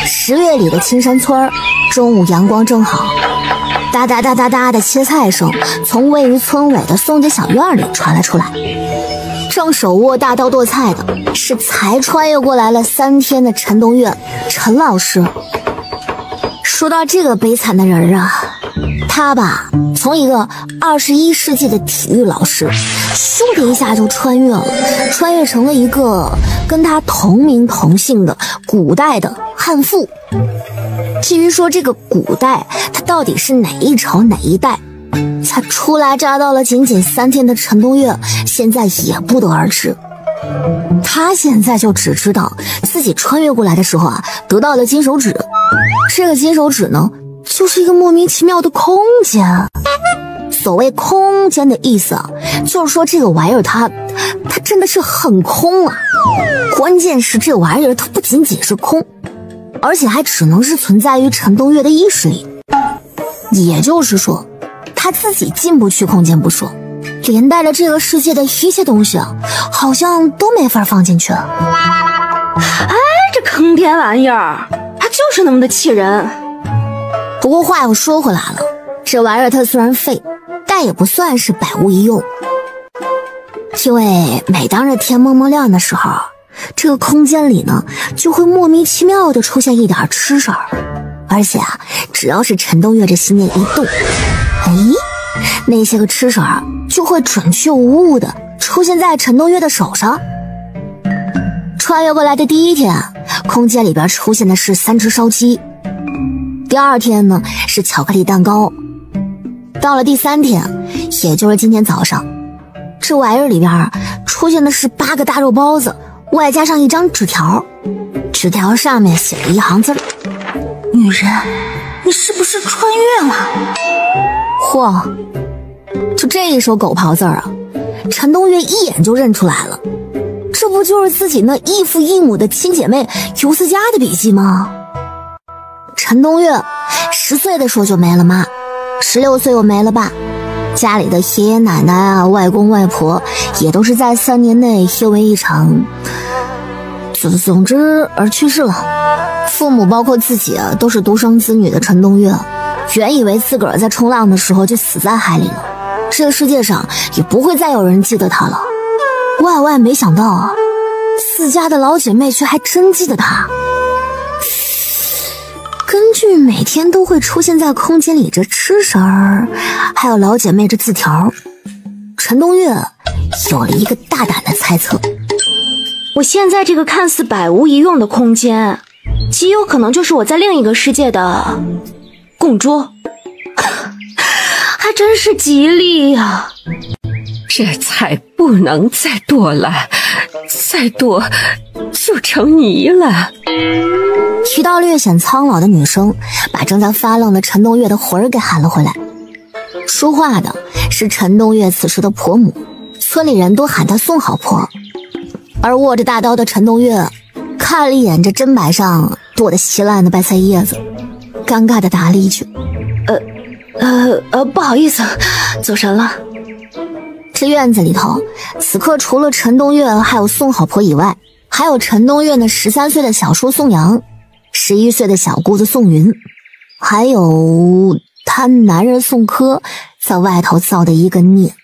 10月里的青山村，中午阳光正好，哒哒哒哒哒的切菜声从位于村尾的宋家小院里传了出来。正手握大刀剁菜的是才穿越过来了3天的陈东岳，陈老师。说到这个悲惨的人啊，他吧，从一个21世纪的体育老师，咻的一下就穿越成了一个跟他同名同姓的古代的悍妇。至于说这个古代，他到底是哪一朝哪一代，才初来乍到了仅仅3天的陈东岳，现在也不得而知。他现在就只知道自己穿越过来的时候啊，得到了金手指。这个金手指呢，就是一个莫名其妙的空间。所谓空间的意思啊，就是说这个玩意儿它真的是很空啊。关键是这玩意儿它不仅仅是空，而且还只能是存在于陈东岳的意识里。也就是说，他自己进不去空间不说，连带了这个世界的一切东西啊，好像都没法放进去了。哎，这坑爹玩意儿，它就是那么的气人。不过话又说回来了，这玩意儿它虽然废，但也不算是百无一用。因为每当这天蒙蒙亮的时候，这个空间里呢，就会莫名其妙的出现一点吃食儿，而且啊，只要是陈东岳这心念一动，那些个吃食儿就会准确无误的出现在陈东岳的手上。穿越过来的第1天，空间里边出现的是3只烧鸡。第2天呢，是巧克力蛋糕。到了第3天，也就是今天早上，这玩意儿里边出现的是8个大肉包子，外加上一张纸条。纸条上面写了一行字：女人，你是不是穿越了？嚯，就这一手狗刨字啊，陈东岳一眼就认出来了，这不就是自己那异父异母的亲姐妹尤思佳的笔记吗？陈东岳10岁的时候就没了妈，16岁又没了爸，家里的爷爷奶奶啊、外公外婆也都是在3年内因为一场总之而去世了。父母包括自己啊，都是独生子女的陈东岳，原以为自个儿在冲浪的时候就死在海里了，这个世界上也不会再有人记得他了。万万没想到啊，4家的老姐妹却还真记得他。根据每天都会出现在空间里这吃食儿，还有老姐妹这字条，陈东岳有了一个大胆的猜测。我现在这个看似百无一用的空间，极有可能就是我在另一个世界的供桌。还真是吉利呀！这菜不能再剁了，再剁就成泥了。提到略显苍老的女生，把正在发愣的陈东岳的魂儿给喊了回来。说话的是陈东岳此时的婆母，村里人都喊她宋好婆。而握着大刀的陈东岳看了一眼这砧板上剁得稀烂的白菜叶子，尴尬地答了一句：不好意思，走神了。这院子里头，此刻除了陈东岳还有宋好婆以外，还有陈东岳那13岁的小叔宋阳，11岁的小姑子宋云，还有他男人宋柯在外头造的一个孽。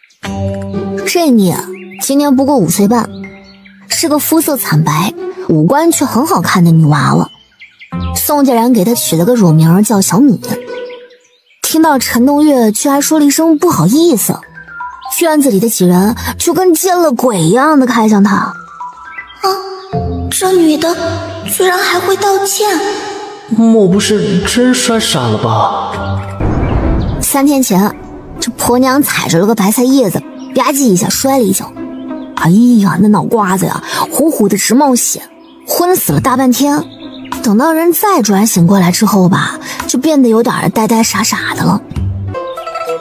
这孽今年不过5岁半，是个肤色惨白、五官却很好看的女娃娃。宋家人给她取了个乳名叫小米。听到陈东岳居然说了一声不好意思，院子里的几人就跟见了鬼一样的看向他。这女的居然还会道歉，莫不是真摔傻了吧？3天前，这婆娘踩着了个白菜叶子，吧唧一下摔了一跤。哎呀，那脑瓜子呀，呼呼的直冒血，昏死了大半天。等到人再转醒过来之后吧，就变得有点呆呆傻傻的了。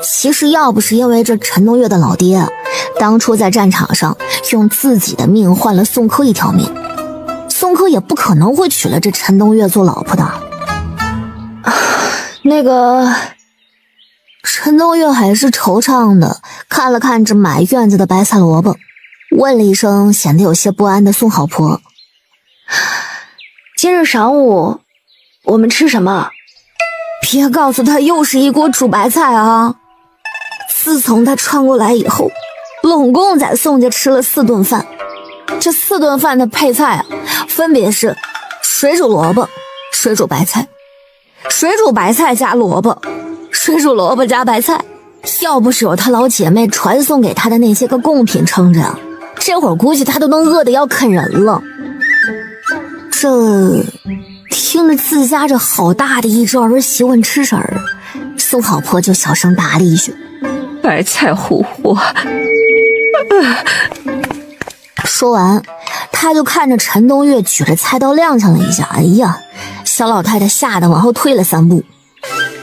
其实要不是因为这陈东岳的老爹当初在战场上用自己的命换了宋柯一条命，宋柯也不可能会娶了这陈东岳做老婆的。陈东岳还是惆怅的看了看这满院子的白菜萝卜，问了一声显得有些不安的宋好婆：今日晌午我们吃什么？别告诉他又是一锅煮白菜啊！自从他穿过来以后，拢共在宋家吃了4顿饭。这4顿饭的配菜啊，分别是水煮萝卜、水煮白菜、水煮白菜加萝卜、水煮萝卜加白菜。要不是有他老姐妹传送给他的那些个贡品撑着，这会儿估计他都能饿得要啃人了。这听着自家这好大的一只儿媳妇吃食儿，宋好婆就小声答了一句：“白菜糊糊。”说完，他就看着陈冬月举着菜刀踉跄了一下，哎呀，小老太太吓得往后退了3步。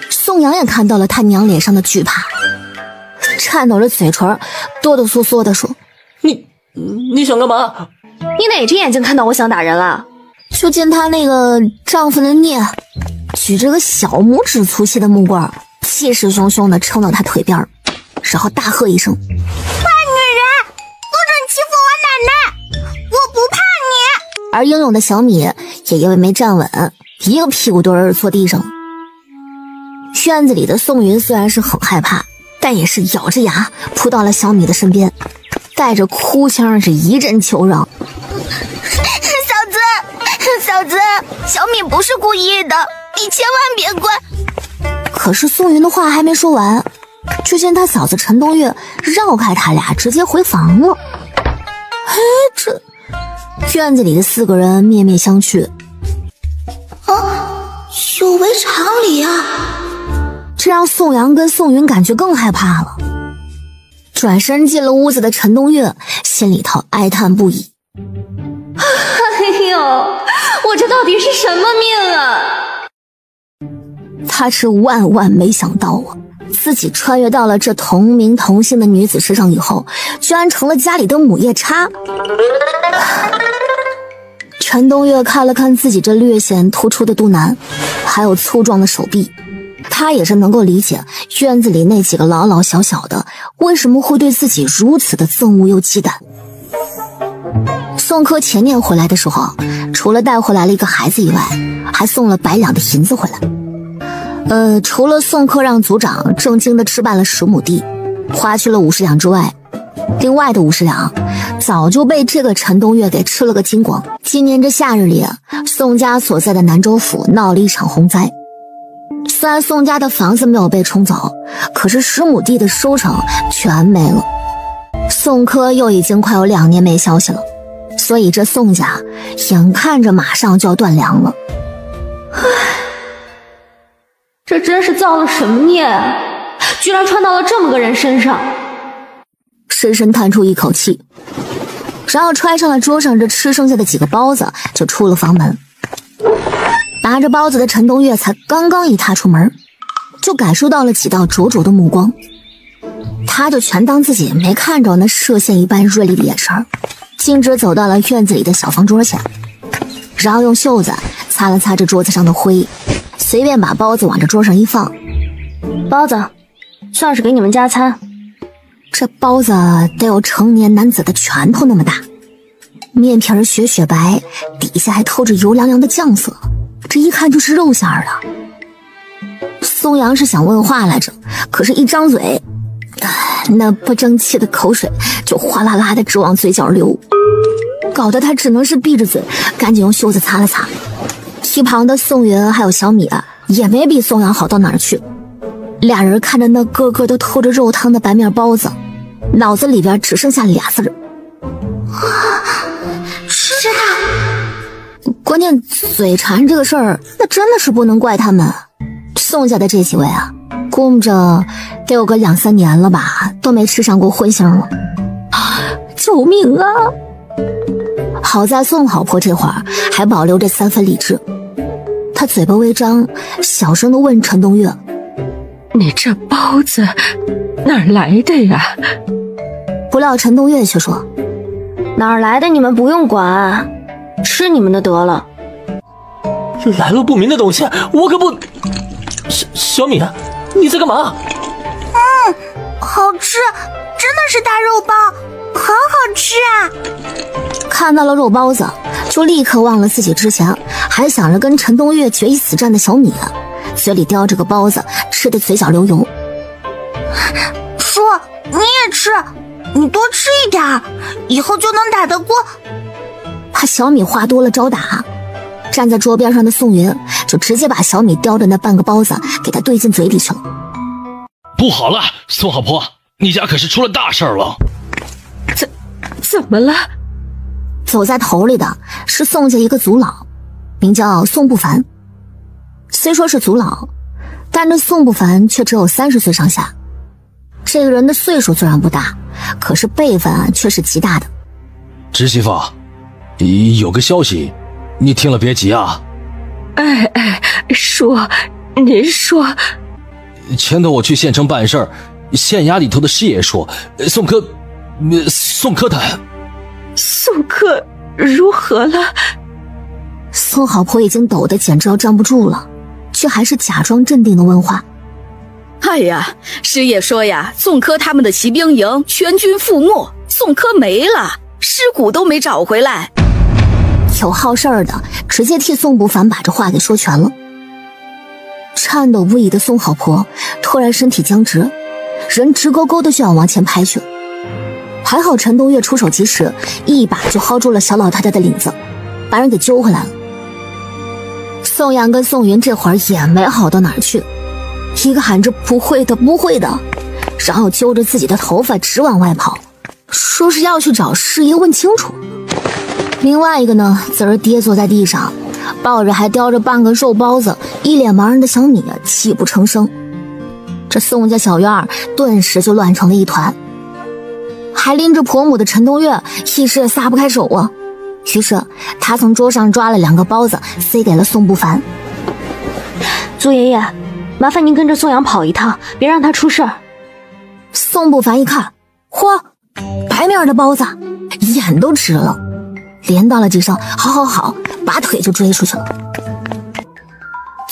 宋阳也看到了他娘脸上的惧怕，颤抖着嘴唇，哆哆嗦嗦地说：“你想干嘛？你哪只眼睛看到我想打人了？”就见她那个丈夫的聂举着个小拇指粗细的木棍，气势汹汹地冲到他腿边，然后大喝一声：“坏女人，不准欺负我奶奶！我不怕你！”而英勇的小米也因为没站稳，一个屁股墩儿坐地上了。院子里的宋云虽然是很害怕，但也是咬着牙扑到了小米的身边，带着哭腔是一阵求饶：“小子，小米不是故意的，你千万别怪。”可是宋云的话还没说完，就见他嫂子陈冬月绕开他俩，直接回房了。这院子里的4个人面面相觑，有违常理啊！这让宋阳跟宋云感觉更害怕了。转身进了屋子的陈冬月心里头哀叹不已：“哎呦，我这到底是什么命啊！”他是万万没想到啊，自己穿越到了这同名同姓的女子身上以后，居然成了家里的母夜叉。陈冬月看了看自己这略显突出的肚腩，还有粗壮的手臂，他也是能够理解院子里那几个老老小小的为什么会对自己如此的憎恶又忌惮。宋柯前年回来的时候，除了带回来了一个孩子以外，还送了100两的银子回来。除了宋柯让族长正经的置办了10亩地，花去了50两之外，另外的50两早就被这个陈冬月给吃了个精光。今年这夏日里，宋家所在的南州府闹了一场洪灾，虽然宋家的房子没有被冲走，可是10亩地的收成全没了。宋柯又已经快有2年没消息了，所以这宋家眼看着马上就要断粮了。这真是造了什么孽啊！居然穿到了这么个人身上。深深叹出一口气，然后揣上了桌上这吃剩下的几个包子，就出了房门。拿着包子的陈冬月才刚刚一踏出门，就感受到了几道灼灼的目光，他就全当自己没看着那射线一般锐利的眼神，径直走到了院子里的小方桌前，然后用袖子擦了擦这桌子上的灰，随便把包子往这桌上一放。包子，算是给你们加餐。这包子得有成年男子的拳头那么大，面皮雪雪白，底下还透着油亮亮的酱色，这一看就是肉馅儿的。宋阳是想问话来着，可是一张嘴，那不争气的口水就哗啦啦的直往嘴角流，搞得他只能是闭着嘴，赶紧用袖子擦了擦。一旁的宋云还有小米也没比宋阳好到哪儿去，俩人看着那个个都透着肉汤的白面包子，脑子里边只剩下俩字儿：吃它！关键嘴馋这个事儿，那真的是不能怪他们。宋家的这几位估摸着得有个2-3年了吧，都没吃上过荤腥了。救命啊！好在宋好婆这会儿还保留着3分理智，她嘴巴微张，小声地问陈冬月：“你这包子哪儿来的呀？”不料陈冬月却说：“哪儿来的你们不用管，吃你们的得了。”来路不明的东西，我可不……小米，你在干嘛？好吃，真的是大肉包，好好吃啊！看到了肉包子，就立刻忘了自己之前还想着跟陈东岳决一死战的小米，嘴里叼着个包子，吃得嘴角流油。叔，你也吃，你多吃一点，以后就能打得过。怕小米话多了招打，站在桌边上的宋云就直接把小米叼着那半个包子给他兑进嘴里去了。不好了，宋好婆，你家可是出了大事了。怎么了？走在头里的是宋家一个族老，名叫宋不凡。虽说是族老，但这宋不凡却只有30岁上下。这个人的岁数虽然不大，可是辈分却是极大的。侄媳妇，有个消息，你听了别急啊。说，您说。前头我去县城办事儿，县衙里头的师爷说，宋科他宋科如何了？宋好婆已经抖得简直要站不住了，却还是假装镇定的问话。哎呀，师爷说呀，宋科他们的骑兵营全军覆没，宋科没了，尸骨都没找回来。有好事儿的直接替宋不凡把这话给说全了。颤抖不已的宋好婆突然身体僵直，人直勾勾的就要往前拍去。还好陈东岳出手及时，一把就薅住了小老太太的领子，把人给揪回来了。宋阳跟宋云这会儿也没好到哪儿去，一个喊着不会的不会的，然后揪着自己的头发直往外跑，说是要去找师爷问清楚。另外一个呢，则是跌坐在地上，抱着还叼着半个肉包子，一脸茫然的小米，泣不成声。这宋家小院顿时就乱成了一团，还拎着婆母的陈东岳一时也撒不开手啊。于是他从桌上抓了2个包子，塞给了宋不凡。祖爷爷，麻烦您跟着宋阳跑一趟，别让他出事儿。宋不凡一看，嚯，白面的包子，眼都直了，连到了几声好，拔腿就追出去了。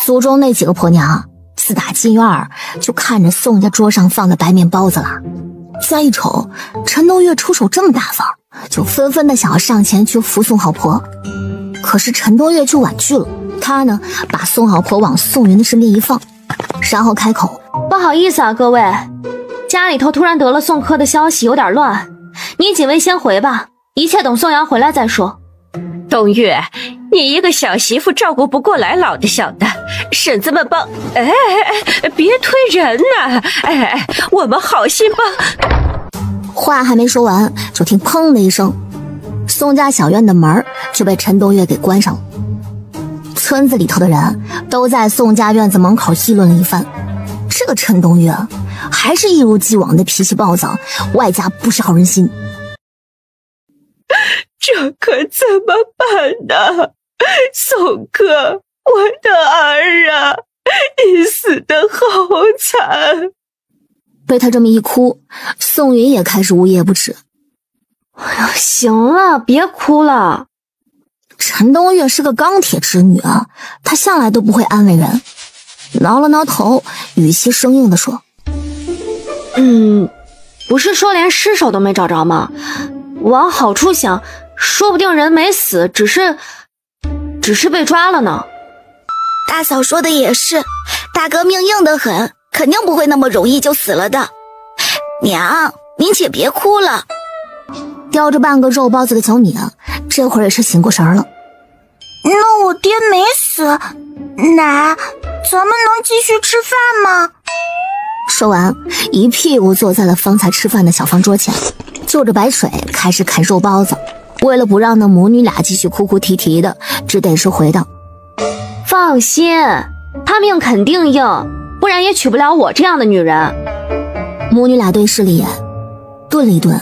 族中那几个婆娘自打进院就看着宋家桌上放的白面包子了，再一瞅陈东岳出手这么大方，就纷纷的想要上前去扶宋好婆。可是陈东岳就婉拒了，他呢把宋好婆往宋云的身边一放，然后开口：不好意思啊各位，家里头突然得了宋科的消息，有点乱，你几位先回吧，一切等宋阳回来再说。东岳，你一个小媳妇照顾不过来，老的小的，婶子们帮，别推人呐，我们好心帮。话还没说完，就听砰的一声，宋家小院的门就被陈东岳给关上了。村子里头的人都在宋家院子门口议论了一番，这个陈东岳还是一如既往的脾气暴躁，外加不是好人心。这可怎么办呢？宋科，我的儿啊，你死得好惨。被他这么一哭，宋云也开始呜咽不止。哎呀，行了，别哭了。陈东岳是个钢铁直女啊，她向来都不会安慰人。挠了挠头，语气生硬地说：不是说连尸首都没找着吗？往好处想，说不定人没死，只是被抓了呢。大嫂说的也是，大哥命硬得很，肯定不会那么容易就死了的。娘，您且别哭了。叼着半个肉包子的小米这会儿也是醒过神了。那我爹没死，奶，咱们能继续吃饭吗？说完，一屁股坐在了方才吃饭的小方桌前，就着白水开始啃肉包子。为了不让那母女俩继续哭哭啼啼的，只得是回道：放心，他命肯定硬，不然也娶不了我这样的女人。母女俩对视了一眼，顿了一顿，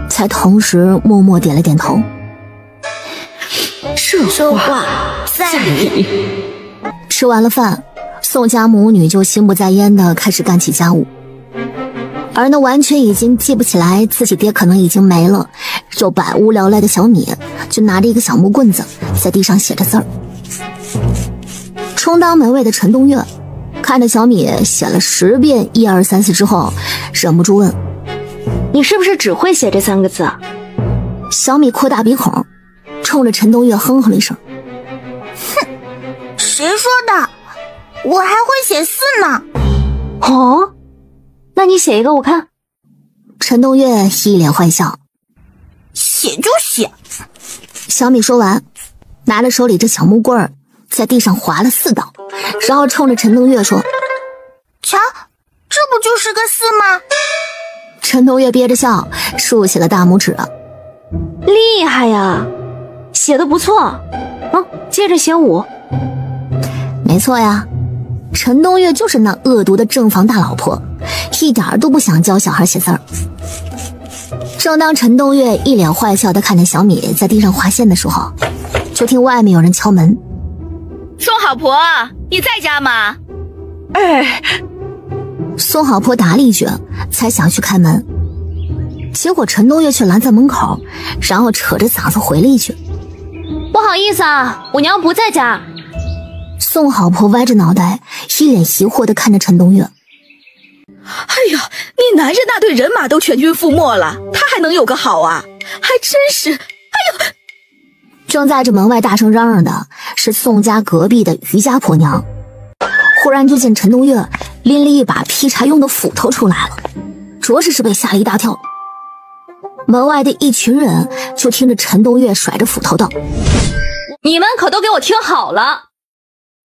才同时默默点了点头。这话在理。吃完了饭，宋家母女就心不在焉地开始干起家务，而那完全已经记不起来自己爹可能已经没了，又百无聊赖的小米，就拿着一个小木棍子在地上写着字儿。充当门卫的陈东岳看着小米写了10遍1、2、3、4之后，忍不住问：你是不是只会写这3个字啊？小米扩大鼻孔，冲着陈东岳哼哼了一声。哼，谁说的？我还会写4呢。哦，那你写一个我看。陈东岳一脸坏笑。写就写。小米说完，拿着手里这小木棍儿，在地上划了4道，然后冲着陈东岳说：“瞧，这不就是个4吗？”陈东岳憋着笑，竖起了大拇指。厉害呀，写的不错。接着写5。没错呀，陈东岳就是那恶毒的正房大老婆，一点都不想教小孩写字儿。正当陈东岳一脸坏笑地看着小米在地上划线的时候，就听外面有人敲门。宋好婆，你在家吗？哎，宋好婆答了一句，才想去开门，结果陈东岳却拦在门口，然后扯着嗓子回了一句：“不好意思啊，我娘不在家。”宋好婆歪着脑袋，一脸疑惑地看着陈东岳。哎呀，你男人那队人马都全军覆没了，他还能有个好啊？还真是，哎呦！正在这门外大声嚷嚷的是宋家隔壁的于家婆娘，忽然就见陈东岳拎了一把劈柴用的斧头出来了，着实是被吓了一大跳。门外的一群人就听着陈东岳甩着斧头道：“你们可都给我听好了，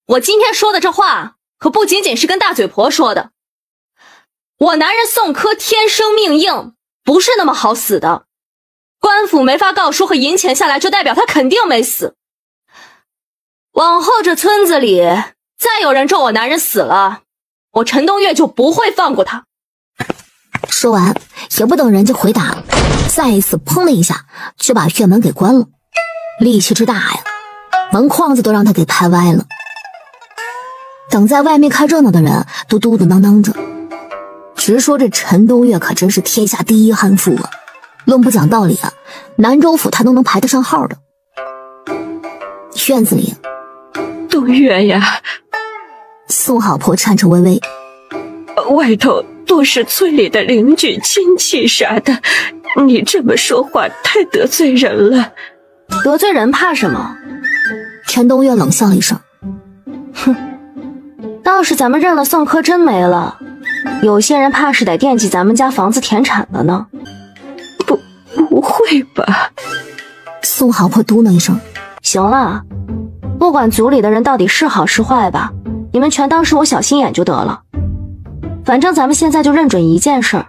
我今天说的这话可不仅仅是跟大嘴婆说的。我男人宋柯天生命硬，不是那么好死的。官府没发告书和银钱下来，就代表他肯定没死。往后这村子里再有人咒我男人死了，我陈东岳就不会放过他。”说完也不等人家回答，再一次砰的一下就把院门给关了，力气之大呀，门框子都让他给拍歪了。等在外面看热闹的人都嘟嘟囔囔着，直说这陈东岳可真是天下第一悍妇啊，论不讲道理啊，南州府他都能排得上号的。院子里，东岳呀，宋好婆颤颤巍巍，外头都是村里的邻居亲戚啥的，你这么说话太得罪人了。得罪人怕什么？陈东岳冷笑了一声，哼，倒是咱们认了宋柯真没了，有些人怕是得惦记咱们家房子田产了呢。不会吧？宋好婆嘟囔一声。行了，不管族里的人到底是好是坏吧，你们全当是我小心眼就得了。反正咱们现在就认准一件事儿，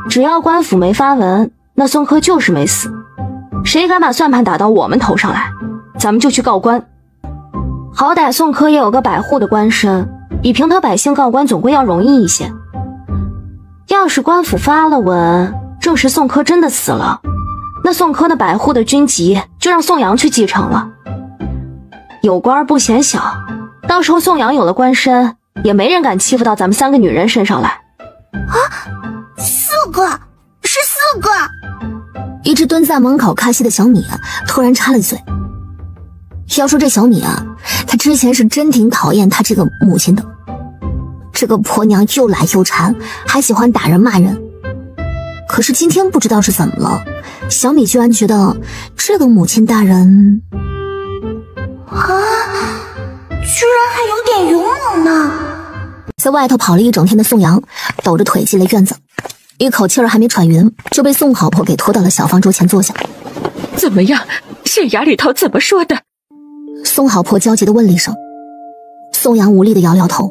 只要官府没发文，那宋柯就是没死。谁敢把算盘打到我们头上来，咱们就去告官。好歹宋柯也有个百户的官身，比平头百姓告官总归要容易一些。要是官府发了文，证实宋柯真的死了，那宋柯的百户的军籍就让宋阳去继承了。有官不嫌小，到时候宋阳有了官身，也没人敢欺负到咱们3个女人身上来。啊，4个，是4个！一直蹲在门口看戏的小米突然插了嘴。要说这小米她之前是真挺讨厌她这个母亲的，这个婆娘又懒又馋，还喜欢打人骂人。可是今天不知道是怎么了，小米居然觉得这个母亲大人居然还有点勇猛呢。在外头跑了一整天的宋阳抖着腿进了院子，一口气儿还没喘匀，就被宋好婆给拖到了小方桌前坐下。怎么样？县衙里头怎么说的？宋好婆焦急地问了一声。宋阳无力地摇摇头，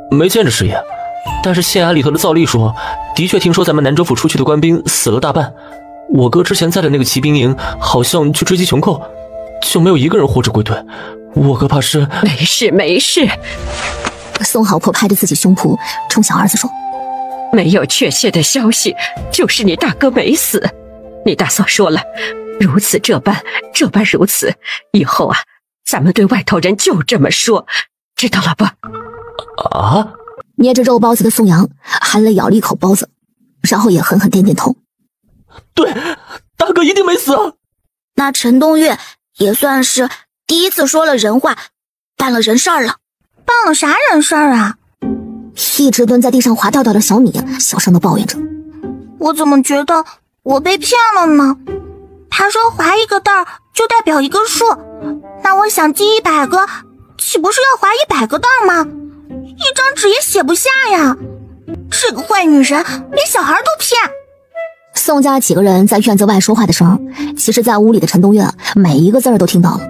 没见着师爷，但是县衙里头的造例说，的确听说咱们南州府出去的官兵死了大半，我哥之前在的那个骑兵营好像去追击穷寇，就没有一个人活着归队。我哥怕是……没事没事。宋好婆拍着自己胸脯冲小儿子说，没有确切的消息，就是你大哥没死。你大嫂说了，如此这般如此，以后咱们对外头人就这么说，知道了吧？啊！捏着肉包子的宋阳含泪咬了一口包子，然后也狠狠点点头。对，大哥一定没死啊！那陈东岳也算是第一次说了人话，办了人事儿了。办了啥人事儿啊？一直蹲在地上滑道道的小米小声地抱怨着。我怎么觉得我被骗了呢？他说划一个袋就代表一个数，那我想记100个，岂不是要划100个袋吗？一张纸也写不下呀！这个坏女人连小孩都骗。宋家几个人在院子外说话的时候，其实在屋里的陈东岳每一个字儿都听到了。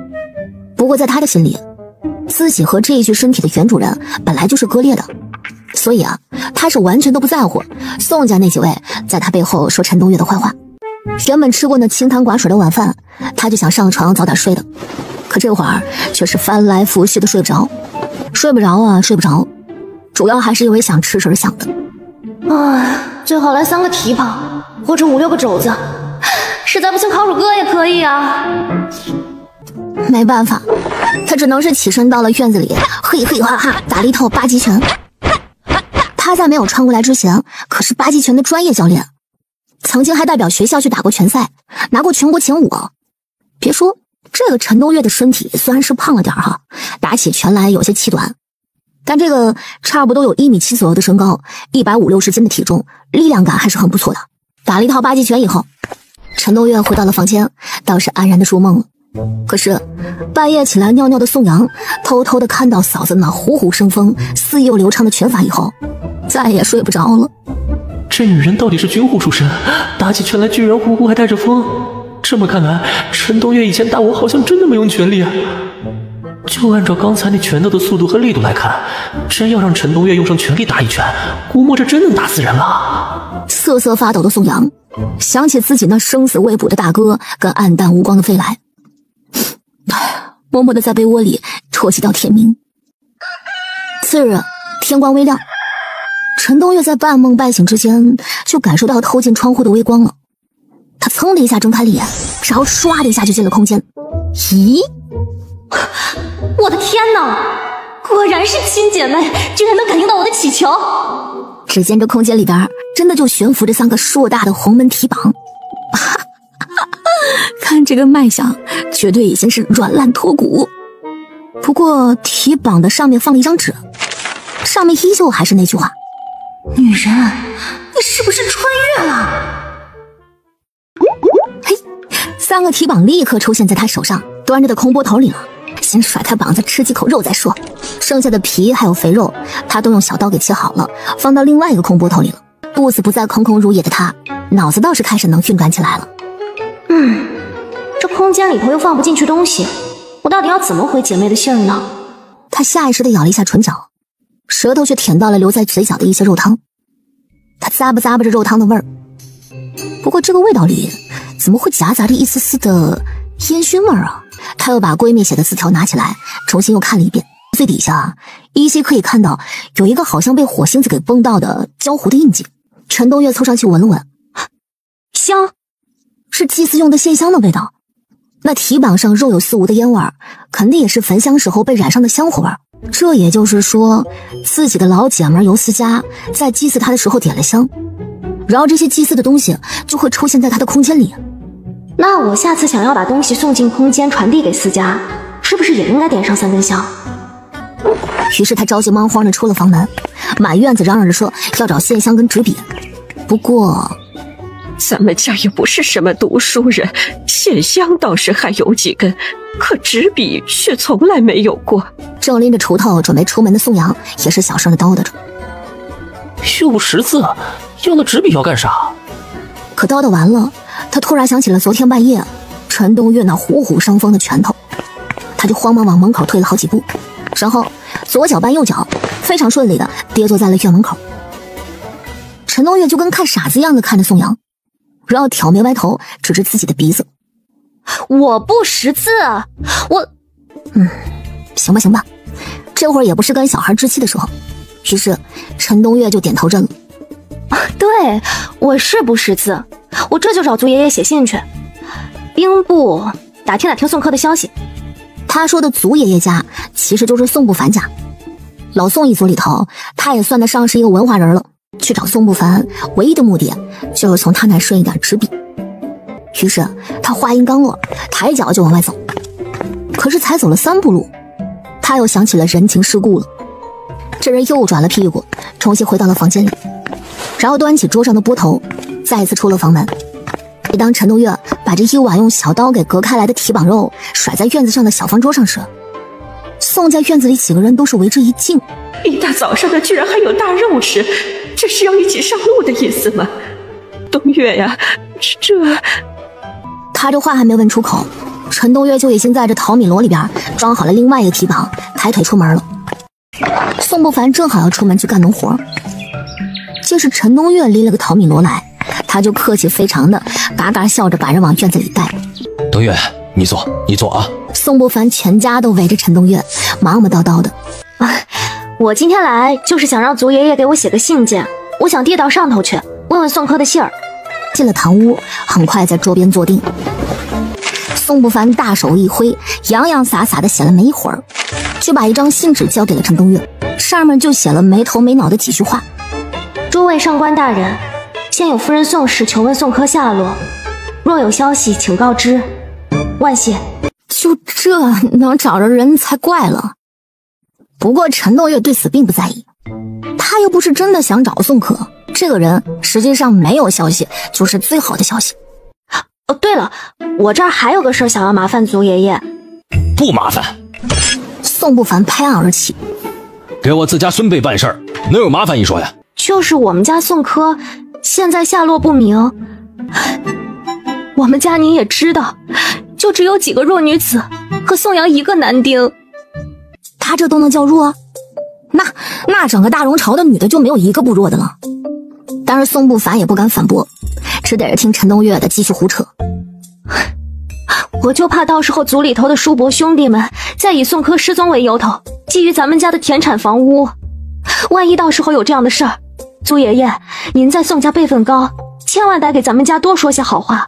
不过在他的心里，自己和这一具身体的原主人本来就是割裂的，所以啊，他是完全都不在乎宋家那几位在他背后说陈东岳的坏话。原本吃过那清汤寡水的晚饭，他就想上床早点睡的，可这会儿却是翻来覆去的睡不着，睡不着，主要还是因为想吃而想的。最好来3个蹄膀，或者5、6个肘子，实在不行烤乳鸽也可以啊。没办法，他只能是起身到了院子里，嘿嘿哈哈打了一套8极拳。他在没有穿过来之前，可是8极拳的专业教练，曾经还代表学校去打过拳赛，拿过全国前5。别说这个陈东岳的身体虽然是胖了点哈，打起拳来有些气短，但这个差不多有1.7米左右的身高，150、60斤的体重，力量感还是很不错的。打了一套8极拳以后，陈东岳回到了房间，倒是安然的入梦了。可是半夜起来尿尿的宋阳，偷偷的看到嫂子那虎虎生风、肆意又流畅的拳法以后，再也睡不着了。这女人到底是军户出身，打起拳来居然呼呼还带着风。这么看来，陈东岳以前打我好像真的没用全力啊。就按照刚才那拳头的速度和力度来看，真要让陈东岳用上全力打一拳，估摸着真能打死人了。瑟瑟发抖的宋阳想起自己那生死未卜的大哥跟暗淡无光的飞来，默默的在被窝里啜泣到天明。次日天光微亮，陈东岳在半梦半醒之间就感受到透进窗户的微光了。他噌的一下睁开了眼，然后唰的一下就进了空间。咦，我的天哪，果然是亲姐妹，居然能感应到我的祈求。只见这空间里边真的就悬浮着3个硕大的红门蹄膀，看这个脉象绝对已经是软烂脱骨。不过蹄膀的上面放了一张纸，上面依旧还是那句话：女人，你是不是穿越了？嘿，3个蹄膀立刻出现在他手上端着的空钵头里了。先甩开膀子吃几口肉再说，剩下的皮还有肥肉他都用小刀给切好了，放到另外一个空钵头里了。肚子不再空空如也的他，脑子倒是开始能运转起来了。这空间里头又放不进去东西，我到底要怎么回姐妹的信儿呢？他下意识地咬了一下唇角，舌头却舔到了留在嘴角的一些肉汤。他咂巴着肉汤的味儿，不过这个味道里怎么会夹杂着一丝丝的烟熏味儿啊？他又把闺蜜写的字条拿起来，重新又看了一遍。最底下依稀可以看到有一个好像被火星子给崩到的焦糊的印记。陈东岳凑上去闻了闻，香，是祭祀用的线香的味道。那蹄膀上若有似无的烟味儿，肯定也是焚香时候被染上的香火味儿。这也就是说，自己的老姐们尤思佳在祭祀他的时候点了香，然后这些祭祀的东西就会出现在他的空间里。那我下次想要把东西送进空间传递给思佳，是不是也应该点上3根香？于是他着急忙慌地出了房门，满院子嚷嚷着说要找线香跟纸笔。不过咱们家也不是什么读书人，线香倒是还有几根，可纸笔却从来没有过。正拎着锄头准备出门的宋阳也是小声地叨叨着，又不识字，要那纸笔要干啥？可叨叨完了，他突然想起了昨天半夜陈东岳那虎虎生风的拳头，他就慌忙往门口退了好几步，然后左脚绊右脚，非常顺利的跌坐在了院门口。陈东岳就跟看傻子一样的看着宋阳，然后挑眉歪头指着自己的鼻子：我不识字，我……行吧，这会儿也不是跟小孩置气的时候。于是陈东岳就点头认了。对，我是不识字，我这就找祖爷爷写信去。兵部打听宋科的消息。他说的祖爷爷家其实就是宋不凡家，老宋一族里头他也算得上是一个文化人了。去找宋不凡唯一的目的就是从他那顺一点纸笔。于是他话音刚落，抬脚就往外走。可是才走了3步路，他又想起了人情世故了。这人又转了屁股，重新回到了房间里，然后端起桌上的钵头，再一次出了房门。每当陈东月把这一碗用小刀给割开来的蹄膀肉甩在院子上的小方桌上时，宋家院子里几个人都是为之一惊。一大早上的居然还有大肉吃，这是要一起上路的意思吗？东月呀，这……他这话还没问出口，陈东月就已经在这淘米箩里边装好了另外一个蹄膀，抬腿出门了。宋不凡正好要出门去干农活，这时陈东月拎了个淘米箩来，他就客气非常的嘎嘎笑着把人往院子里带。东月，你坐啊。宋不凡全家都围着陈东月，忙忙叨叨的。我今天来就是想让族爷爷给我写个信件，我想递到上头去，问问宋科的信儿。进了堂屋，很快在桌边坐定。宋不凡大手一挥，洋洋洒洒的写了没一会儿，就把一张信纸交给了陈东月，上面就写了没头没脑的几句话。诸位上官大人，现有夫人宋氏求问宋科下落，若有消息请告知，万谢。就这能找着人才怪了。不过陈东月对此并不在意，他又不是真的想找宋科，这个人实际上没有消息就是最好的消息。哦，对了，我这儿还有个事儿想要麻烦族爷爷。不麻烦。宋不凡拍案而起，给我自家孙辈办事儿，能有麻烦一说呀？就是我们家宋科现在下落不明，我们家您也知道，就只有几个弱女子和宋阳一个男丁。他这都能叫弱？那整个大荣朝的女的就没有一个不弱的了。但是宋不凡也不敢反驳，只得着听陈东月的继续胡扯。我就怕到时候族里头的叔伯兄弟们再以宋科失踪为由头觊觎咱们家的田产房屋，万一到时候有这样的事儿，族爷爷您在宋家辈分高，千万得给咱们家多说些好话。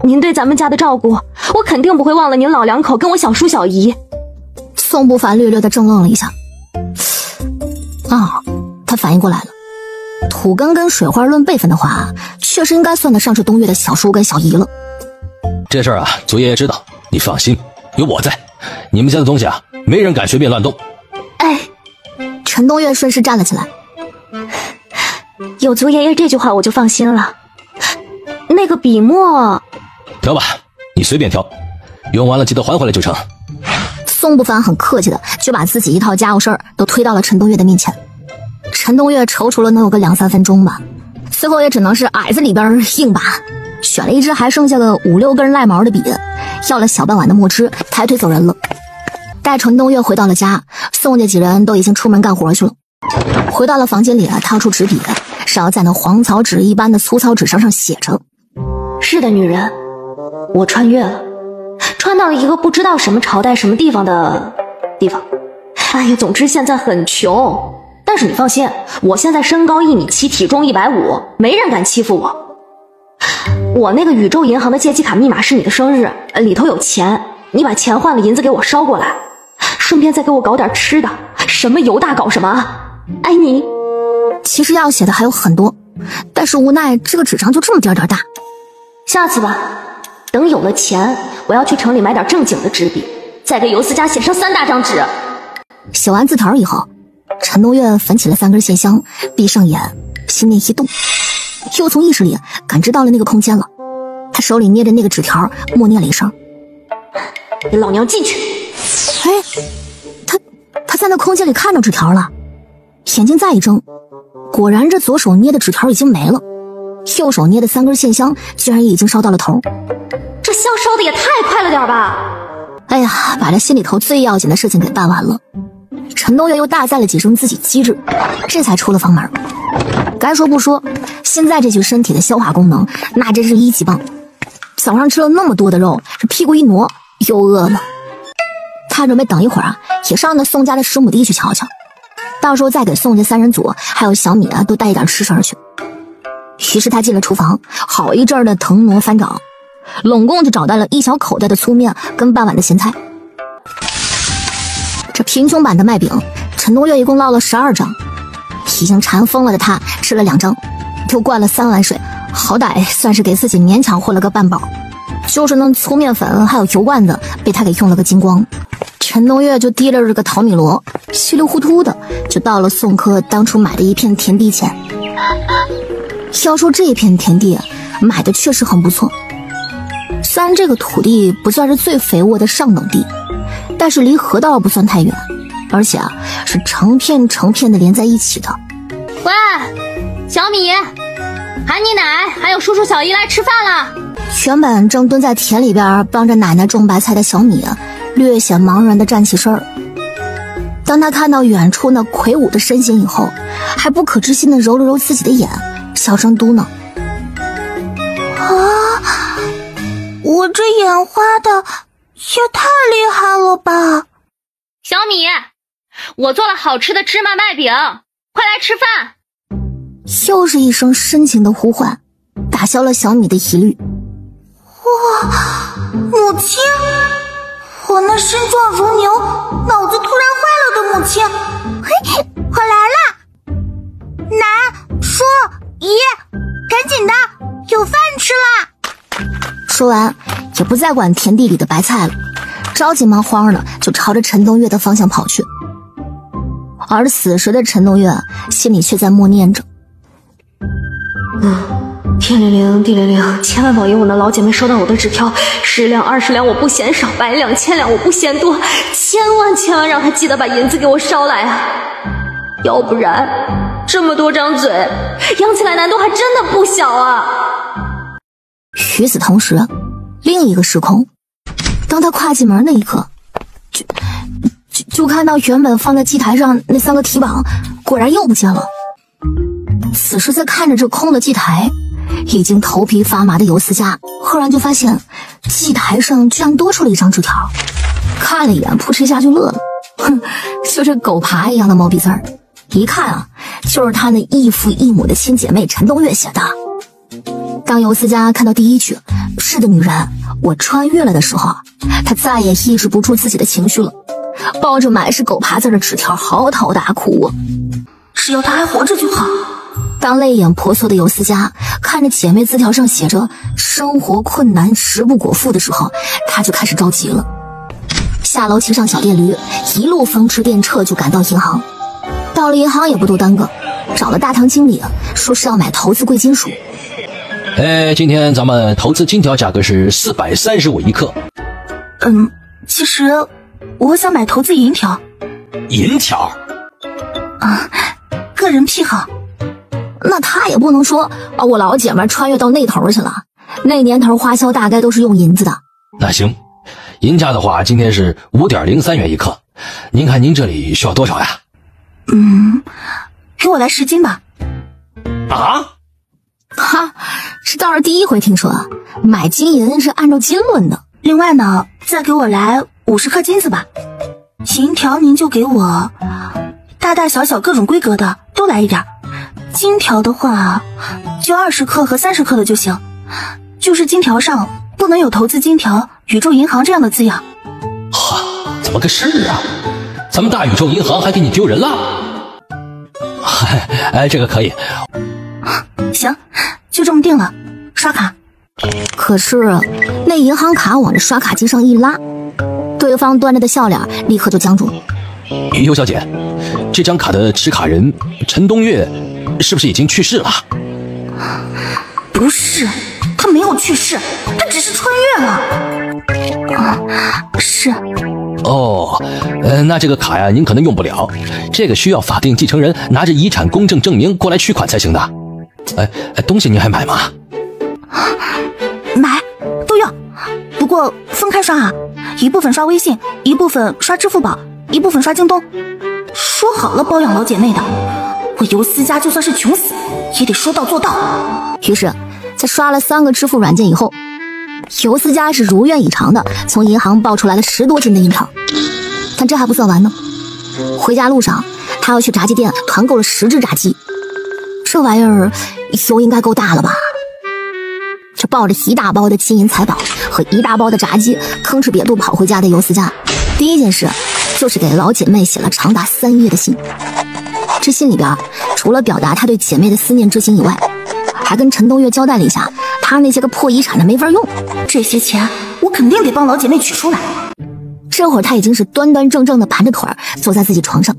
您对咱们家的照顾，我肯定不会忘了您老两口跟我小叔小姨。宋不凡略略的怔愣了一下，他反应过来了，土根跟水花论辈分的话，确实应该算得上是东岳的小叔跟小姨了。这事儿啊，族爷爷知道，你放心，有我在，你们家的东西啊，没人敢随便乱动。哎，陈东岳顺势站了起来，有族爷爷这句话我就放心了。那个笔墨，挑吧，你随便挑，用完了记得还回来就成。宋不凡很客气的就把自己一套家务事儿都推到了陈东岳的面前。陈东岳踌躇了能有个2-3分钟吧，最后也只能是矮子里边硬拔，选了一支还剩下个5-6根赖毛的笔，要了小半碗的墨汁，抬腿走人了。待陈东岳回到了家，宋家几人都已经出门干活去了。回到了房间里，掏出纸笔，是要在那黄草纸一般的粗糙纸上写着：是的，女人，我穿越了，穿到了一个不知道什么朝代什么地方的地方。哎呀，总之现在很穷，但是你放心，我现在身高1.7米，体重150，没人敢欺负我。我那个宇宙银行的借记卡密码是你的生日，里头有钱，你把钱换了银子给我捎过来，顺便再给我搞点吃的，什么犹大搞什么啊，爱你。其实要写的还有很多，但是无奈这个纸张就这么点大。下次吧，等有了钱，我要去城里买点正经的纸笔，再给尤思佳写上3大张纸。写完字条以后，陈东岳焚起了3根线香，闭上眼，心念一动，又从意识里感知到了那个空间了。他手里捏着那个纸条，默念了一声：“给老娘进去！”他在那空间里看着纸条了，眼睛再一睁，果然这左手捏的纸条已经没了，右手捏的3根线香居然已经烧到了头。这香烧的也太快了点吧！哎呀，把这心里头最要紧的事情给办完了。陈东岳又大赞了几声自己机智，这才出了房门。该说不说，现在这具身体的消化功能那真是1级棒。早上吃了那么多的肉，这屁股一挪又饿了。他准备等一会儿也上那宋家的10亩地去瞧瞧，到时候再给宋家3人组还有小米都带一点吃食去。于是他进了厨房，好一阵的腾挪翻找，拢共就找到了1小口袋的粗面跟半碗的咸菜。这贫穷版的麦饼，陈东岳一共烙了12张，已经馋疯了的他吃了2张，又灌了3碗水，好歹算是给自己勉强混了个半饱。就是那粗面粉还有油罐子被他给用了个精光。陈东岳就提着这个淘米箩，稀里糊涂的就到了宋科当初买的一片田地前。要说这片田地买的确实很不错，虽然这个土地不算是最肥沃的上等地，但是离河道不算太远，而且是成片成片的连在一起的。喂，小米，喊你奶还有叔叔小姨来吃饭了。原本正蹲在田里边帮着奶奶种白菜的小米略显茫然地站起身儿。当他看到远处那魁梧的身形以后，还不可置信地揉了揉自己的眼，小声嘟囔：啊，我这眼花的也太厉害了吧！小米，我做了好吃的芝麻麦饼，快来吃饭。又是一声深情的呼唤，打消了小米的疑虑。哇，母亲！我那身壮如牛、脑子突然坏了的母亲，嘿，我来了！奶、叔、姨，赶紧的，有饭吃了！说完，也不再管田地里的白菜了，着急忙慌的就朝着陈东岳的方向跑去。而此时的陈东岳心里却在默念着：天灵灵地灵灵，千万保佑我那老姐妹收到我的纸条，10两20两我不嫌少，100两1000两我不嫌多，千万让她记得把银子给我捎来啊！要不然这么多张嘴养起来难度还真的不小啊！与此同时，另一个时空，当他跨进门那一刻，就看到原本放在祭台上那3个提膀果然又不见了。此时在看着这空的祭台，已经头皮发麻的尤思佳忽然就发现祭台上居然多出了一张纸条，看了一眼扑哧一下就乐了，哼，就这狗爬一样的毛笔字儿，一看就是他那异父异母的亲姐妹陈东岳写的。当尤思佳看到第一句“是的，女人，我穿越了”的时候，她再也抑制不住自己的情绪了，抱着满是狗爬字的纸条嚎啕大哭。只要她还活着就好。当泪眼婆娑的尤思佳看着姐妹字条上写着生活困难食不果腹的时候，她就开始着急了。下楼骑上小电驴，一路风驰电掣就赶到银行。到了银行也不多耽搁，找了大堂经理，说是要买投资贵金属。今天咱们投资金条价格是435一克。其实我想买投资银条。银条？个人癖好。那他也不能说我老姐们穿越到那头去了，那年头花销大概都是用银子的。那行，银价的话今天是5.03元一克，您看您这里需要多少呀？给我来10斤吧。啊？哈，这倒是第一回听说买金银是按照斤论的。另外呢，再给我来50克金子吧。银条您就给我大大小小各种规格的都来一点，金条的话就20克和30克的就行，就是金条上不能有投资金条宇宙银行这样的字样。哈，怎么个事啊？咱们大宇宙银行还给你丢人了？这个可以。行，就这么定了，刷卡。可是那银行卡往这刷卡机上一拉，对方端着的笑脸立刻就僵住了。尤小姐，这张卡的持卡人陈东岳是不是已经去世了？不是，他没有去世，他只是穿越了。是。那这个卡呀，您可能用不了，这个需要法定继承人拿着遗产公证证明过来取款才行的。东西您还买吗？买，都要，不过分开刷啊，一部分刷微信，一部分刷支付宝，一部分刷京东。说好了包养老姐妹的，我尤思佳就算是穷死也得说到做到。于是在刷了3个支付软件以后，尤思佳是如愿以偿的从银行抱出来了10多斤的银条。但这还不算完呢，回家路上他要去炸鸡店团购了10只炸鸡，这玩意儿油应该够大了吧？这抱着一大包的金银财宝和一大包的炸鸡吭哧瘪肚跑回家的尤思佳，第一件事就是给老姐妹写了长达3页的信。这信里边除了表达他对姐妹的思念之情以外，还跟陈东岳交代了一下他那些个破遗产的没法用，这些钱我肯定得帮老姐妹取出来。这会儿他已经是端端正正的盘着腿坐在自己床上，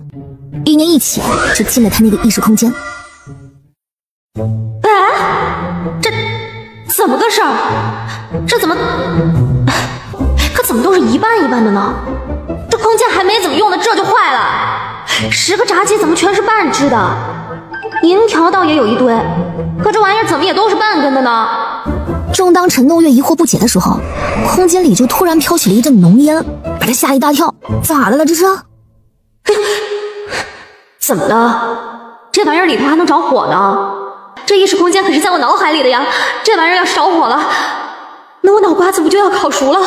意念一起就进了他那个意识空间。这怎么个事儿？这怎么可怎么都是一半一半的呢？这空间还没怎么用呢，这就坏了。10个炸鸡怎么全是半只的？银条倒也有一堆，可这玩意儿怎么也都是半根的呢？正当陈东岳疑惑不解的时候，空间里就突然飘起了一阵浓烟，把他吓一大跳。咋的了这是？怎么了？这玩意儿里头还能着火呢？这意识空间可是在我脑海里的呀，这玩意儿要是着火了，那我脑瓜子不就要烤熟了？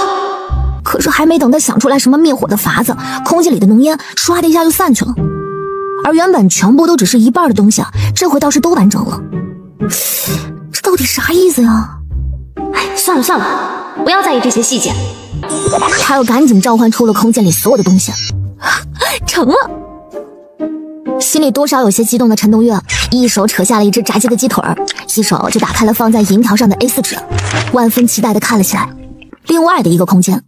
可是还没等他想出来什么灭火的法子，空气里的浓烟唰的一下就散去了，而原本全部都只是一半的东西啊，这回倒是都完整了。这到底啥意思呀？哎，算了算了，不要在意这些细节。他又赶紧召唤出了空间里所有的东西，成了。心里多少有些激动的陈东岳，一手扯下了一只炸鸡的鸡腿，一手就打开了放在银条上的 A4 纸，万分期待地看了起来。另外的一个空间，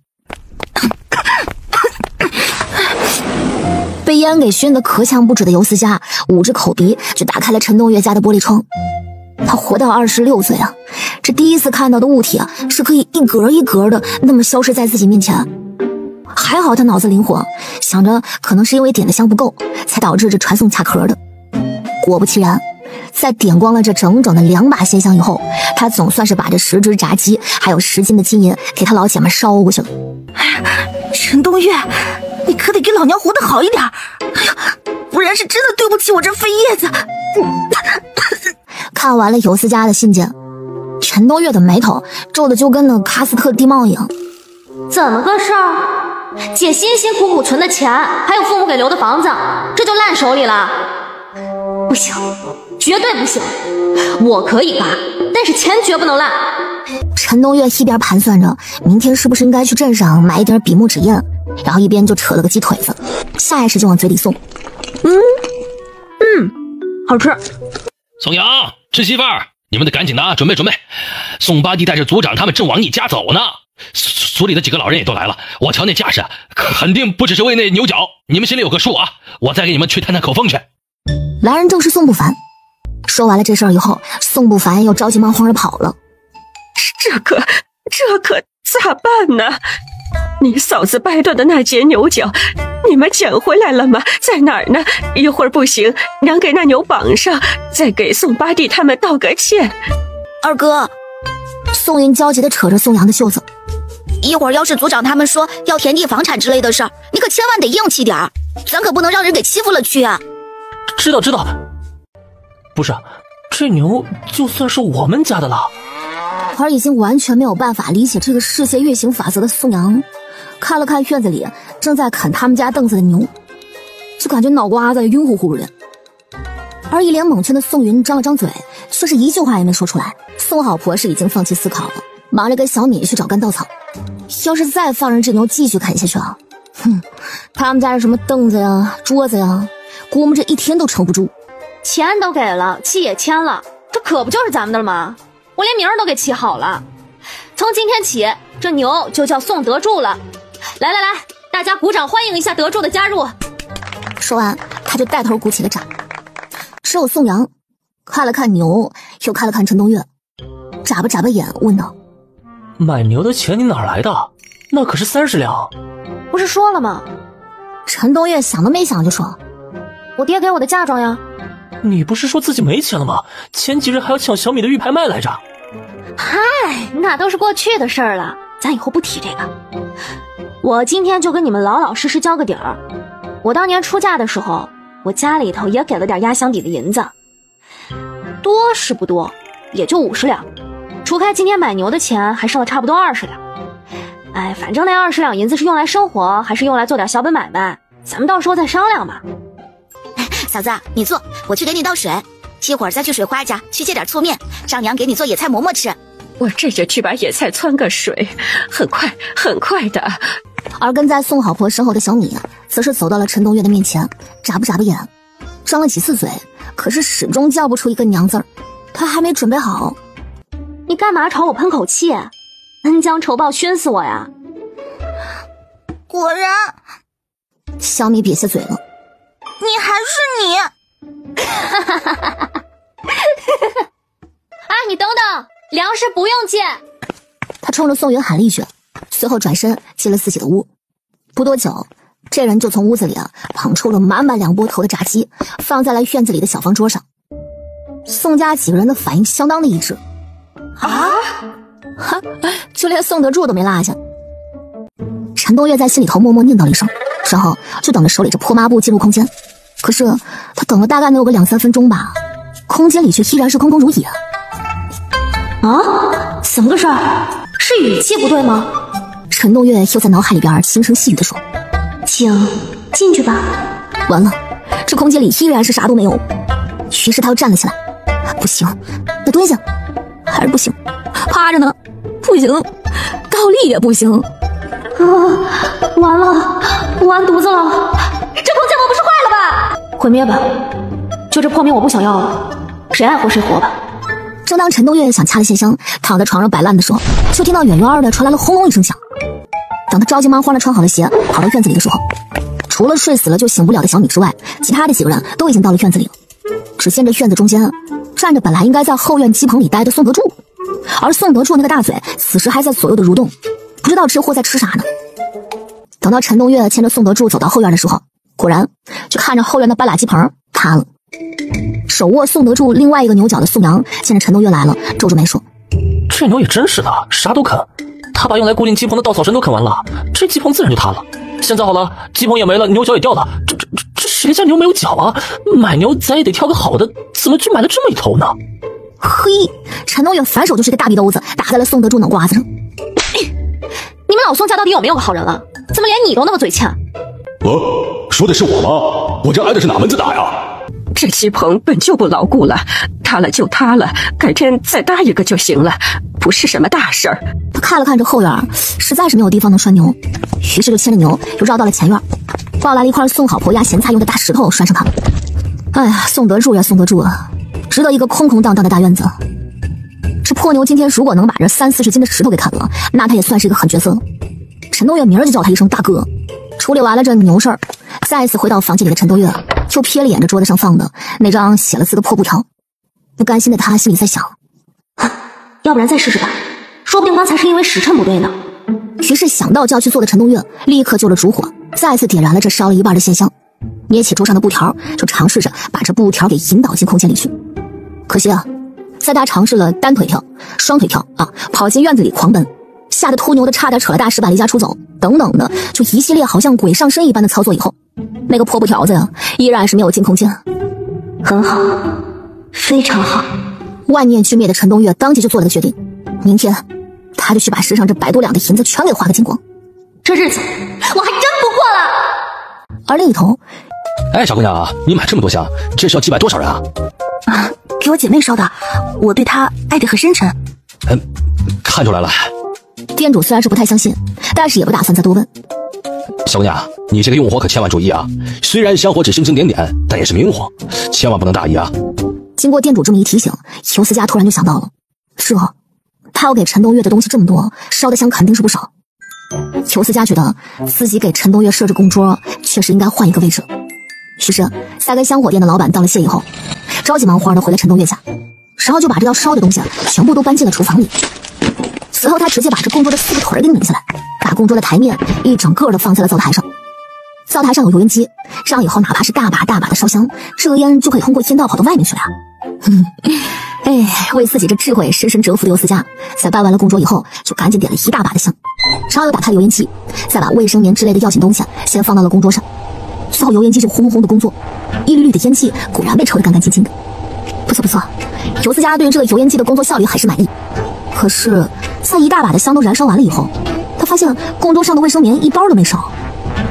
被烟给熏得咳呛不止的尤思佳捂着口鼻就打开了陈东岳家的玻璃窗。他活到26岁啊，这第一次看到的物体啊，是可以一格一格的那么消失在自己面前。还好他脑子灵活，想着可能是因为点的香不够，才导致这传送卡壳的。果不其然，在点光了这整整的2把仙香以后，他总算是把这10只炸鸡还有10斤的金银给他老姐们捎过去了。陈东岳，你可得给老娘活得好一点，哎呀，不然是真的对不起我这废叶子。看完了尤思佳的信件，陈东岳的眉头皱的就跟那喀斯特地貌一样。怎么个事儿？姐辛辛苦苦存的钱，还有父母给留的房子，这就烂手里了？不行，绝对不行！我可以发，但是钱绝不能烂。陈东岳一边盘算着明天是不是应该去镇上买一点笔墨纸砚，然后一边就扯了个鸡腿子，下意识就往嘴里送。好吃。宋阳、吃媳妇儿，你们得赶紧的，准备准备。宋八弟带着族长他们正往你家走呢。族里的几个老人也都来了，我瞧那架势，肯定不只是为那牛角，你们心里有个数啊！我再给你们去探探口风去。来人正是宋不凡。说完了这事儿以后，宋不凡又着急忙慌地跑了。这可咋办呢？你嫂子掰断的那截牛角，你们捡回来了吗？在哪儿呢？一会儿不行，娘给那牛绑上，再给宋八弟他们道个歉。二哥，宋云焦急地扯着宋阳的袖子。一会儿要是族长他们说要田地房产之类的事儿，你可千万得硬气点儿，咱可不能让人给欺负了去啊！知道。不是，这牛就算是我们家的了。而已经完全没有办法理解这个世界运行法则的宋阳，看了看院子里正在啃他们家凳子的牛，就感觉脑瓜子晕乎乎的。而一脸懵圈的宋云张了张嘴，却是一句话也没说出来。宋好婆是已经放弃思考了，忙着跟小米去找干稻草。要是再放任这牛继续啃下去啊，他们家是什么凳子呀、桌子呀，估摸着1天都撑不住。钱都给了，契也签了，这可不就是咱们的了吗？我连名儿都给起好了。从今天起，这牛就叫宋德柱了。来，大家鼓掌欢迎一下德柱的加入。说完，他就带头鼓起了掌。只有宋阳看了看牛，又看了看陈东岳，眨巴眼问道：买牛的钱你哪来的？那可是30两。不是说了吗？陈东岳想都没想就说：我爹给我的嫁妆呀。你不是说自己没钱了吗？前几日还要抢小米的玉拍卖来着。嗨，那都是过去的事儿了，咱以后不提这个。我今天就跟你们老老实实交个底儿。我当年出嫁的时候，我家里头也给了点压箱底的银子，多是不多，也就50两，除开今天买牛的钱，还剩了差不多20两。哎，反正那20两银子是用来生活，还是用来做点小本买卖，咱们到时候再商量嘛。嫂子，你坐，我去给你倒水，一会儿再去水花家去借点醋面，让娘给你做野菜馍馍吃。我这就去把野菜汆个水，很快的。而跟在宋好婆身后的小米则是走到了陈东岳的面前，眨巴眼，张了几次嘴，可是始终叫不出一个娘字儿。他还没准备好。你干嘛朝我喷口气？恩将仇报熏死我呀！果然，小米瘪下嘴了。你还是你！哎，你等等，粮食不用进。他冲着宋云喊了一句，随后转身进了自己的屋。不多久，这人就从屋子里捧出了满满2波头的炸鸡，放在了院子里的小方桌上。宋家几个人的反应相当的一致。啊！哈，就连宋德柱都没落下。陈东岳在心里头默默念叨了一声，然后就等着手里这破抹布进入空间。可是他等了大概能有个2-3分钟吧，空间里却依然是空空如也。啊，怎么个事儿？是语气不对吗？陈东岳又在脑海里边轻声细语地说：“请进去吧。”完了，这空间里依然是啥都没有。于是他又站了起来，不行，那蹲下还是不行，趴着呢不行，倒立也不行。完了，我完犊子了！这空间我不是坏了吧？毁灭吧！就这破灭我不想要了，谁爱活谁活吧。正当陈东岳想掐了线香，躺在床上摆烂的时候，就听到远远的传来了轰隆一声响。等他着急忙慌的穿好了鞋，跑到院子里的时候，除了睡死了就醒不了的小米之外，其他的几个人都已经到了院子里了。只见这院子中间站着本来应该在后院鸡棚里待的宋德柱，而宋德柱那个大嘴此时还在左右的蠕动，不知道这货在吃啥呢。等到陈东岳牵着宋德柱走到后院的时候，果然就看着后院的半拉鸡棚塌了。手握宋德柱另外一个牛角的宋阳见着陈东岳来了，皱着眉说：“这牛也真是的，啥都啃。他把用来固定鸡棚的稻草绳都啃完了，这鸡棚自然就塌了。现在好了，鸡棚也没了，牛角也掉了。这谁家牛没有角啊？买牛咱也得挑个好的，怎么就买了这么一头呢？”嘿，陈东岳反手就是个大逼兜子打在了宋德柱脑瓜子上。你们老宋家到底有没有个好人了？怎么连你都那么嘴欠？说的是我吗？我这挨的是哪门子打呀？这鸡棚本就不牢固了，塌了就塌了，改天再搭一个就行了，不是什么大事儿。他看了看这后院，实在是没有地方能拴牛，于是就牵着牛又绕到了前院，抱来了一块宋好婆压咸菜用的大石头拴上它。哎呀，宋德柱呀，宋德柱啊，值得一个空空荡荡的大院子。这破牛今天如果能把这30-40斤的石头给啃了，那他也算是一个狠角色了。陈东岳明儿就叫他一声大哥。处理完了这牛事儿，再一次回到房间里的陈东岳又瞥了眼着桌子上放的那张写了字的破布条，不甘心的他心里在想，要不然再试试吧，说不定刚才是因为时辰不对呢。于是想到就要去做的陈东岳立刻救了烛火，再次点燃了这烧了一半的线香，捏起桌上的布条，就尝试着把这布条给引导进空间里去。可惜啊，在他尝试了单腿跳、双腿跳跑进院子里狂奔，吓得秃牛的差点扯了大石板离家出走等等的，就一系列好像鬼上身一般的操作以后，那个破布条子呀依然是没有进空间。很好，非常好。万念俱灭的陈东岳当即就做了个决定，明天他就去把身上这100多两的银子全给花个精光。这日子我还真不过了。而另一头，哎，小姑娘啊，你买这么多香，这是要祭拜多少人啊？给我姐妹烧的，我对她爱得很深沉。看出来了。店主虽然是不太相信，但是也不打算再多问。小姑娘，你这个用火可千万注意啊！虽然香火只星星点点，但也是明火，千万不能大意啊！经过店主这么一提醒，邱思佳突然就想到了，是啊，他要给陈东岳的东西这么多，烧的香肯定是不少。邱思佳觉得自己给陈东岳设置供桌，确实应该换一个位置。于是，在跟香火店的老板道了谢以后，着急忙慌的回了陈东岳家，然后就把这要烧的东西全部都搬进了厨房里。随后他直接把这供桌的4个腿给拧下来，把供桌的台面一整个的放在了灶台上。灶台上有油烟机，这样以后哪怕是大把大把的烧香，这个烟就可以通过烟道跑到外面去了。为自己这智慧深深折服的尤思佳，在搬完了供桌以后，就赶紧点了一大把的香，然后又打开了油烟机，再把卫生棉之类的要紧东西先放到了供桌上。随后油烟机就轰轰轰的工作，一缕缕的烟气果然被抽得干干净净的。不错不错，尤思佳对于这个油烟机的工作效率还是满意。可是，在一大把的香都燃烧完了以后，他发现供桌上的卫生棉一包都没烧。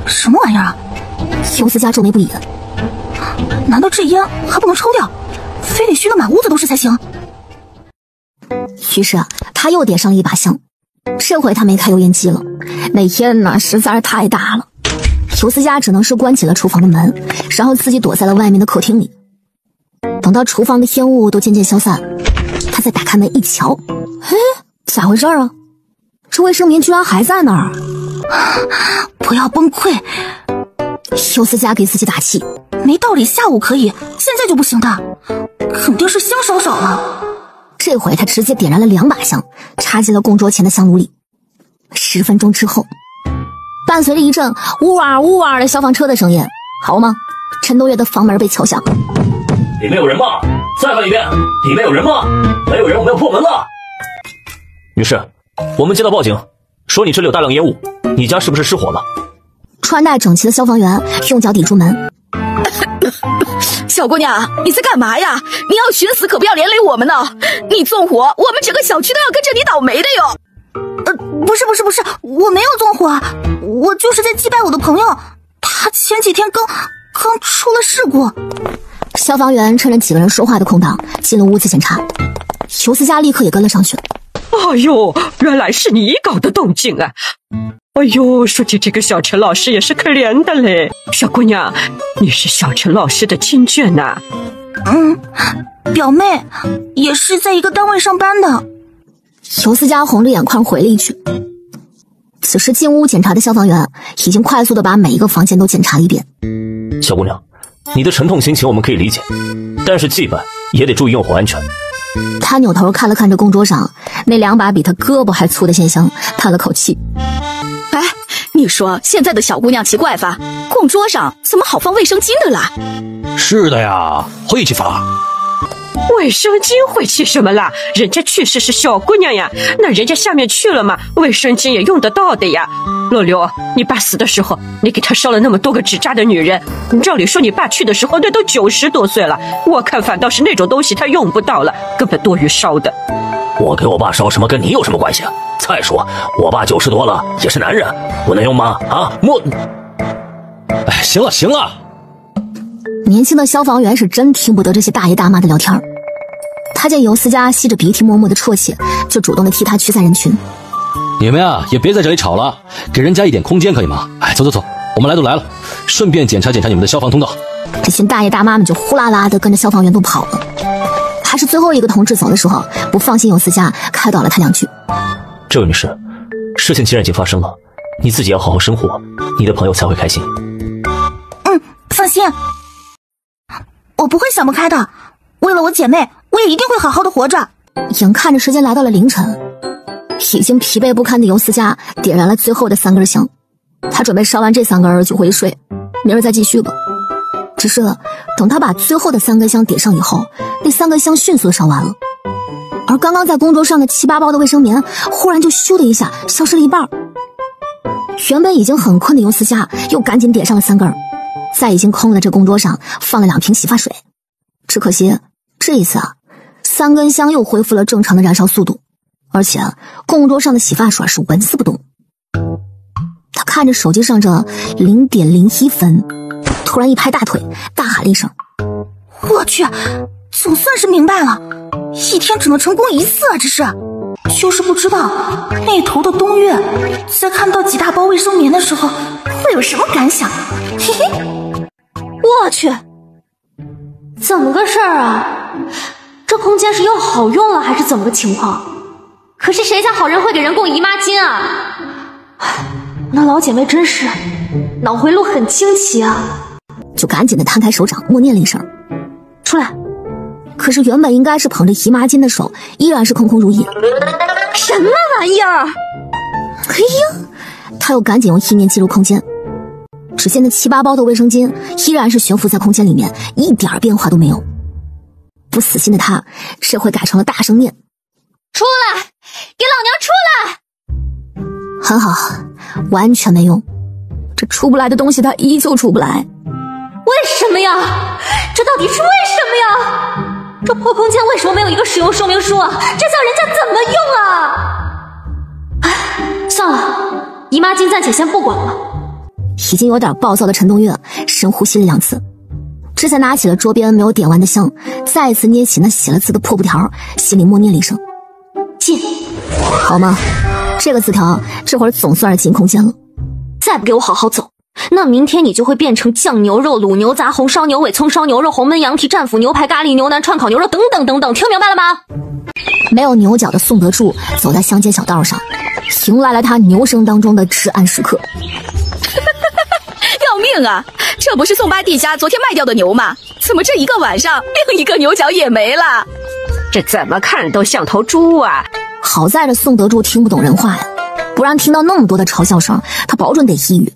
什么玩意儿啊？尤思佳皱眉不已。难道这烟还不能抽掉，非得熏得满屋子都是才行？于是他又点上了一把香，这回他没开油烟机了，那烟呢实在是太大了。尤思佳只能是关起了厨房的门，然后自己躲在了外面的客厅里。等到厨房的烟雾都渐渐消散，他再打开门一瞧，咋回事啊？这卫生棉居然还在那儿！不要崩溃，尤思佳给自己打气，没道理下午可以，现在就不行的，肯定是香烧少了。这回他直接点燃了2把香，插进了供桌前的香炉里。10分钟之后，伴随着一阵呜哇呜哇的消防车的声音，好吗？陈东岳的房门被敲响。里面有人吗？再问一遍，里面有人吗？没有人，我们要破门了。女士，我们接到报警，说你这里有大量烟雾，你家是不是失火了？穿戴整齐的消防员用脚抵住门。小姑娘，你在干嘛呀？你要寻死可不要连累我们呢！你纵火，我们整个小区都要跟着你倒霉的哟！不是，我没有纵火，我就是在祭拜我的朋友，他前几天刚出了事故。消防员趁着几个人说话的空档进了屋子检查，尤思佳立刻也跟了上去。哎呦，原来是你搞的动静啊！哎呦，说起这个小陈老师也是可怜的嘞。小姑娘，你是小陈老师的亲眷呐？表妹也是在一个单位上班的。尤思佳红着眼眶回了一句。此时进屋检查的消防员已经快速的把每一个房间都检查了一遍。小姑娘，你的沉痛心情我们可以理解，但是祭拜也得注意用火安全。他扭头看了看这供桌上那2把比他胳膊还粗的线香，叹了口气。哎，你说现在的小姑娘奇怪吧？供桌上怎么好放卫生巾的啦？是的呀，晦气法。卫生巾晦气什么啦？人家确实是小姑娘呀，那人家下面去了嘛，卫生巾也用得到的呀。老刘，你爸死的时候，你给他烧了那么多个纸扎的女人，照理说你爸去的时候那都90多岁了，我看反倒是那种东西他用不到了，根本多余烧的。我给我爸烧什么跟你有什么关系啊？再说我爸90多了，也是男人，不能用吗？啊，哎，行了。年轻的消防员是真听不得这些大爷大妈的聊天。他见尤思佳吸着鼻涕默默的啜泣，就主动的替他驱散人群。你们呀，也别在这里吵了，给人家一点空间可以吗？哎，走，我们来都来了，顺便检查检查你们的消防通道。这群大爷大妈们就呼啦啦的跟着消防员都跑了。还是最后一个同志走的时候，不放心尤思佳，开导了他2句。这位女士，事情既然已经发生了，你自己要好好生活，你的朋友才会开心。放心，我不会想不开的，为了我姐妹，我也一定会好好的活着。眼看着时间来到了凌晨，已经疲惫不堪的尤思佳点燃了最后的3根香，他准备烧完这3根就回睡，明儿再继续吧。只是等他把最后的3根香点上以后，那3根香迅速的烧完了，而刚刚在供桌上的7、8包的卫生棉忽然就咻的一下消失了一半。原本已经很困的尤思佳又赶紧点上了3根，在已经空了的这供桌上放了2瓶洗发水。只可惜这一次3根香又恢复了正常的燃烧速度，而且供桌上的洗发水是纹丝不动。他看着手机上这0.01分，突然一拍大腿，大喊了一声：我去，总算是明白了，一天只能成功1次啊，这是。就是不知道那头的东岳在看到几大包卫生棉的时候会有什么感想。嘿嘿，我去，怎么个事儿啊？这空间是又好用了还是怎么个情况？可是谁家好人会给人供姨妈巾啊？那老姐妹真是脑回路很清奇啊！就赶紧的摊开手掌默念了一声出来。可是原本应该是捧着姨妈巾的手依然是空空如也。什么玩意儿？哎呀，他又赶紧用意念进入空间，只见那7、8包的卫生巾依然是悬浮在空间里面，一点变化都没有。不死心的他这回改成了大声念：出来，给老娘出来！很好，完全没用，这出不来的东西他依旧出不来。为什么呀？这到底是为什么呀？这破空间为什么没有一个使用说明书啊？这叫人家怎么用啊？哎，算了，姨妈巾暂且先不管了。已经有点暴躁的陈东岳深呼吸了2次，这才拿起了桌边没有点完的香，再一次捏起那写了字的破布条，心里默念了一声进。好吗？这个字条这会儿总算是进空间了。再不给我好好走，那明天你就会变成酱牛肉、卤牛杂、红烧牛尾、葱烧牛肉、红焖羊蹄、战斧牛排、咖喱牛腩、串烤牛肉等等等等，听明白了吗？没有牛角的宋德柱走在乡间小道上，迎来了他牛生当中的至暗时刻。要命啊！这不是宋八弟家昨天卖掉的牛吗？怎么这一个晚上另一个牛角也没了？这怎么看都像头猪啊！好在这宋德柱听不懂人话呀，不然听到那么多的嘲笑声，他保准得抑郁。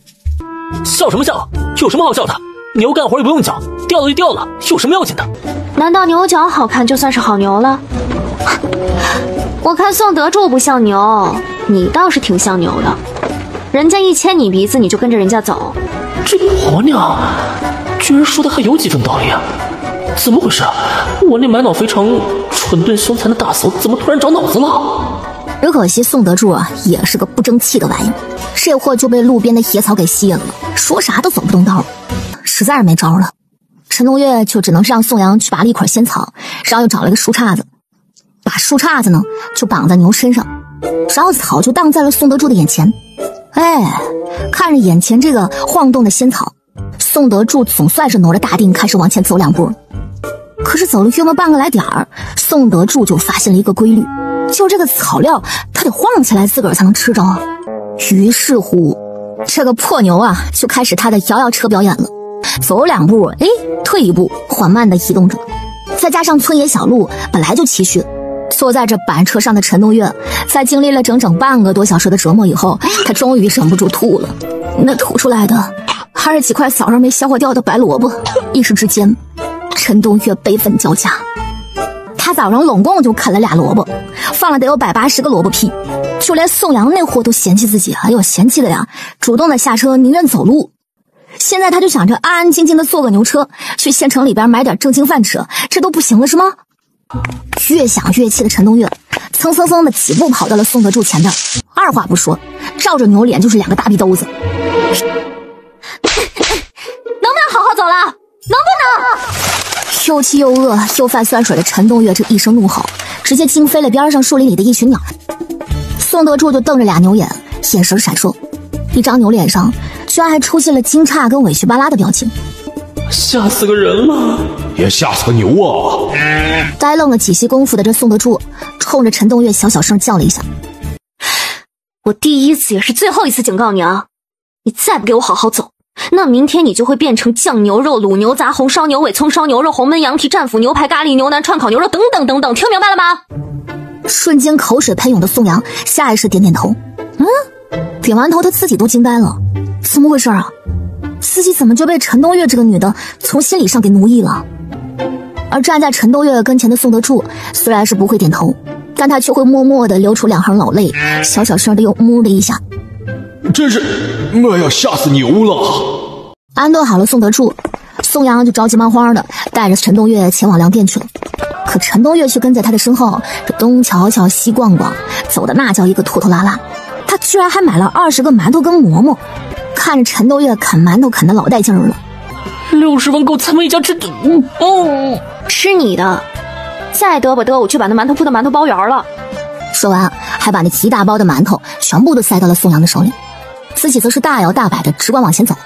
笑什么笑？有什么好笑的？牛干活也不用脚，掉了就掉了，有什么要紧的？难道牛角好看就算是好牛了？我看宋德柱不像牛，你倒是挺像牛的。人家一牵你鼻子，你就跟着人家走。这婆娘居然说的还有几分道理啊！怎么回事？我那满脑肥肠、蠢钝凶残的大嫂怎么突然长脑子了？只可惜宋德柱啊，也是个不争气的玩意，这货就被路边的野草给吸引了，说啥都走不动道，实在是没招了。陈东岳就只能是让宋阳去拔了一块仙草，然后又找了个树杈子，把树杈子呢就绑在牛身上，然后草就荡在了宋德柱的眼前。哎，看着眼前这个晃动的仙草，宋德柱总算是挪着大腚开始往前走2步。可是走了约莫半个来点儿，宋德柱就发现了一个规律，就这个草料它得晃起来自个儿才能吃着啊。于是乎这个破牛啊就开始他的摇摇车表演了，走2步哎退1步，缓慢地移动着。再加上村野小路本来就崎岖，坐在这板车上的陈东岳在经历了整整半个多小时的折磨以后，他终于忍不住吐了。那吐出来的还是几块早上没消化掉的白萝卜。一时之间陈东岳悲愤交加，他早上拢共就啃了2萝卜，放了得有180个萝卜屁，就连宋阳那货都嫌弃自己，哎呦嫌弃的呀，主动的下车宁愿走路。现在他就想着安安静静的坐个牛车去县城里边买点正经饭吃，这都不行了是吗？越想越气的陈东岳蹭蹭蹭的几步跑到了宋德柱前边，二话不说照着牛脸就是2个大逼兜子。能不能好好走了？能不能？又气又饿又泛酸水的陈东岳这一声怒吼，直接惊飞了边上树林里的一群鸟。宋德柱就瞪着俩牛眼，眼神闪烁，一张牛脸上居然还出现了惊诧跟委屈巴拉的表情。吓死个人了，也吓死个牛啊！呆愣了几息功夫的这宋德柱冲着陈东岳小小声叫了一下：我第一次也是最后一次警告你啊，你再不给我好好走，那明天你就会变成酱牛肉、卤牛杂、红烧牛尾、葱烧牛肉、红焖羊蹄、战斧牛排、咖喱牛腩、串烤牛肉等等等等，听明白了吗？瞬间口水喷涌的宋阳下意识点点头。点完头他自己都惊呆了，怎么回事啊？自己怎么就被陈东岳这个女的从心理上给奴役了？而站在陈东岳跟前的宋德柱虽然是不会点头，但他却会默默地流出2行老泪，小小声的又的一下。真是我要吓死牛了！安顿好了宋德柱，宋阳就着急忙慌的带着陈东岳前往粮店去了。可陈东岳却跟在他的身后，这东瞧瞧西逛逛，走的那叫一个拖拖拉拉。他居然还买了20个馒头跟馍馍，看着陈东岳啃馒头啃的老带劲儿了。60万够咱们一家吃的，吃你的！再嘚吧嘚，我去把那馒头铺的馒头包圆了。说完，还把那一大包的馒头全部都塞到了宋阳的手里，自己则是大摇大摆的只管往前走。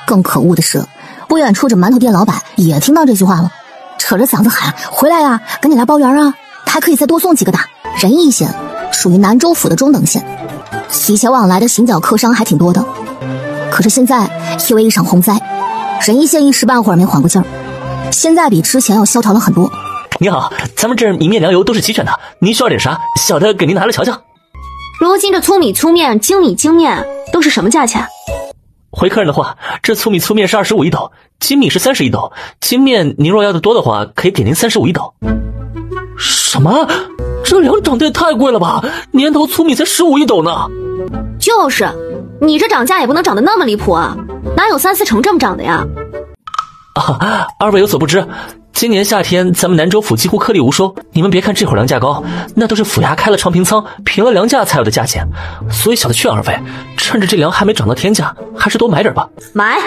更可恶的是，不远处这馒头店老板也听到这句话了，扯着嗓子喊：回来呀，赶紧来包圆啊，他还可以再多送几个的。仁义县属于南州府的中等县，以前往来的行脚客商还挺多的，可是现在因为一场洪灾，仁义县一时半会儿没缓过劲儿，现在比之前要萧条了很多。你好，咱们这儿米面粮油都是齐全的，您需要点啥？小的给您拿来瞧瞧。如今这粗米粗面、精米精面都是什么价钱？回客人的话，这粗米粗面是25一斗，精米是30一斗，精面您若要的多的话，可以给您35一斗。什么？这粮涨得也太贵了吧？年头粗米才15一斗呢。就是，你这涨价也不能涨得那么离谱啊，哪有3、4成这么涨的呀？二位有所不知，今年夏天咱们南州府几乎颗粒无收，你们别看这会儿粮价高，那都是府衙开了长平仓，平了粮价才有的价钱，所以小的劝二位，趁着这粮还没涨到天价，还是多买点吧。买！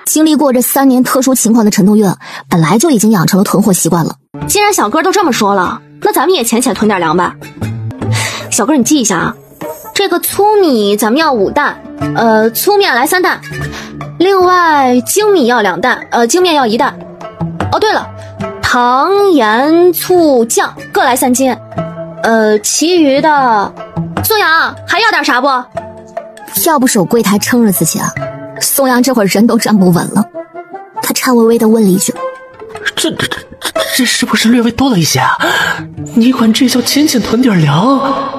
经历过这3年特殊情况的陈东岳本来就已经养成了囤货习惯了。既然小哥都这么说了，那咱们也浅浅囤点粮吧。小哥你记一下啊，这个粗米咱们要5担，粗面来3担，另外精米要2担，精面要1担。哦对了，糖盐醋酱各来3斤，其余的宋阳还要点啥不？要不是有柜台撑着自己啊，宋阳这会儿人都站不稳了。他颤巍巍地问了一句：这是不是略微多了一些啊？你管这叫捡捡囤点粮？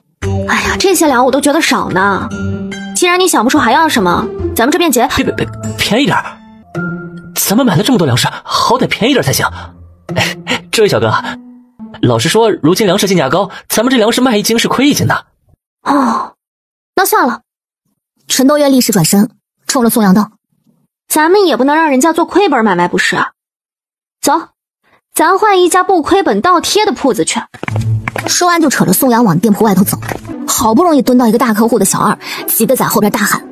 哎呀，这些粮我都觉得少呢。既然你想不出还要什么，咱们这边结。便宜点。咱们买了这么多粮食，好歹便宜点才行。这位小哥，老实说，如今粮食进价高，咱们这粮食卖1斤是亏1斤的。哦，那算了。陈东岳立时转身，冲了宋阳道：“咱们也不能让人家做亏本买卖不是？走，咱换一家不亏本倒贴的铺子去。”说完就扯着宋阳往店铺外头走。好不容易蹲到一个大客户的小二，急得在后边大喊：“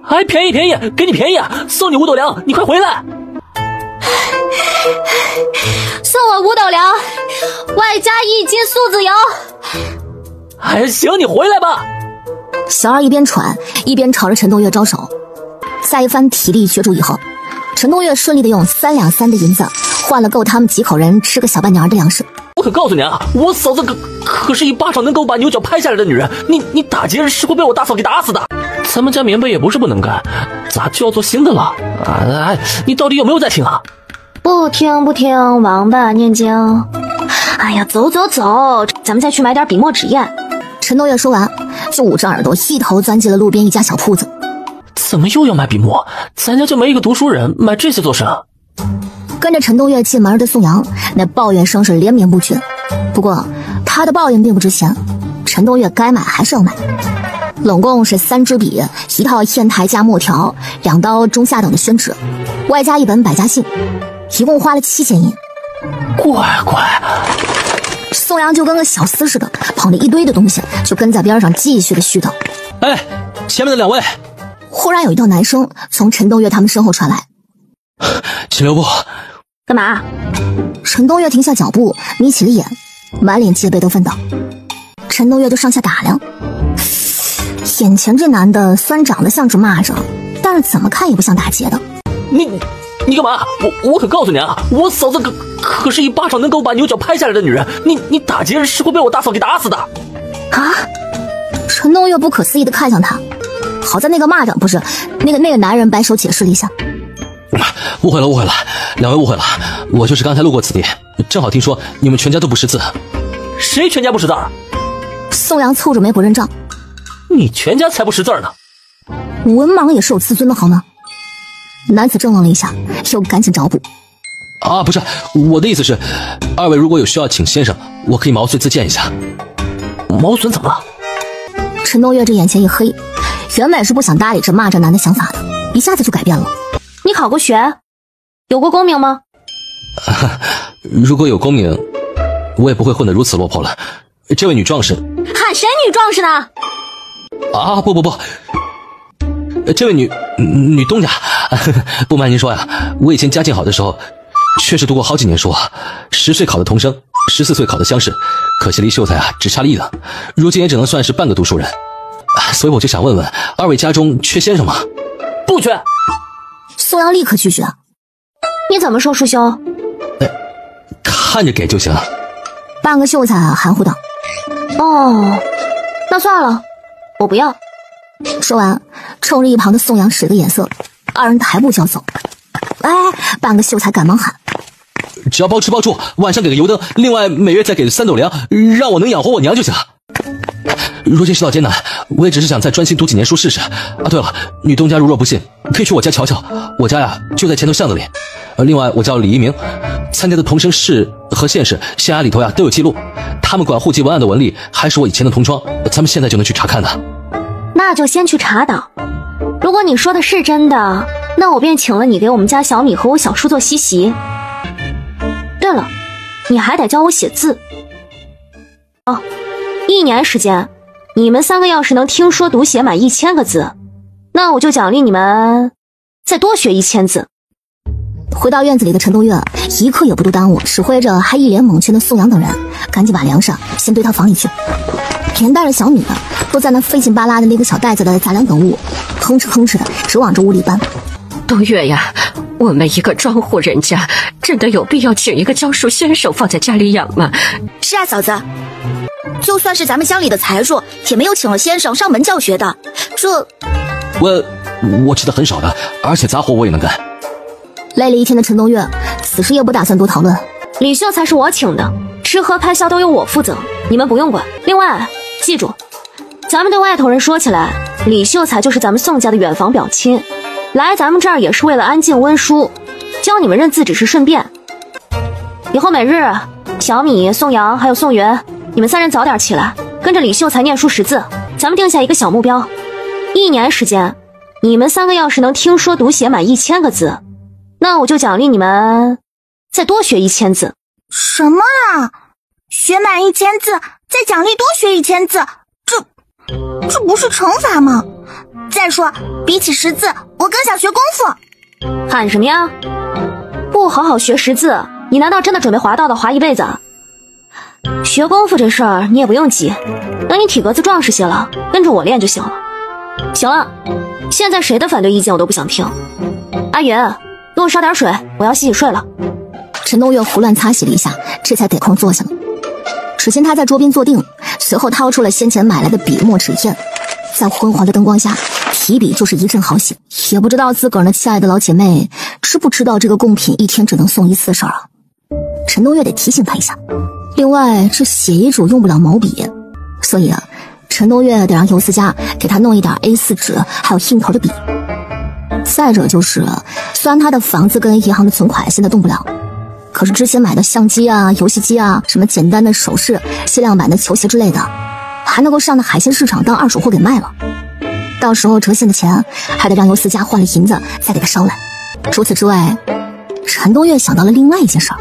哎，便宜，给你便宜啊！送你5斗粮，你快回来！送我5斗粮，外加1斤素子油。”哎，行，你回来吧。小二一边喘一边朝着陈东岳招手。在一番体力角逐以后，陈东岳顺利的用3两3的银子换了够他们几口人吃个小半年的粮食。我可告诉你啊，我嫂子可是一巴掌能够把牛角拍下来的女人，你打劫是会被我大嫂给打死的。咱们家棉被也不是不能干，咋就要做新的了？哎，你到底有没有在听啊？不听，王八念经。哎呀，走，咱们再去买点笔墨纸砚。陈东岳说完，就捂着耳朵一头钻进了路边一家小铺子。怎么又要买笔墨？咱家就没一个读书人，买这些做甚？跟着陈东岳进门的宋阳，那抱怨声是连绵不绝。不过他的抱怨并不值钱，陈东岳该买还是要买。拢共是3支笔、1套砚台加墨条、2刀中下等的宣纸，外加1本百家姓，一共花了7000银。乖，宋阳就跟个小厮似的，捧着一堆的东西，就跟在边上继续的絮叨：“哎，前面的2位。”忽然有一道男声从陈东岳他们身后传来：“请留步。”干嘛？陈东岳停下脚步，眯起了眼，满脸戒备的问道。陈东岳就上下打量，眼前这男的虽然长得像只蚂蚱，但是怎么看也不像打劫的。你干嘛？我可告诉你啊，我嫂子可是一巴掌能够把牛角拍下来的女人，你打劫是会被我大嫂给打死的。啊！陈东岳不可思议的看向他，好在那个蚂蚱不是那个男人摆手解释了一下。误会了，2位误会了，我就是刚才路过此地，正好听说你们全家都不识字。谁全家不识字？宋阳凑着眉不认账。你全家才不识字呢。文盲也是有自尊的好吗？男子怔愣了一下，又赶紧找补。啊，不是，我的意思是，2位如果有需要请先生，我可以毛遂自荐一下。毛损怎么了？陈东岳这眼前一黑，原本是不想搭理这蚂蚱男的想法的，一下子就改变了。你考过学？有过功名吗？如果有功名，我也不会混得如此落魄了。这位女壮士，喊谁女壮士呢？啊，不，这位女东家，不瞒您说呀，我以前家境好的时候，确实读过好几年书，10岁考的童生，14岁考的乡试，可惜离秀才只差了1等，如今也只能算是半个读书人。所以我就想问问，2位家中缺先生吗？不缺。宋阳立刻拒绝。你怎么说，叔兄？看着给就行。半个秀才含糊道。哦，那算了，我不要。说完，冲着一旁的宋阳使个眼色，2人抬步就要走。哎，半个秀才赶忙喊：“只要包吃包住，晚上给个油灯，另外每月再给3斗粮，让我能养活我娘就行。如今世道艰难，我也只是想再专心读几年书试试。啊，对了，女东家如若不信，可以去我家瞧瞧，我家呀就在前头巷子里。另外我叫李一鸣，参加的童生试和县试、县衙里头呀都有记录，他们管户籍文案的文吏还是我以前的同窗，咱们现在就能去查看的。那就先去查岛。如果你说的是真的，那我便请了你给我们家小米和我小叔做西席。对了，你还得教我写字。哦，1年时间。你们3个要是能听说读写满1000个字，那我就奖励你们再多学1000字。回到院子里的陈东岳一刻也不多耽误，指挥着还一脸懵圈的宋阳等人赶紧把粮食先堆到房里去，连带着小米都在那费劲巴拉的那个小袋子的杂粮等物吭哧的直往着屋里搬。东岳呀，我们一个庄户人家真的有必要请一个教书先生放在家里养吗？是啊，嫂子，就算是咱们乡里的财主，也没有请了先生上门教学的。这我吃的很少的，而且杂活我也能干。累了一天的陈东岳此时也不打算多讨论，李秀才是我请的，吃喝开销都由我负责，你们不用管。另外，记住，咱们对外头人说起来，李秀才就是咱们宋家的远房表亲，来咱们这儿也是为了安静温书，教你们认字只是顺便。以后每日，小米、宋阳还有宋元，你们3人早点起来，跟着李秀才念书识字。咱们定下一个小目标，1年时间，你们3个要是能听说读写满1000个字，那我就奖励你们再多学1000字。什么啊？学满1000字，再奖励多学1000字，这不是惩罚吗？再说，比起识字，我更想学功夫。喊什么呀？不好好学识字，你难道真的准备滑道滑一辈子？学功夫这事儿你也不用急，等你体格子壮实些了，跟着我练就行了。行了，现在谁的反对意见我都不想听。阿云，给我烧点水，我要洗洗睡了。陈东岳胡乱擦洗了一下，这才得空坐下了。只见他在桌边坐定，随后掏出了先前买来的笔墨纸砚，在昏黄的灯光下提笔就是一阵好写。也不知道自个儿那亲爱的老姐妹知不知道这个贡品1天只能送1次的事儿啊？陈东岳得提醒他一下。另外，这写遗嘱用不了毛笔，所以陈东岳得让尤思佳给他弄一点 A4 纸，还有硬头的笔。再者就是，虽然他的房子跟银行的存款现在动不了，可是之前买的相机啊、游戏机啊、什么简单的首饰、限量版的球鞋之类的，还能够上到海鲜市场当二手货给卖了。到时候折现的钱还得让尤思佳换了银子再给他捎来。除此之外，陈东岳想到了另外一件事儿，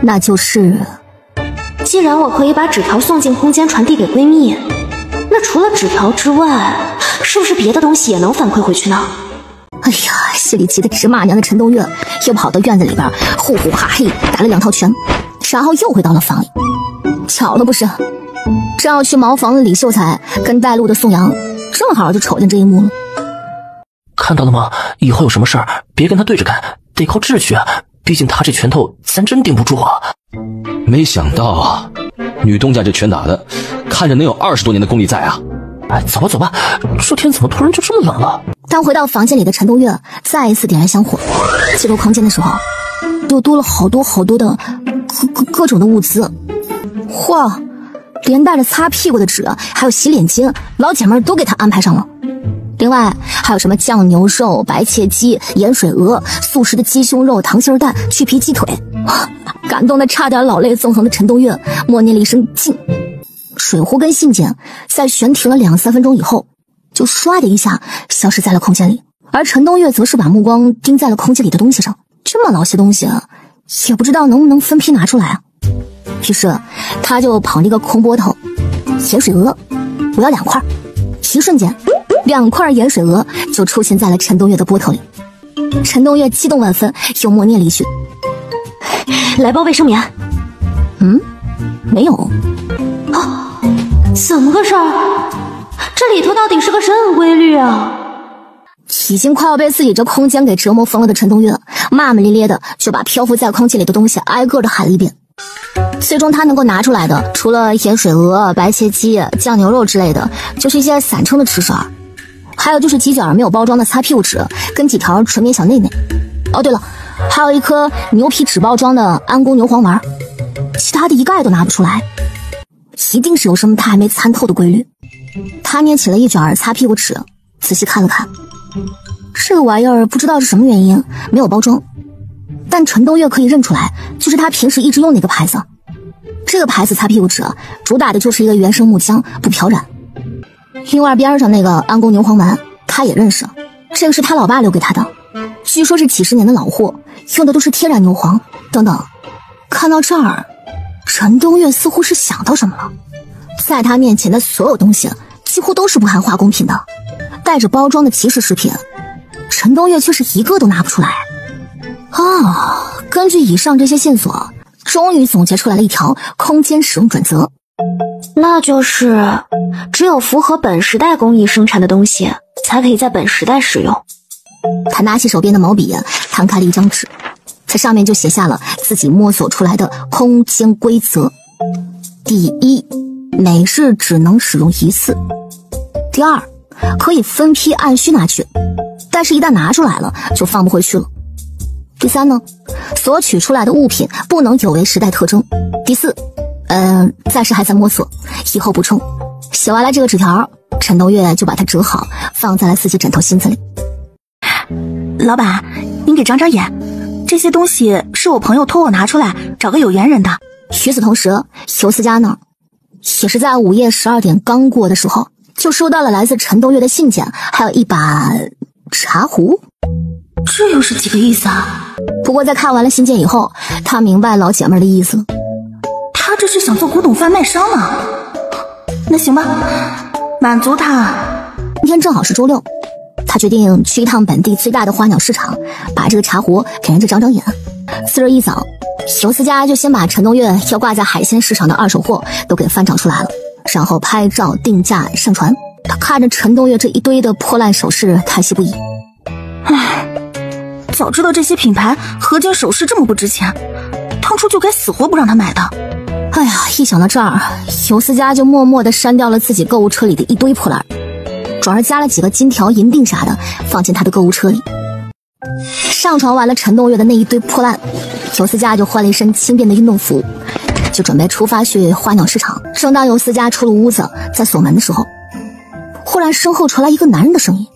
那就是既然我可以把纸条送进空间传递给闺蜜，那除了纸条之外，是不是别的东西也能反馈回去呢？哎呀，心里急得直骂娘的陈东岳又跑到院子里边呼呼哈嘿打了2套拳，然后又回到了房里。巧了不是，正要去茅房的李秀才跟带路的宋阳正好就瞅见这一幕了。看到了吗？以后有什么事儿别跟他对着干，得靠智取啊，毕竟他这拳头咱真顶不住啊。没想到啊，女东家这拳打的看着能有20多年的功力在啊。哎，走吧走吧，这天怎么突然就这么冷了？当回到房间里的陈东岳再一次点燃香火，进入空间的时候，又多了好多的各种的物资。嚯，连带着擦屁股的纸还有洗脸巾，老姐妹都给他安排上了。另外还有什么酱牛肉、白切鸡、盐水鹅、素食的鸡胸肉、溏心蛋、去皮鸡腿。感动的差点老泪纵横的陈东岳默念了一声静。水壶跟信件在悬停了2-3分钟以后，就唰的一下消失在了空间里，而陈东岳则是把目光盯在了空间里的东西上。这么老些东西也不知道能不能分批拿出来啊。于是他就捧了一个空钵头，盐水鹅我要2块。一瞬间2块盐水鹅就出现在了陈东岳的钵头里。陈东岳激动万分，又默念了一句：来包卫生棉。没有啊，怎么个事儿？这里头到底是个什么规律啊？已经快要被自己这空间给折磨疯了的陈东岳骂骂咧咧的就把漂浮在空气里的东西挨个的喊了一遍。最终他能够拿出来的，除了盐水鹅、白切鸡、酱牛肉之类的，就是一些散称的吃食，还有就是几卷没有包装的擦屁股纸跟几条纯棉小内内。哦对了，还有一颗牛皮纸包装的安宫牛黄丸，其他的一概都拿不出来。一定是有什么他还没参透的规律。他捏起了一卷擦屁股纸，仔细看了看，这个玩意儿不知道是什么原因没有包装，但陈东岳可以认出来，就是他平时一直用那个牌子。这个牌子擦屁股纸主打的就是一个原生木浆，不漂染。另外边上那个安宫牛黄丸他也认识，这个是他老爸留给他的，据说是几十年的老货，用的都是天然牛黄等等。看到这儿，陈东岳似乎是想到什么了，在他面前的所有东西几乎都是不含化工品的，带着包装的即食食品，陈东岳却是一个都拿不出来。根据以上这些线索，终于总结出来了一条空间使用准则，那就是只有符合本时代工艺生产的东西才可以在本时代使用。他拿起手边的毛笔，摊开了一张纸，在上面就写下了自己摸索出来的空间规则。第一，每日只能使用1次。第二，可以分批按需拿取，但是一旦拿出来了就放不回去了。第三呢，所取出来的物品不能有违时代特征。第4，暂时还在摸索，以后补充。写完了这个纸条，陈东月就把它折好，放在了自己枕头心子里。老板，您给长长眼，这些东西是我朋友托我拿出来，找个有缘人的。与此同时，尤思佳呢，也是在午夜12点刚过的时候，就收到了来自陈东月的信件，还有一把茶壶。这又是几个意思啊？不过在看完了信件以后，他明白老姐妹的意思了。他这是想做古董贩卖商呢。那行吧，满足他。今天正好是周6，他决定去一趟本地最大的花鸟市场，把这个茶壶给人家长长眼。次日一早，尤思佳就先把陈东月要挂在海鲜市场的二手货都给翻找出来了，然后拍照定价上传。他看着陈东月这一堆的破烂首饰，叹息不已。早知道这些品牌合金首饰这么不值钱，当初就该死活不让他买的。哎呀，一想到这儿，尤思佳就默默地删掉了自己购物车里的一堆破烂，转而加了几个金条银锭啥的放进他的购物车里。上传完了陈东月的那一堆破烂，尤思佳就换了一身轻便的运动服，就准备出发去花鸟市场。正当尤思佳出了屋子，在锁门的时候，忽然身后传来一个男人的声音：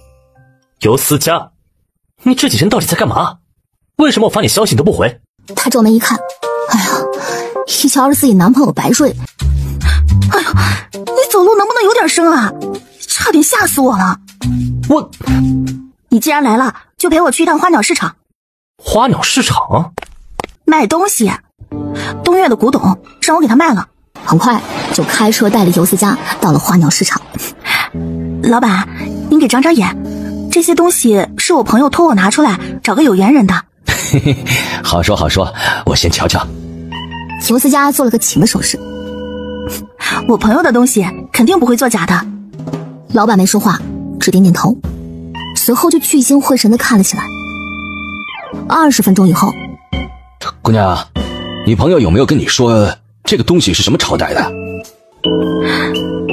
尤思佳，你这几天到底在干嘛？为什么我发你消息你都不回？他皱眉一看，哎呀，一瞧是自己男朋友白瑞。哎呀，你走路能不能有点声啊？差点吓死我了。你既然来了，就陪我去一趟花鸟市场。花鸟市场？卖东西。东岳的古董让我给他卖了。很快就开车带着尤思佳到了花鸟市场。老板，您给长长眼，这些东西是我朋友托我拿出来，找个有缘人的。嘿嘿，好说好说，我先瞧瞧。尤思佳做了个请的手势。我朋友的东西肯定不会作假的。老板没说话，只点点头，随后就聚精会神地看了起来。20分钟以后，姑娘，你朋友有没有跟你说这个东西是什么朝代的？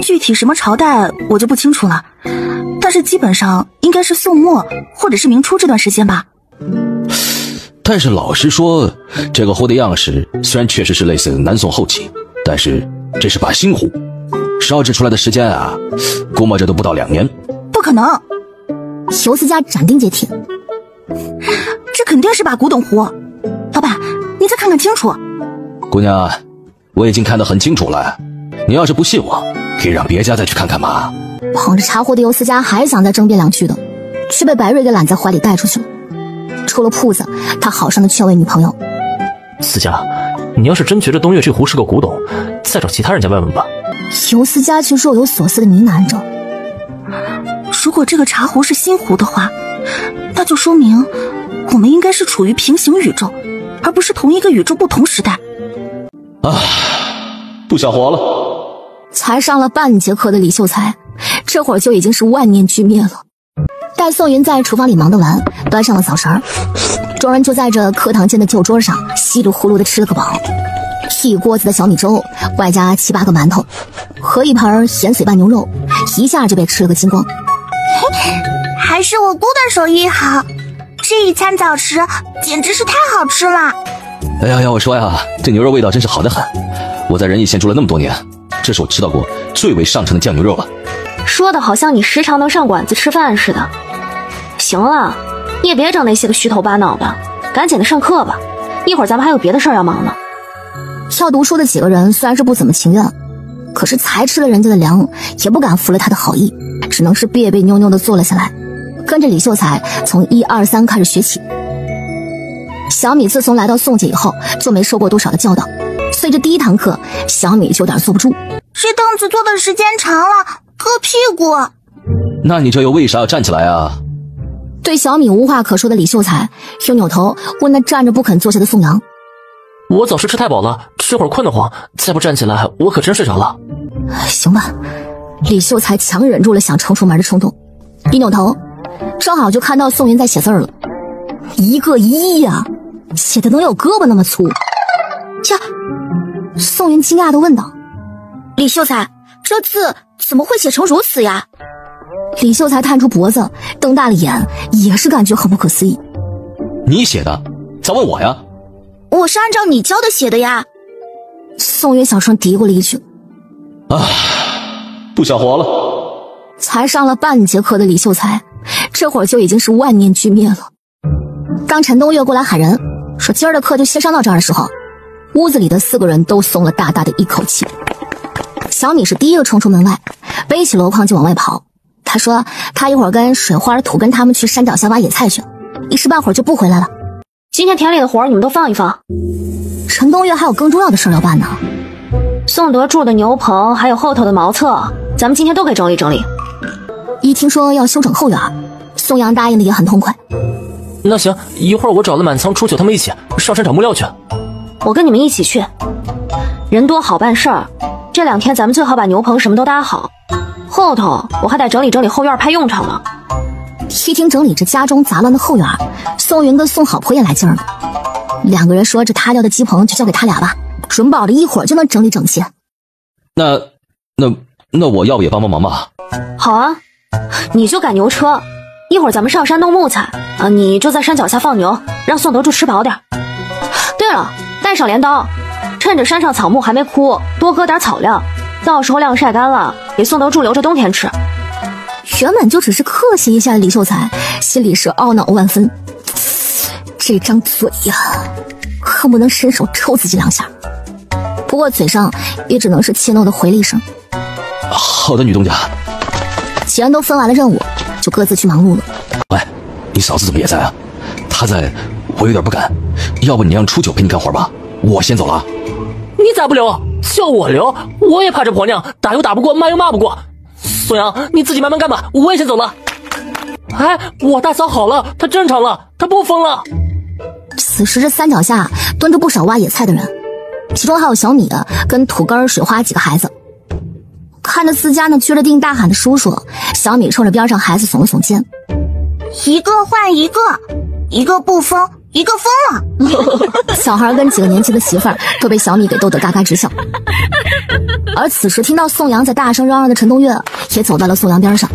具体什么朝代我就不清楚了，但是基本上应该是宋末或者是明初这段时间吧。但是老实说，这个壶的样式虽然确实是类似南宋后期，但是这是把新壶，烧制出来的时间啊，估摸着都不到2年。不可能！尤思佳斩钉截铁，这肯定是把古董壶。老板，您再看看清楚。姑娘，我已经看得很清楚了，你要是不信我，可以让别家再去看看嘛。捧着茶壶的尤思佳还想再争辩2句的，却被白瑞给揽在怀里带出去了。出了铺子，他好生的劝慰女朋友：思佳，你要是真觉得东岳这壶是个古董，再找其他人家问问吧。尤思佳却若有所思的呢喃着：如果这个茶壶是新壶的话，那就说明我们应该是处于平行宇宙，而不是同一个宇宙不同时代。啊，不想活了。才上了半节课的李秀才，这会儿就已经是万念俱灭了。待宋云在厨房里忙得完，端上了早食儿，众人就在这课堂间的旧桌上稀里糊涂的吃了个饱，一锅子的小米粥，外加7、8个馒头和一盘咸水拌牛肉，一下就被吃了个精光。还是我姑的手艺好，这一餐早食简直是太好吃了。哎呀呀，我说呀，这牛肉味道真是好得很。我在仁义县住了那么多年，这是我吃到过最为上乘的酱牛肉了。说的好像你时常能上馆子吃饭似的。行了，你也别整那些个虚头巴脑的，赶紧的上课吧，一会儿咱们还有别的事儿要忙呢。要读书的几个人虽然是不怎么情愿，可是才吃了人家的粮，也不敢负了他的好意，只能是别别扭扭的坐了下来，跟着李秀才从1、2、3开始学起。小米自从来到宋家以后，就没受过多少的教导，随着第1堂课，小米就有点坐不住。这凳子坐的时间长了，硌屁股。那你这又为啥要站起来啊？对小米无话可说的李秀才，又扭头问那站着不肯坐下的宋阳：我早是吃太饱了，这会儿困得慌，再不站起来，我可真睡着了。行吧，李秀才强忍住了想冲出门的冲动，一扭头，正好就看到宋云在写字了，一个1呀，写的能有胳膊那么粗。切！宋云惊讶地问道：李秀才，这字怎么会写成如此呀？李秀才探出脖子，瞪大了眼，也是感觉很不可思议。你写的？咋问我呀？我是按照你教的写的呀。宋云小声嘀咕了一句。不想活了。才上了半节课的李秀才，这会儿就已经是万念俱灭了。当陈东岳过来喊人，说今儿的课就先上到这儿的时候，屋子里的4个人都松了大大的一口气。小米是第一个冲出门外，背起箩筐就往外跑。他说他一会儿跟水花、土根他们去山脚下挖野菜去，一时半会儿就不回来了。今天田里的活你们都放一放。陈东岳还有更重要的事要办呢。宋德住的牛棚还有后头的茅厕，咱们今天都给整理整理。一听说要修整后院，宋阳答应的也很痛快。那行，一会儿我找了满仓、初九他们一起上山找木料去。我跟你们一起去，人多好办事儿。这2天咱们最好把牛棚什么都搭好，后头我还得整理整理后院派用场呢。一听整理这家中杂乱的后院，宋云跟宋好婆也来劲儿了。2个人说这塌掉的鸡棚就交给他俩吧，准保着一会儿就能整理整齐。那我要不也帮忙吧？好啊，你就赶牛车，一会儿咱们上山弄木材啊，你就在山脚下放牛，让宋德柱吃饱点。对了，带上镰刀，趁着山上草木还没枯，多割点草料，到时候晾晒干了，给宋德柱留着冬天吃。原本就只是客气一下的李秀才，心里是懊恼万分。这张嘴呀，恨不能伸手抽自己2下。不过嘴上也只能是怯懦的回了一声。好的，女东家。几人都分完了任务，就各自去忙碌了。喂，你嫂子怎么也在啊？她在，我有点不敢。要不你让初九陪你干活吧，我先走了。你咋不留？叫我留，我也怕这婆娘，打又打不过，骂又骂不过。宋阳，你自己慢慢干吧，我也先走了。哎，我大嫂好了，她正常了，她不疯了。此时这山脚下蹲着不少挖野菜的人，其中还有小米跟土根、水花几个孩子。看着自家那撅着腚大喊的叔叔，小米冲着边上孩子耸了耸肩。一个换一个，一个不疯，一个疯了。小孩跟几个年轻的媳妇儿都被小米给逗得嘎嘎直笑。而此时听到宋阳在大声嚷嚷的陈东岳也走到了宋阳边上。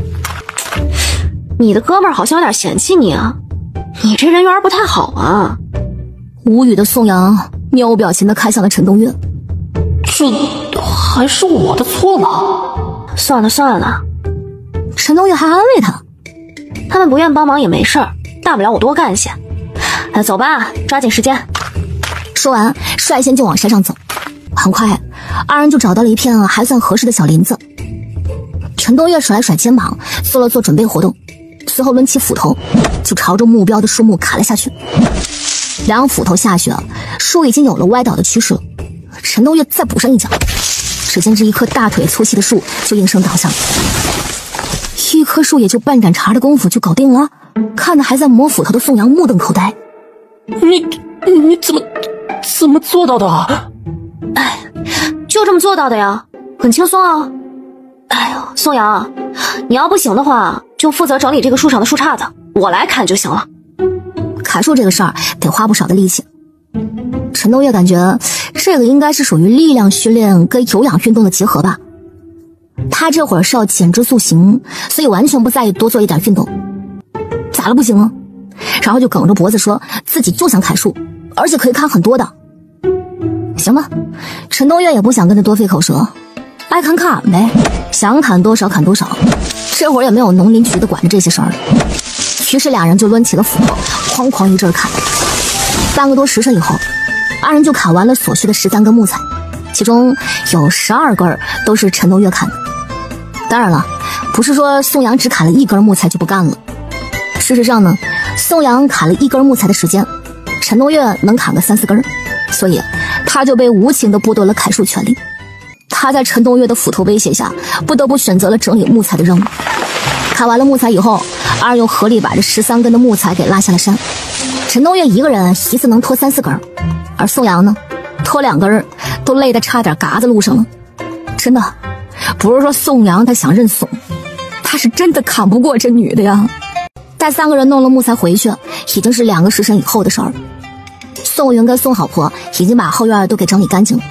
你的哥们儿好像有点嫌弃你啊，你这人缘不太好啊。无语的宋阳面无表情地看向了陈东岳。这还是我的错吗？算了算了，陈东岳还安慰他，他们不愿帮忙也没事儿，大不了我多干些。走吧，抓紧时间。说完率先就往山上走。很快2人就找到了一片还算合适的小林子。陈东岳甩了甩肩膀，做了做准备活动，随后抡起斧头就朝着目标的树木砍了下去。2斧头下去，树已经有了歪倒的趋势了。陈东岳再补上一脚，只见这一棵大腿粗细的树就应声倒下了。一棵树也就半盏茶的功夫就搞定了，看得还在磨斧头的宋阳目瞪口呆。你怎么做到的啊？哎，就这么做到的呀，很轻松啊。哎呦，宋阳，你要不行的话，就负责整理这个树上的树杈子，我来砍就行了。砍树这个事儿得花不少的力气。陈东岳感觉这个应该是属于力量训练跟有氧运动的结合吧。他这会儿是要减脂塑形，所以完全不在意多做一点运动。咋了不行啊？然后就梗着脖子说自己就想砍树，而且可以砍很多的。行吧，陈东岳也不想跟他多费口舌，爱砍砍呗，想砍多少砍多少，这会儿也没有农林局的管着这些事儿了。于是2人就抡起了斧头，哐哐一阵砍。半个多时辰以后，2人就砍完了所需的13根木材，其中有12根都是陈东岳砍的。当然了，不是说宋阳只砍了1根木材就不干了。事实上呢，宋阳砍了1根木材的时间，陈东岳能砍个3、4根，所以他就被无情地剥夺了砍树权利。他在陈东岳的斧头威胁下，不得不选择了整理木材的任务。砍完了木材以后，2人又合力把这13根的木材给拉下了山。陈东岳一个人一次能拖3、4根，而宋阳呢，拖2根都累得差点嘎在路上了。真的，不是说宋阳他想认怂，他是真的砍不过这女的呀。带3个人弄了木材回去，已经是2个时辰以后的事儿。宋云跟宋好婆已经把后院都给整理干净了。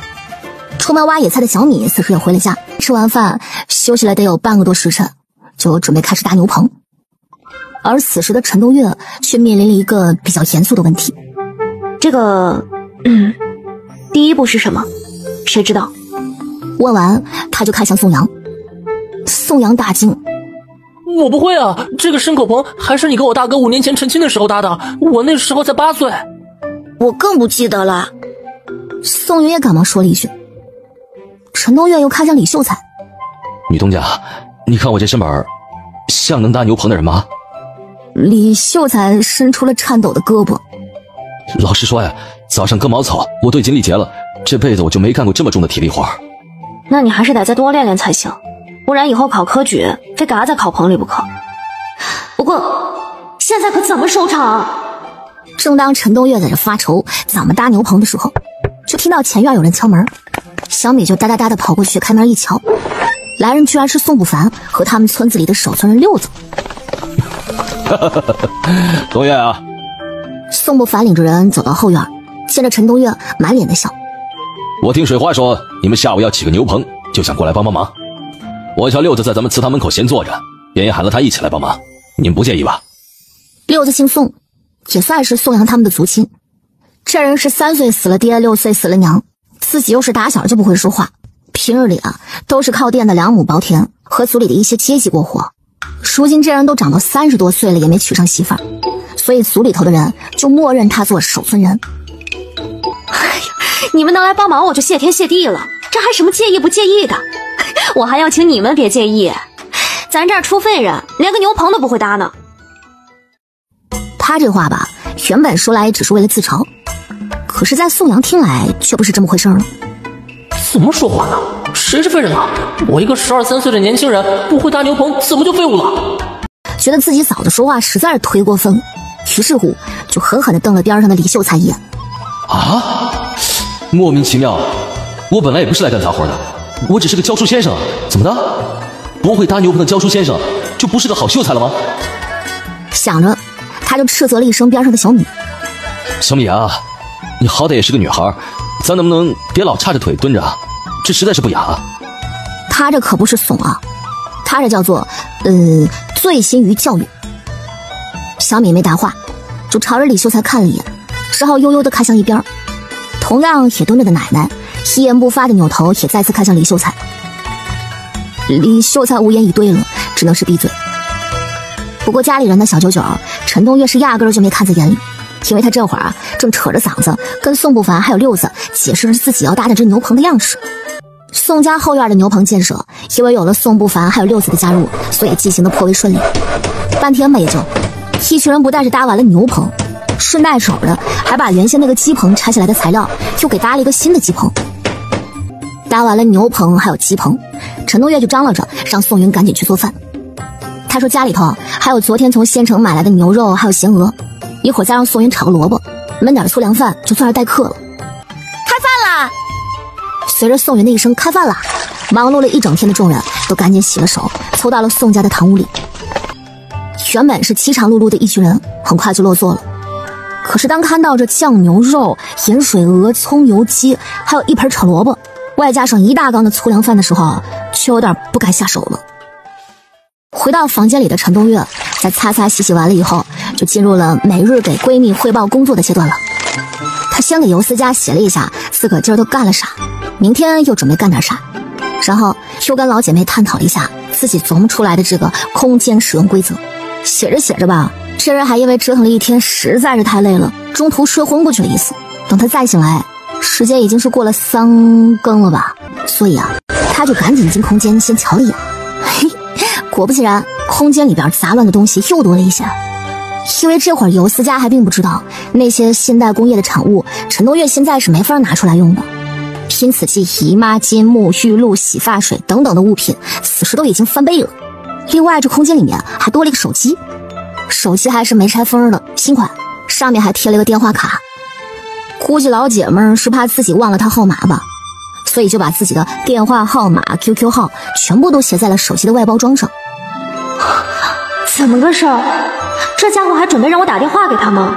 出门挖野菜的小米此时也回了家，吃完饭休息了得有半个多时辰，就准备开始搭牛棚。而此时的陈东岳却面临了一个比较严肃的问题。这个第一步是什么？谁知道？问完，他就看向宋阳。宋阳大惊：“我不会啊，这个牲口棚还是你跟我大哥5年前成亲的时候搭的，我那时候才8岁。”我更不记得了。宋云也赶忙说了一句。陈东岳又看向李秀才：“女东家，你看我这身板，像能搭牛棚的人吗？”李秀才伸出了颤抖的胳膊：“老实说呀，早上割茅草我都已经力竭了，这辈子我就没干过这么重的体力活。”那你还是得再多练练才行，不然以后考科举非嘎在考棚里不可。不过现在可怎么收场？正当陈东岳在这发愁怎么搭牛棚的时候，就听到前院有人敲门。小米就哒哒哒的跑过去开门一瞧，来人居然是宋不凡和他们村子里的守村人六子。东岳啊！宋不凡领着人走到后院，见着陈东岳满脸的笑。我听水花说你们下午要起个牛棚，就想过来帮帮忙。我瞧六子在咱们祠堂门口闲坐着，便也喊了他一起来帮忙，你们不介意吧？六子姓宋，也算是宋阳他们的族亲。这人是3岁死了爹，6岁死了娘，自己又是打小就不会说话，平日里都是靠佃的2亩薄田和族里的一些阶级过活。如今这人都长到30多岁了，也没娶上媳妇儿，所以族里头的人就默认他做守村人。你们能来帮忙我就谢天谢地了，这还什么介意不介意的？我还要请你们别介意，咱这儿出废人连个牛棚都不会搭呢。他这话吧，原本说来也只是为了自嘲，可是在宋阳听来却不是这么回事了。怎么说话呢？谁是废人啊？我一个12、13岁的年轻人不会搭牛棚，怎么就废物了？觉得自己嫂子说话实在是忒过分，于是乎就狠狠地瞪了边上的李秀才一眼。啊！莫名其妙，我本来也不是来干杂活的，我只是个教书先生，怎么的？不会搭牛棚的教书先生就不是个好秀才了吗？想着，他就斥责了一声边上的小米：“小米啊，你好歹也是个女孩，咱能不能别老叉着腿蹲着啊？这实在是不雅。”他这可不是怂啊，他这叫做醉心于教育。小米没答话，就朝着李秀才看了一眼，只好悠悠地看向一边。同样也蹲着的奶奶一言不发的扭头，也再次看向李秀才。李秀才无言以对了，只能是闭嘴。不过家里人的小九九，陈东岳是压根儿就没看在眼里，因为他这会儿正扯着嗓子跟宋不凡还有六子解释着自己要搭的这牛棚的样式。宋家后院的牛棚建设，因为有了宋不凡还有六子的加入，所以进行的颇为顺利。半天吧也就，一群人不但是搭完了牛棚，顺带手的还把原先那个鸡棚拆下来的材料又给搭了一个新的鸡棚。搭完了牛棚还有鸡棚，陈东岳就张罗着让宋云赶紧去做饭。他说家里头还有昨天从县城买来的牛肉还有咸鹅，一会儿再让宋云炒个萝卜，焖点粗粮饭，就算是待客了。开饭啦！随着宋云的一声开饭啦，忙碌了一整天的众人都赶紧洗了手，凑到了宋家的堂屋里。原本是饥肠辘辘的一群人很快就落座了，可是当看到这酱牛肉、盐水鹅、葱油鸡，还有一盆炒萝卜，外加上一大缸的粗粮饭的时候，却有点不敢下手了。回到房间里的陈东岳在擦擦洗洗完了以后，就进入了每日给闺蜜汇报工作的阶段了。他先给尤思佳写了一下自个今儿都干了啥，明天又准备干点啥，然后又跟老姐妹探讨了一下自己琢磨出来的这个空间使用规则。写着写着吧，这人还因为折腾了一天实在是太累了，中途睡昏过去了一次。等他再醒来，时间已经是过了3更了吧，所以他就赶紧进空间先瞧了一眼。嘿，果不其然，空间里边杂乱的东西又多了一些。因为这会儿尤思佳还并不知道那些现代工业的产物，陈东岳现在是没法拿出来用的，因此继姨妈巾、沐浴露、洗发水等等的物品，此时都已经翻倍了。另外，这空间里面还多了一个手机，手机还是没拆封的新款，上面还贴了个电话卡。估计老姐们是怕自己忘了他号码吧，所以就把自己的电话号码、QQ 号全部都写在了手机的外包装上。怎么个事儿？这家伙还准备让我打电话给他吗？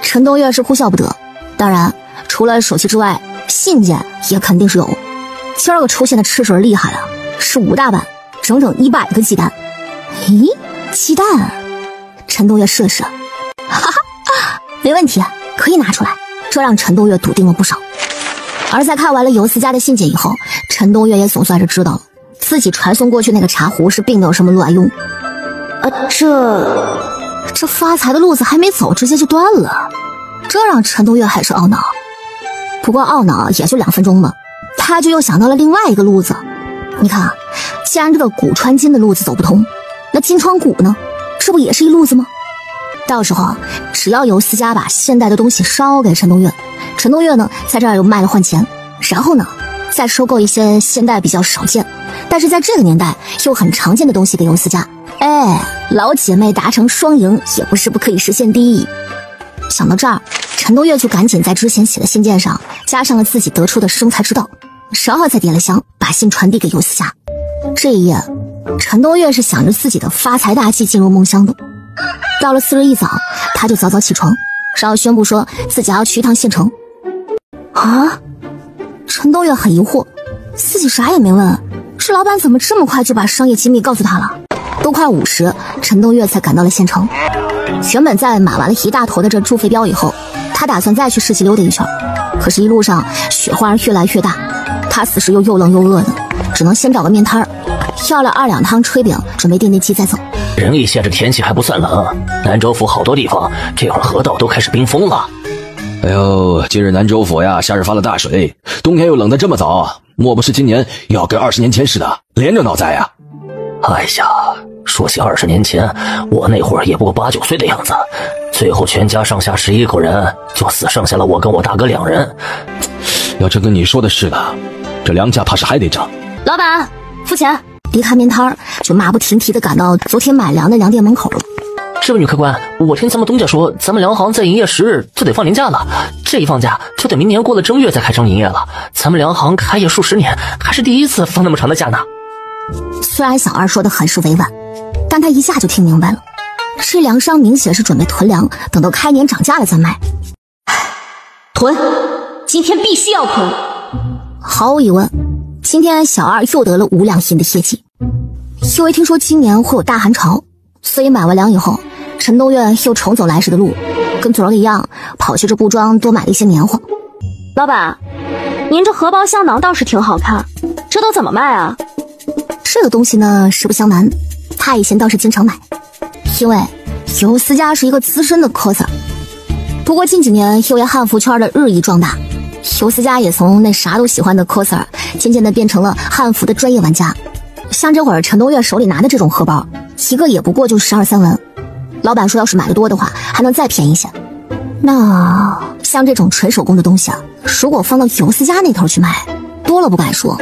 陈东岳是哭笑不得。当然，除了手机之外，信件也肯定是有。今儿个出现的吃水厉害了，是5大板，整整100个鸡蛋。咦，鸡蛋？陈东岳试了试，哈哈，没问题，可以拿出来。这让陈东岳笃定了不少。而在看完了尤思佳的信件以后，陈东岳也总算是知道了自己传送过去那个茶壶是并没有什么卵用。这发财的路子还没走，直接就断了，这让陈东岳很是懊恼。不过懊恼也就2分钟嘛，他就又想到了另外一个路子。你看啊，既然这个古穿金的路子走不通，那金穿古呢，这不也是一路子吗？到时候只要尤思佳把现代的东西烧给陈东岳，陈东岳呢在这儿又卖了换钱，然后呢再收购一些现代比较少见但是在这个年代又很常见的东西给尤思佳，老姐妹达成双赢也不是不可以实现的。想到这儿，陈东岳就赶紧在之前写的信件上加上了自己得出的生财之道，稍后再点了香，把信传递给尤思佳。这一夜，陈东岳是想着自己的发财大计进入梦乡的。到了次日一早，他就早早起床，然后宣布说自己要去一趟县城。陈东岳很疑惑，自己啥也没问，这老板怎么这么快就把商业机密告诉他了？都快5时，陈东岳才赶到了县城。原本在买完了一大坨的这住废镖以后，他打算再去市集溜达一圈，可是一路上雪花越来越大，他此时又冷又饿的，只能先找个面摊儿，要了2两汤炊饼，准备垫垫饥再走。仁义县这天气还不算冷，南州府好多地方这会儿河道都开始冰封了。哎呦，今日南州府呀，夏日发了大水，冬天又冷得这么早，莫不是今年又要跟20年前似的，连着闹灾呀？哎呀，说起20年前，我那会儿也不过8、9岁的样子，最后全家上下11口人，就死剩下了我跟我大哥2人。要真跟你说的似的，这粮价怕是还得涨。老板，付钱。离开面摊儿，就马不停蹄地赶到昨天买粮的粮店门口了。这位女客官，我听咱们东家说，咱们粮行在营业时日就得放年假了，这一放假就得明年过了正月再开张营业了。咱们粮行开业数10年，还是第一次放那么长的假呢。虽然小二说的很是委婉，但他一下就听明白了，这粮商明显是准备囤粮，等到开年涨价了再卖。囤，今天必须要囤。毫无疑问，今天小二又得了5两银的业绩。因为听说今年会有大寒潮，所以买完粮以后，陈东岳又重走来时的路，跟昨儿一样，跑去这布庄多买了一些棉花。老板，您这荷包香囊倒是挺好看，这都怎么卖啊？这个东西呢，实不相瞒，他以前倒是经常买，因为尤思佳是一个资深的 coser。不过近几年因为汉服圈的日益壮大，尤思佳也从那啥都喜欢的 coser， 渐渐的变成了汉服的专业玩家。像这会儿陈东岳手里拿的这种荷包，一个也不过就12、3文。老板说要是买的多的话，还能再便宜些。那像这种纯手工的东西啊，如果放到尤思佳那头去卖，多了不敢说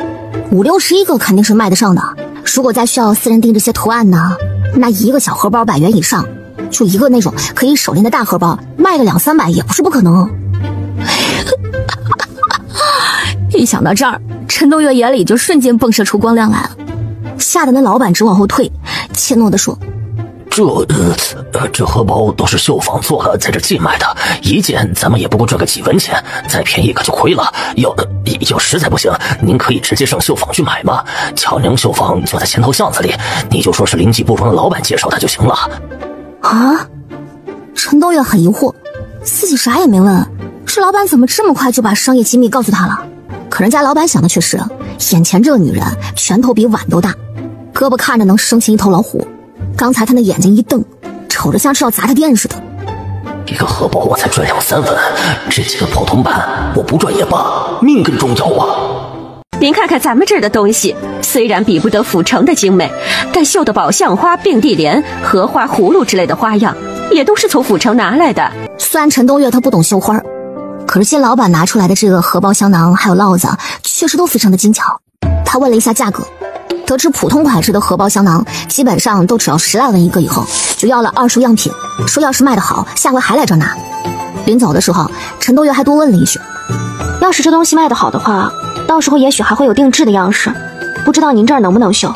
，5、61个肯定是卖得上的。如果再需要私人订这些图案呢，那一个小荷包100元以上，就一个那种可以手拎的大荷包，卖个200、300也不是不可能。一想到这儿，陈东岳眼里就瞬间迸射出光亮来了，吓得那老板直往后退，怯懦地说：这荷包都是绣坊做的，在这寄卖的，一件咱们也不过赚个几文钱，再便宜可就亏了。要实在不行，您可以直接上绣坊去买嘛。乔宁绣坊就在前头巷子里，你就说是临济布庄的老板介绍的就行了。啊！陈东岳很疑惑，自己啥也没问，这老板怎么这么快就把商业机密告诉他了？可人家老板想的却是，眼前这个女人拳头比碗都大，胳膊看着能生起一头老虎。刚才他那眼睛一瞪，瞅着像是要砸他店似的。一个荷包我才赚2、3文，这几个破铜板我不赚也罢，命更重要啊！您看看咱们这儿的东西，虽然比不得府城的精美，但绣的宝相花、并蒂莲、荷花、葫芦之类的花样，也都是从府城拿来的。虽然陈东岳他不懂绣花，可是新老板拿出来的这个荷包香囊还有烙子，确实都非常的精巧。他问了一下价格，得知普通款式的荷包香囊基本上都只要10来文一个以后，就要了20样品，说要是卖得好，下回还来这拿。临走的时候，陈东岳还多问了一句：要是这东西卖得好的话，到时候也许还会有定制的样式，不知道您这儿能不能绣？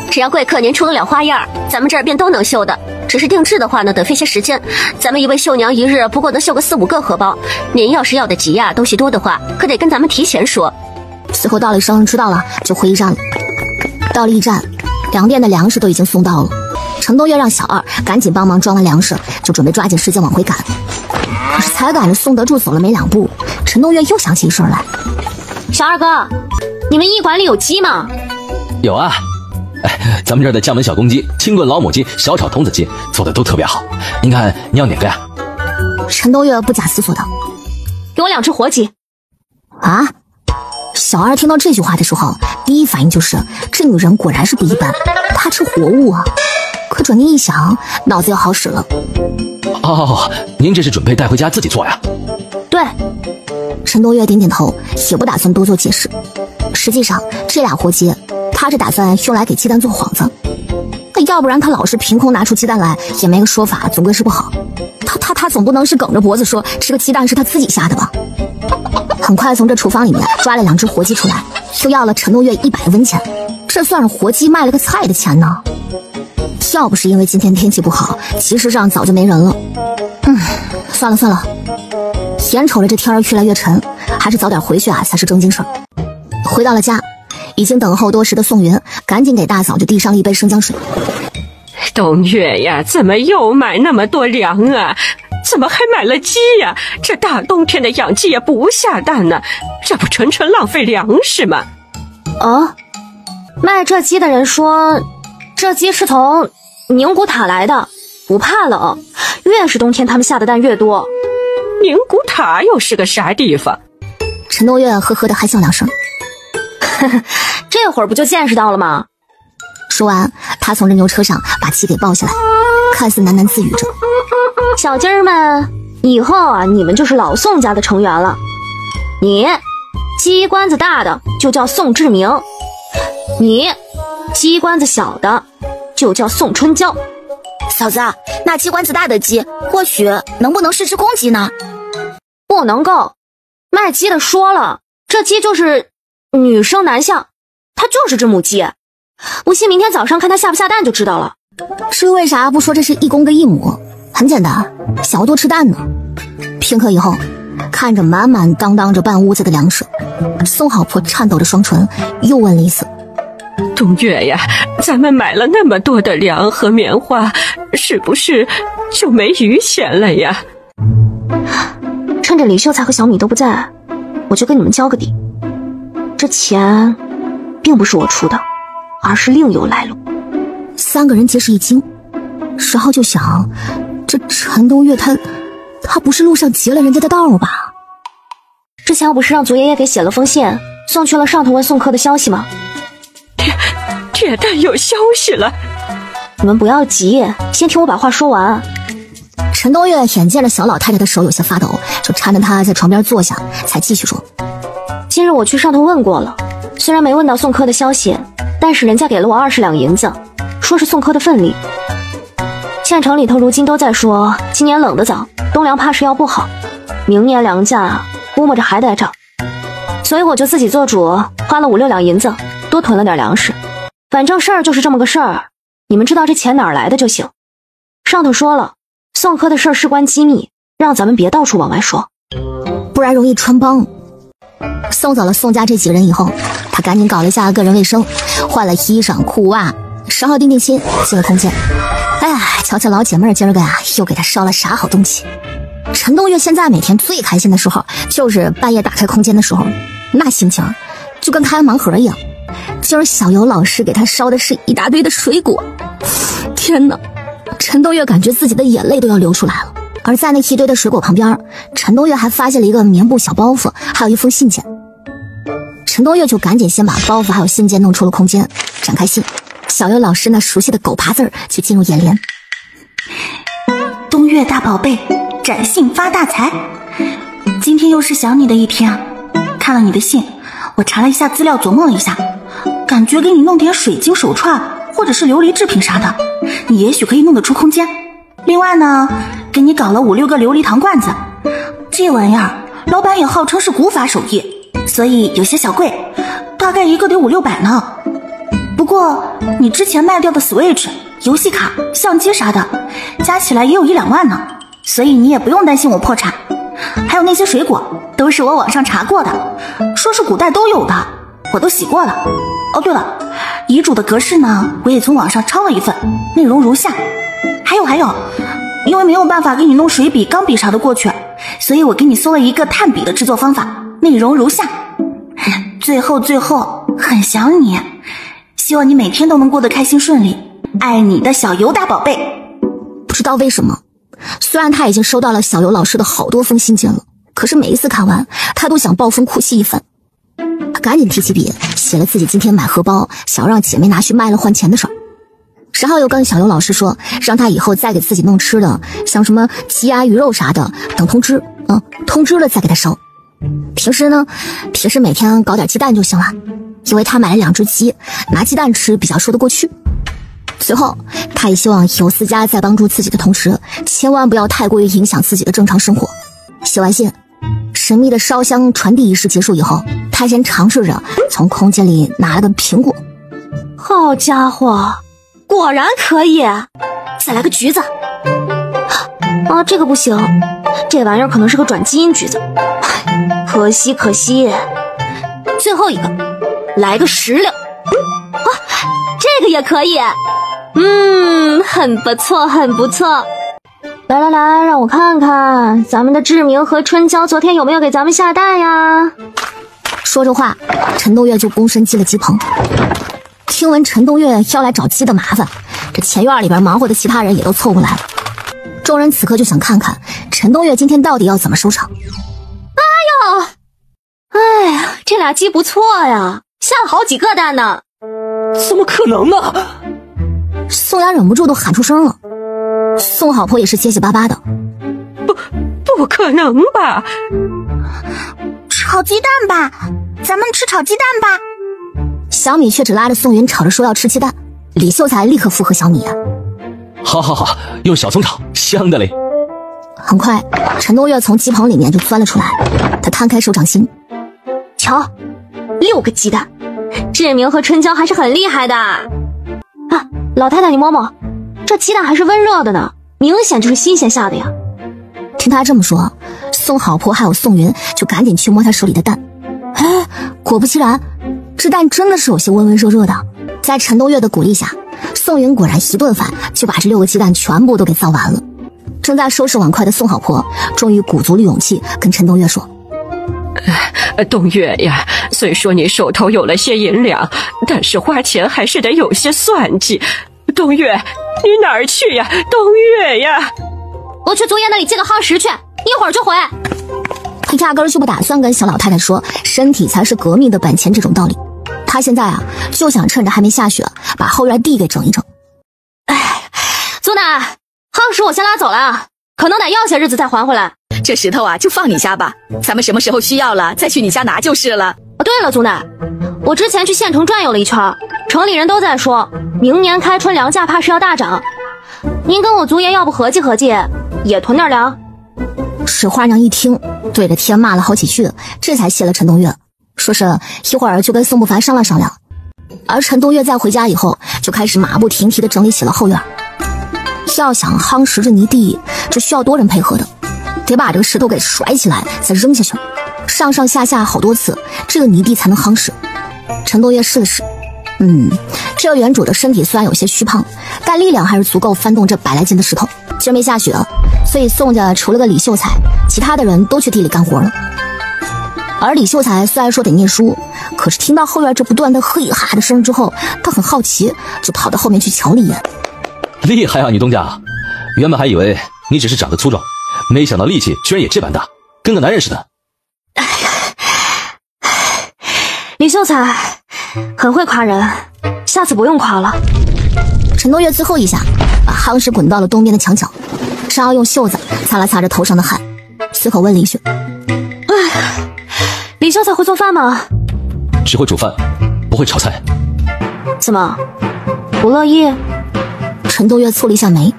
只要贵客您出得了花样，咱们这儿便都能绣的。只是定制的话呢，得费些时间。咱们一位绣娘一日不过能绣个4、5个荷包。您要是要的急呀，东西多的话，可得跟咱们提前说。随后道了一声知道了，就回驿站了。到了驿站，粮店的粮食都已经送到了，陈东岳让小二赶紧帮忙装完粮食，就准备抓紧时间往回赶。可是才赶着宋德柱走了没2步，陈东岳又想起一事来。小二哥，你们驿馆里有鸡吗？有啊，咱们这儿的将门小公鸡、清炖老母鸡、小炒童子鸡做的都特别好。您看，你要哪个呀？陈东岳不假思索道：“给我2只活鸡。”啊！小二听到这句话的时候，第一反应就是这女人果然是不一般，她吃活物啊。可转念一想，脑子要好使了。哦，您这是准备带回家自己做呀？对。陈东岳点点头，也不打算多做解释。实际上，这俩活鸡，他是打算用来给鸡蛋做幌子。那要不然他老是凭空拿出鸡蛋来，也没个说法，总归是不好。他总不能是梗着脖子说这个鸡蛋是他自己下的吧？很快从这厨房里面抓了2只活鸡出来，又要了陈东岳100文钱，这算是活鸡卖了个菜的钱呢。要不是因为今天天气不好，集市上早就没人了。算了，眼瞅着这天儿越来越沉，还是早点回去啊才是正经事儿。回到了家，已经等候多时的宋云赶紧给大嫂就递上了一杯生姜水。东岳呀，怎么又买那么多粮啊？怎么还买了鸡呀？这大冬天的养鸡也不下蛋呢，这不纯浪费粮食吗？哦，卖这鸡的人说，这鸡是从宁古塔来的，不怕冷，越是冬天他们下的蛋越多。宁古塔又是个啥地方？陈东岳呵呵的还笑2声。这会儿不就见识到了吗？说完，他从人牛车上把鸡给抱下来，看似喃喃自语着：“小鸡儿们，以后啊，你们就是老宋家的成员了。你鸡冠子大的就叫宋志明，你鸡冠子小的就叫宋春娇。嫂子，那鸡冠子大的鸡，或许能不能是只公鸡呢？不能够，卖鸡的说了，这鸡就是女生男相，它就是只母鸡。不信明天早上看它下不下蛋就知道了。至于为啥不说这是一公跟一母，很简单，想要多吃蛋呢。片刻以后，看着满满当当着半屋子的粮食，宋好婆颤抖着双唇，又问了一次：“东岳呀，咱们买了那么多的粮和棉花，是不是就没余钱了呀？”趁着李秀才和小米都不在，我就跟你们交个底，这钱并不是我出的，而是另有来路。3个人皆是一惊，然后就想，这陈东岳他不是路上劫了人家的道吧？之前我不是让祖爷爷给写了封信，送去了上头问宋科的消息吗？铁蛋有消息了。你们不要急，先听我把话说完。陈东岳眼见着小老太太的手有些发抖，就搀着她在床边坐下，才继续说：“今日我去上头问过了，虽然没问到宋科的消息，但是人家给了我20两银子，说是宋科的份例。县城里头如今都在说，今年冷得早，冬粮怕是要不好，明年粮价估摸着还得涨，所以我就自己做主，花了5、6两银子，多囤了点粮食。反正事儿就是这么个事儿，你们知道这钱哪儿来的就行。上头说了，宋科的事儿事关机密，让咱们别到处往外说，不然容易穿帮。”送走了宋家这几个人以后，他赶紧搞了一下个人卫生，换了衣裳裤袜，10号定心进了空间。瞧瞧老姐妹儿今儿个呀，又给他烧了啥好东西。陈东岳现在每天最开心的时候，就是半夜打开空间的时候，那心情就跟开盲盒一样。今儿小游老师给他烧的是一大堆的水果，天哪！陈东岳感觉自己的眼泪都要流出来了。而在那一堆的水果旁边，陈东岳还发现了一个棉布小包袱，还有一封信件。陈东岳就赶紧先把包袱还有信件弄出了空间，展开信，小游老师那熟悉的狗爬字就进入眼帘。东岳大宝贝，展信发大财。今天又是想你的一天啊！看了你的信，我查了一下资料，琢磨了一下，感觉给你弄点水晶手串或者是琉璃制品啥的，你也许可以弄得出空间。另外呢，给你搞了5、6个琉璃糖罐子，这玩意儿老板也号称是古法手艺，所以有些小贵，大概一个得5、600呢。不过你之前卖掉的 Switch、游戏卡、相机啥的，加起来也有1、2万呢，所以你也不用担心我破产。还有那些水果都是我网上查过的，说是古代都有的，我都洗过了。哦对了，遗嘱的格式呢，我也从网上抄了一份，内容如下。还有，因为没有办法给你弄水笔、钢笔啥的过去，所以我给你搜了一个炭笔的制作方法，内容如下。最后，很想你，希望你每天都能过得开心顺利，爱你的小尤大宝贝。不知道为什么，虽然他已经收到了小尤老师的好多封信件了，可是每一次看完，他都想暴风哭泣一番。他赶紧提起笔，写了自己今天买荷包想让姐妹拿去卖了换钱的事儿，然后又跟小尤老师说，让他以后再给自己弄吃的，像什么鸡鸭鱼肉啥的，等通知了再给他烧。平时每天搞点鸡蛋就行了，因为他买了2只鸡，拿鸡蛋吃比较说得过去。随后他也希望尤思佳在帮助自己的同时，千万不要太过于影响自己的正常生活。写完信，神秘的烧香传递仪式结束以后，他先尝试着从空间里拿了个苹果。好家伙，果然可以！再来个橘子。这个不行，这玩意儿可能是个转基因橘子，可惜。最后一个，来个石榴。这个也可以。很不错。来，让我看看咱们的志明和春娇昨天有没有给咱们下蛋呀？说着话，陈冬月就躬身进了鸡棚。听闻陈冬月要来找鸡的麻烦，这前院里边忙活的其他人也都凑过来了。众人此刻就想看看陈冬月今天到底要怎么收场。哎呀，这俩鸡不错呀，下了好几个蛋呢。怎么可能呢？宋雅忍不住都喊出声了。宋好婆也是结结巴巴的。不可能吧？炒鸡蛋吧，咱们吃炒鸡蛋吧。小米却只拉着宋云吵着说要吃鸡蛋，李秀才立刻附和小米。好，用小葱炒，香的嘞。很快，陈冬月从鸡棚里面就钻了出来，他摊开手掌心，瞧，6个鸡蛋，志明和春娇还是很厉害的。老太太你摸摸，这鸡蛋还是温热的呢，明显就是新鲜下的呀。听他这么说，宋好婆还有宋云就赶紧去摸他手里的蛋。果不其然，这蛋真的是有些温温热热的。在陈冬月的鼓励下，宋云果然一顿饭就把这6个鸡蛋全部都给造完了。正在收拾碗筷的宋好婆终于鼓足了勇气跟陈冬月说，冬月呀，虽说你手头有了些银两，但是花钱还是得有些算计。冬月，你哪儿去呀？冬月呀，我去竹叶那里借个夯实去，一会儿就回。他压根就不打算跟小老太太说身体才是革命的本钱这种道理。他现在就想趁着还没下雪，把后院地给整一整。祖奶，夯实我先拉走了，可能得要些日子再还回来。这石头就放你家吧，咱们什么时候需要了再去你家拿就是了。对了，祖奶，我之前去县城转悠了一圈，城里人都在说明年开春粮价怕是要大涨，您跟我祖爷要不合计合计，也囤点粮。史花娘一听，对着天骂了好几句，这才谢了陈冬月，说是一会儿就跟宋不凡商量商量。而陈冬月在回家以后，就开始马不停蹄地整理起了后院。要想夯实这泥地，这需要多人配合的，得把这个石头给甩起来再扔下去，上上下下好多次，这个泥地才能夯实。陈冬月试了试，这个园主的身体虽然有些虚胖，但力量还是足够翻动这100来斤的石头。今儿没下雪，所以宋家除了个李秀才，其他的人都去地里干活了。而李秀才虽然说得念书，可是听到后院这不断的嘿哈的声之后，他很好奇，就跑到后面去瞧了一眼。厉害啊，你东家！原本还以为你只是长得粗壮，没想到力气居然也这般大，跟个男人似的。李秀才很会夸人，下次不用夸了。陈冬月最后一下把夯实滚到了东边的墙角，然后用袖子擦了擦着头上的汗，随口问了一句：李秀才会做饭吗？只会煮饭，不会炒菜。怎么不乐意？陈冬月蹙了一下眉，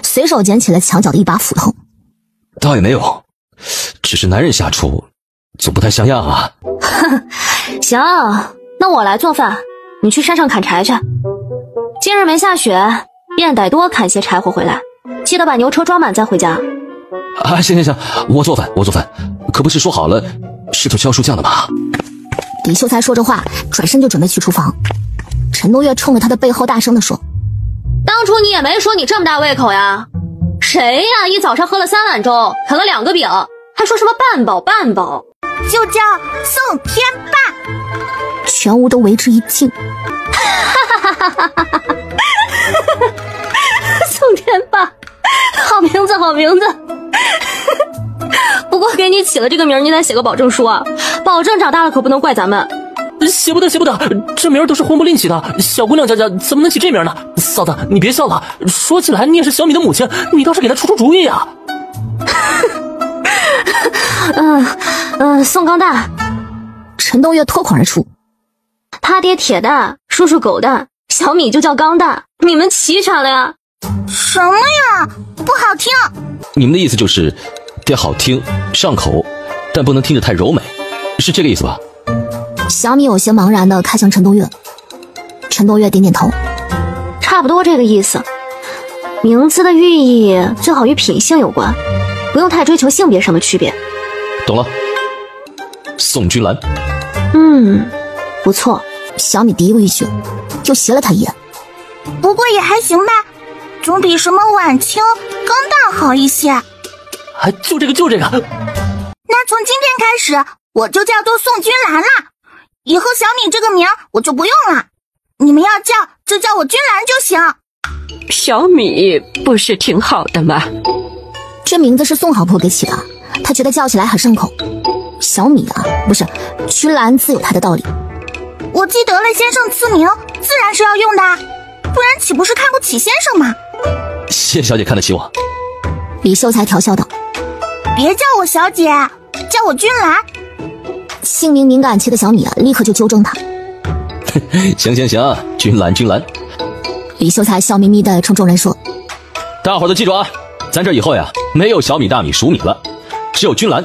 随手捡起了墙角的一把斧头。倒也没有，只是男人下厨总不太像样啊。行，那我来做饭，你去山上砍柴去。今日没下雪，便得多砍些柴火回来，记得把牛车装满再回家。行，我做饭，可不是说好了石头敲树匠的吗？李秀才说着话，转身就准备去厨房。陈东岳冲着他的背后大声地说：“当初你也没说你这么大胃口呀？谁呀？一早上喝了3碗粥，啃了2个饼，还说什么半饱半饱？就叫宋天霸。”全屋都为之一惊。宋天霸，好名字，好名字。不过给你起了这个名，你得写个保证书啊，保证长大了可不能怪咱们。写不得，这名儿都是混不吝起的，小姑娘家怎么能起这名呢？嫂子，你别笑了，说起来你也是小米的母亲，你倒是给她出主意呀。宋钢蛋。陈东岳脱口而出：“他爹铁蛋，叔叔狗蛋，小米就叫钢蛋，你们齐全了呀？”什么呀？不好听。你们的意思就是爹好听上口，但不能听着太柔美，是这个意思吧？小米有些茫然地看向陈东岳。陈东岳点点头：“差不多这个意思。名字的寓意最好与品性有关，不用太追求性别上的区别。”懂了。宋君兰。不错。小米嘀咕一句，就斜了他一眼。不过也还行吧，总比什么晚清、钢蛋好一些。就这个。那从今天开始，我就叫做宋君兰啦。以后小米这个名我就不用了，你们要叫就叫我君兰就行。小米不是挺好的吗？这名字是宋好婆给起的，他觉得叫起来很顺口。小米啊，不是君兰，自有他的道理。我既得了先生赐名，自然是要用的，不然岂不是看不起先生吗？谢小姐看得起我。李秀才调笑道：“别叫我小姐，叫我君兰。”姓名敏感期的小米啊，立刻就纠正他：“行，君兰。”李秀才笑眯眯地冲众人说：“大伙儿都记住啊，咱这以后呀，没有小米、大米、熟米了，只有君兰。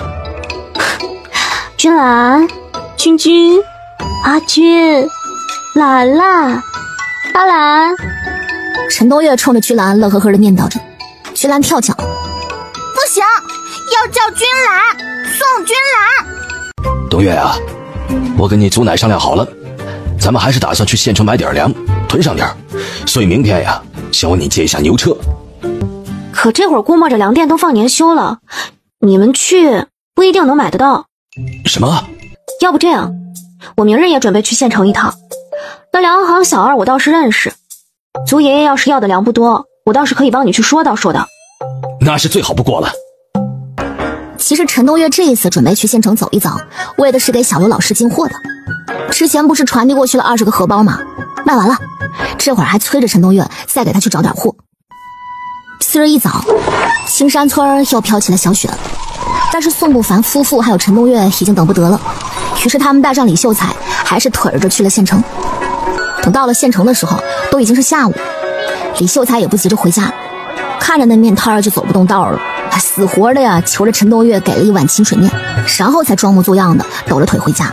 君兰，君，阿君，兰兰，阿兰。”陈东岳冲着君兰乐呵呵地念叨着。君兰跳脚：“不行，要叫君兰，宋君兰。”东岳啊，我跟你祖奶商量好了，咱们还是打算去县城买点粮，囤上点，所以明天呀，想问你借一下牛车。可这会儿估摸着粮店都放年休了，你们去不一定能买得到。什么？要不这样，我明日也准备去县城一趟。那粮行小二我倒是认识，祖爷爷要是要的粮不多，我倒是可以帮你去说道。那是最好不过了。其实陈东岳这一次准备去县城走一遭，为的是给小刘老师进货的。之前不是传递过去了20个荷包吗？卖完了，这会儿还催着陈东岳再给他去找点货。次日一早，青山村又飘起了小雪，但是宋不凡夫妇还有陈东岳已经等不得了，于是他们带上李秀才，还是腿着去了县城。等到了县城的时候，都已经是下午，李秀才也不急着回家，看着那面摊就走不动道了，他死活的呀求着陈东岳给了一碗清水面，然后才装模作样的抖着腿回家，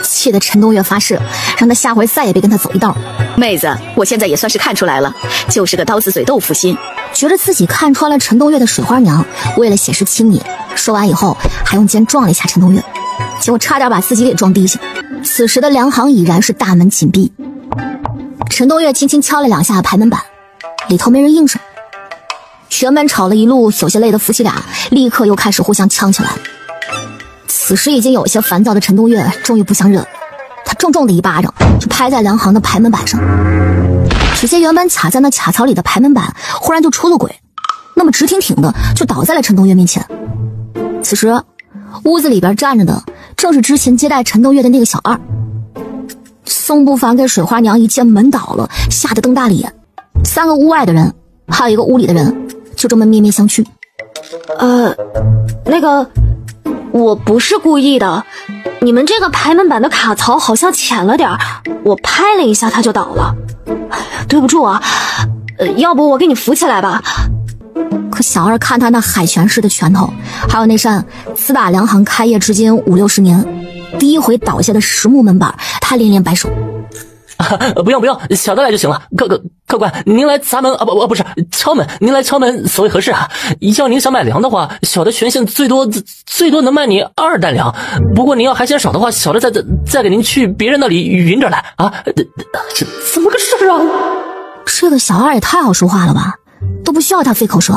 气得陈东岳发誓让他下回再也别跟他走一道。妹子，我现在也算是看出来了，就是个刀子嘴豆腐心。觉得自己看穿了陈东岳的水花娘，为了显示亲昵，说完以后还用肩撞了一下陈东岳，结果差点把自己给撞地下。此时的粮行已然是大门紧闭，陈东岳轻轻敲了2下排门板，里头没人应声。原本吵了一路有些累的夫妻俩立刻又开始互相呛起来。此时已经有些烦躁的陈东岳终于不想忍，他重重的一巴掌就拍在粮行的排门板上，只见原本卡在那卡槽里的排门板忽然就出了轨，那么直挺挺的就倒在了陈东岳面前。此时屋子里边站着的正是之前接待陈东岳的那个小二。宋不凡给水花娘一见门倒了，吓得瞪大了眼，3个屋外的人还有1个屋里的人就这么面面相觑。那个我不是故意的，你们这个排门板的卡槽好像浅了点，我拍了一下它就倒了，对不住啊，要不我给你扶起来吧。可小二看他那海泉式的拳头，还有那扇自打粮行开业至今50-60年第一回倒下的实木门板，他连连摆手。不用，小的来就行了。客官，您来砸门啊？不是敲门，您来敲门，所谓何事啊？要您想买粮的话，小的权限最多能卖你2担粮。不过您要还嫌少的话，小的再给您去别人那里匀着来啊。这怎么个事啊？这个小二也太好说话了吧，都不需要他费口舌。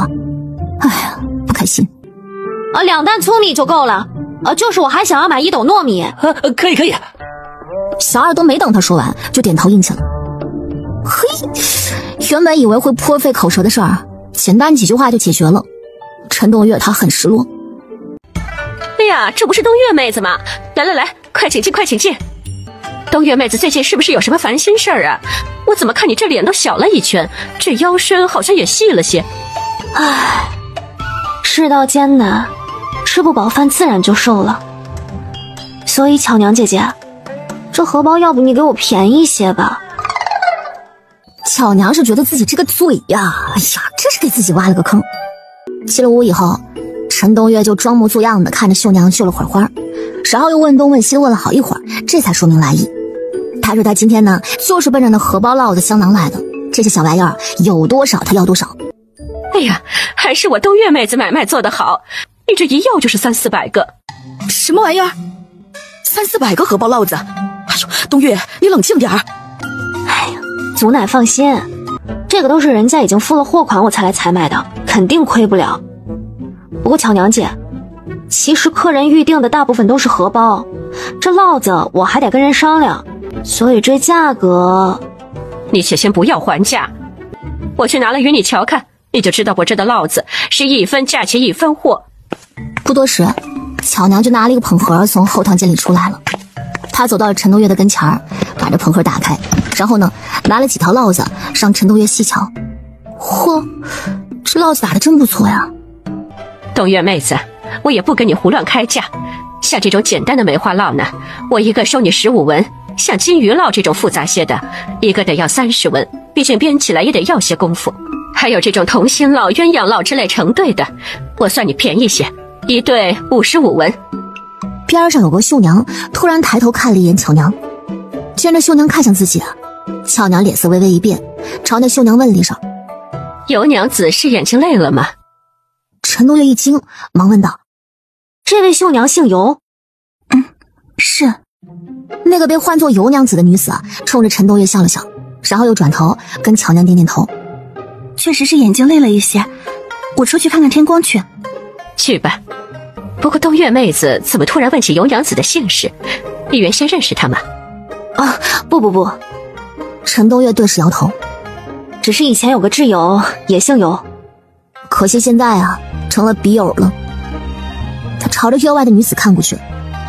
哎呀，不开心。2担粗米就够了。就是我还想要买1斗糯米。可以。小二都没等他说完，就点头应下了。嘿，原本以为会颇费口舌的事儿，简单几句话就解决了。陈东岳他很失落。哎呀，这不是东岳妹子吗？来，快请进。东岳妹子最近是不是有什么烦心事儿啊？我怎么看你这脸都小了一圈，这腰身好像也细了些。唉，世道艰难，吃不饱饭自然就瘦了。所以巧娘姐姐，这荷包要不你给我便宜些吧。巧娘是觉得自己这个嘴呀，哎呀，真是给自己挖了个坑。进了屋以后，陈东岳就装模作样的看着绣娘绣了会儿花，然后又问东问西问了好一会儿，这才说明来意。他说他今天呢就是奔着那荷包烙子香囊来的，这些小玩意儿有多少他要多少。哎呀，还是我东岳妹子买卖做得好，你这一要就是300-400个。什么玩意儿？300-400个荷包烙子？哎呦，东岳，你冷静点儿。哎呀，祖奶放心，这个都是人家已经付了货款我才来采买的，肯定亏不了。不过巧娘姐，其实客人预定的大部分都是荷包，这烙子我还得跟人商量，所以这价格……你且先不要还价，我去拿了与你瞧看，你就知道我这的烙子是1分价钱1分货。不多时，巧娘就拿了一个捧盒从后堂间里出来了。她走到了陈东岳的跟前儿，把这捧盒打开，然后呢拿了几条烙子让陈东岳细瞧。嚯，这烙子打得真不错呀。东岳妹子，我也不跟你胡乱开价，像这种简单的梅花烙呢，我一个收你15文，像金鱼烙这种复杂些的，一个得要30文，毕竟编起来也得要些功夫。还有这种同心烙、鸳鸯烙之类成对的，我算你便宜些，一对55文。边上有个绣娘突然抬头看了一眼巧娘，见着绣娘看向自己，巧娘脸色微微一变，朝那绣娘问了一声：“尤娘子是眼睛累了吗？”陈东岳一惊，忙问道：“这位绣娘姓尤？”“是。”那个被唤作尤娘子的女子冲着陈东岳笑了笑，然后又转头跟巧娘点点头：“确实是眼睛累了一些，我出去看看天光去。”“去吧。不过东岳妹子怎么突然问起尤娘子的姓氏？你原先认识她吗？”“不。”陈东岳顿时摇头：“只是以前有个挚友也姓尤，可惜现在成了笔友了。”他朝着院外的女子看过去，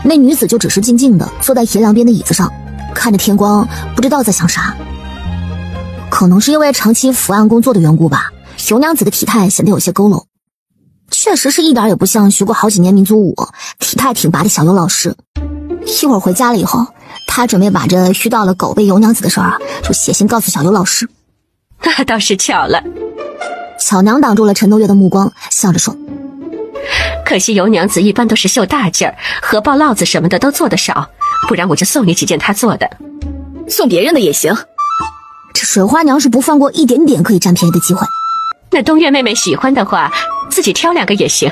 那女子就只是静静的坐在田梁边的椅子上，看着天光，不知道在想啥。可能是因为长期伏案工作的缘故吧，尤娘子的体态显得有些佝偻，确实是一点也不像学过好几年民族舞、体态挺拔的小尤老师。一会儿回家了以后，他准备把这遇到了狗背尤娘子的事儿就写信告诉小尤老师。那倒是巧了。巧娘挡住了陈东岳的目光，笑着说：“可惜尤娘子一般都是绣大件儿，荷包烙子什么的都做得少，不然我就送你几件她做的。”“送别人的也行。”这水花娘是不放过一点点可以占便宜的机会。那东岳妹妹喜欢的话，自己挑2个也行。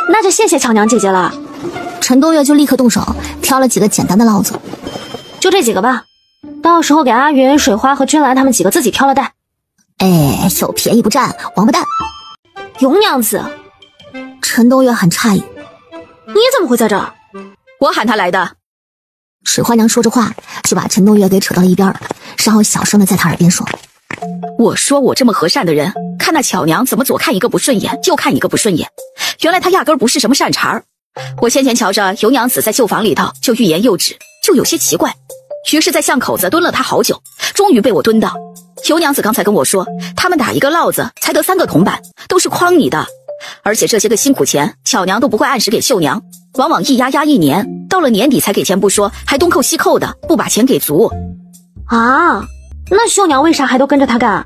那就谢谢巧娘姐姐了。陈东岳就立刻动手挑了几个简单的烙子。就这几个吧，到时候给阿云、水花和君兰他们几个自己挑了带。哎，有便宜不占，王八蛋！尤娘子，陈东岳很诧异：“你怎么会在这儿？”“我喊他来的。”水花娘说着话就把陈东岳给扯到了一边，然后小声的在他耳边说：“我说我这么和善的人，看那巧娘怎么左看一个不顺眼，右看一个不顺眼，原来她压根儿不是什么善茬儿。我先前瞧着尤娘子在绣房里头就欲言又止，就有些奇怪，于是在巷口子蹲了她好久，终于被我蹲到。尤娘子刚才跟我说，他们打一个烙子才得3个铜板，都是诓你的，而且这些个辛苦钱，巧娘都不会按时给绣娘，往往一压1年，到了年底才给钱不说，还东扣西扣的，不把钱给足。”“啊，那绣娘为啥还都跟着他干？”“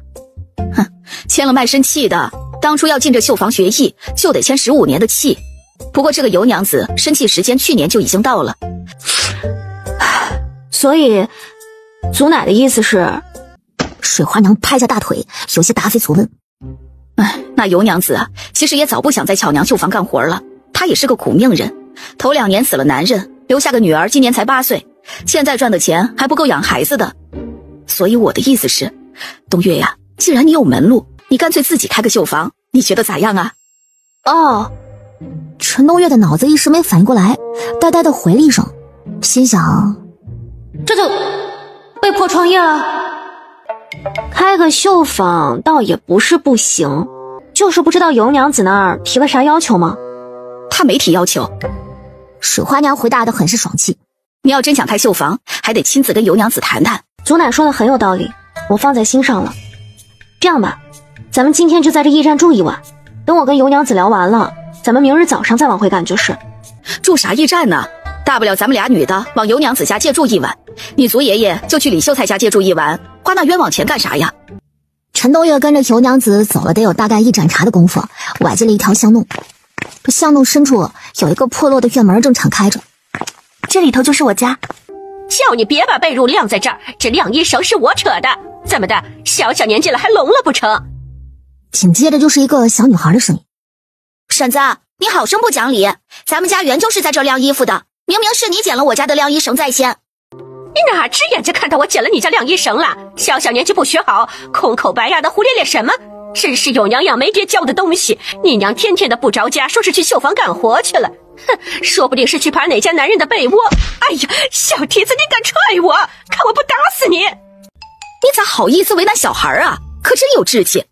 哼，签了卖身契的，当初要进这绣房学艺，就得签15年的契。不过这个尤娘子申契时间去年就已经到了。”“所以祖奶的意思是？水花娘拍下大腿，有些答非所问。那尤娘子啊，其实也早不想在巧娘绣房干活了。她也是个苦命人，头2年死了男人，留下个女儿，今年才8岁，现在赚的钱还不够养孩子的。所以我的意思是，冬月呀，既然你有门路，你干脆自己开个绣房，你觉得咋样啊？哦，陈冬月的脑子一时没反应过来，呆呆的回了一声，心想：这就被迫创业了。开个绣坊倒也不是不行，就是不知道尤娘子那儿提了啥要求吗？她没提要求。水花娘回答的很是爽气。你要真想开绣房，还得亲自跟尤娘子谈谈。祖奶说的很有道理，我放在心上了。这样吧，咱们今天就在这驿站住一晚，等我跟尤娘子聊完了，咱们明日早上再往回赶就是。住啥驿站呢？大不了咱们俩女的往尤娘子家借住一晚，你族爷爷就去李秀才家借住一晚，花那冤枉钱干啥呀？陈冬月跟着尤娘子走了得有大概1盏茶的功夫，拐进了一条巷弄。这巷弄深处有一个破落的院门正敞开着，这里头就是我家。叫你别把被褥晾在这儿，这晾衣绳是我扯的。怎么的，小年纪了还聋了不成？紧接着就是一个小女孩的声音：婶子，你好生不讲理，咱们家原就是在这儿晾衣服的，明明是你捡了我家的晾衣绳在先。你哪只眼睛看到我捡了你家晾衣绳了？小年纪不学好，空口白牙的胡咧咧什么？真是有娘养没爹教的东西！你娘天天的不着家，说是去绣房干活去了，哼，说不定是去爬哪家男人的被窝。哎呀，小蹄子，你敢踹我，看我不打死你！你咋好意思为难小孩啊？可真有志气。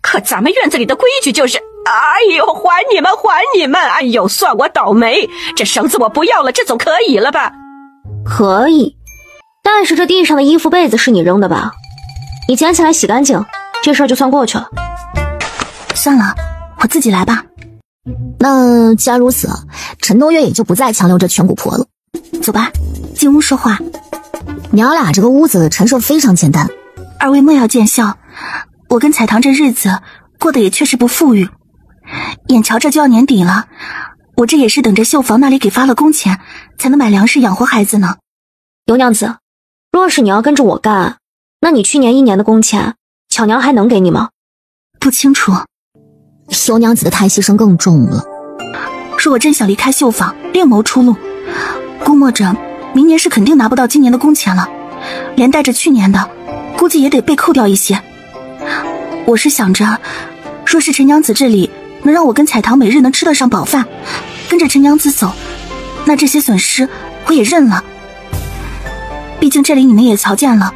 可咱们院子里的规矩就是，哎呦，还你们！哎呦，算我倒霉，这绳子我不要了，这总可以了吧？可以，但是这地上的衣服被子是你扔的吧？你捡起来洗干净，这事儿就算过去了。算了，我自己来吧。那既然如此，陈冬月也就不再强留这颧骨婆了。走吧，进屋说话。娘俩这个屋子陈设非常简单。二位莫要见笑，我跟彩棠这日子过得也确实不富裕，眼瞧着就要年底了，我这也是等着绣房那里给发了工钱，才能买粮食养活孩子呢。尤娘子，若是你要跟着我干，那你去年1年的工钱，巧娘还能给你吗？不清楚。尤娘子的叹息声更重了。若我真想离开绣坊，另谋出路，估摸着明年是肯定拿不到今年的工钱了，连带着去年的，估计也得被扣掉一些。我是想着，若是陈娘子这里能让我跟彩棠每日能吃得上饱饭，跟着陈娘子走，那这些损失我也认了。毕竟这里你们也瞧见了，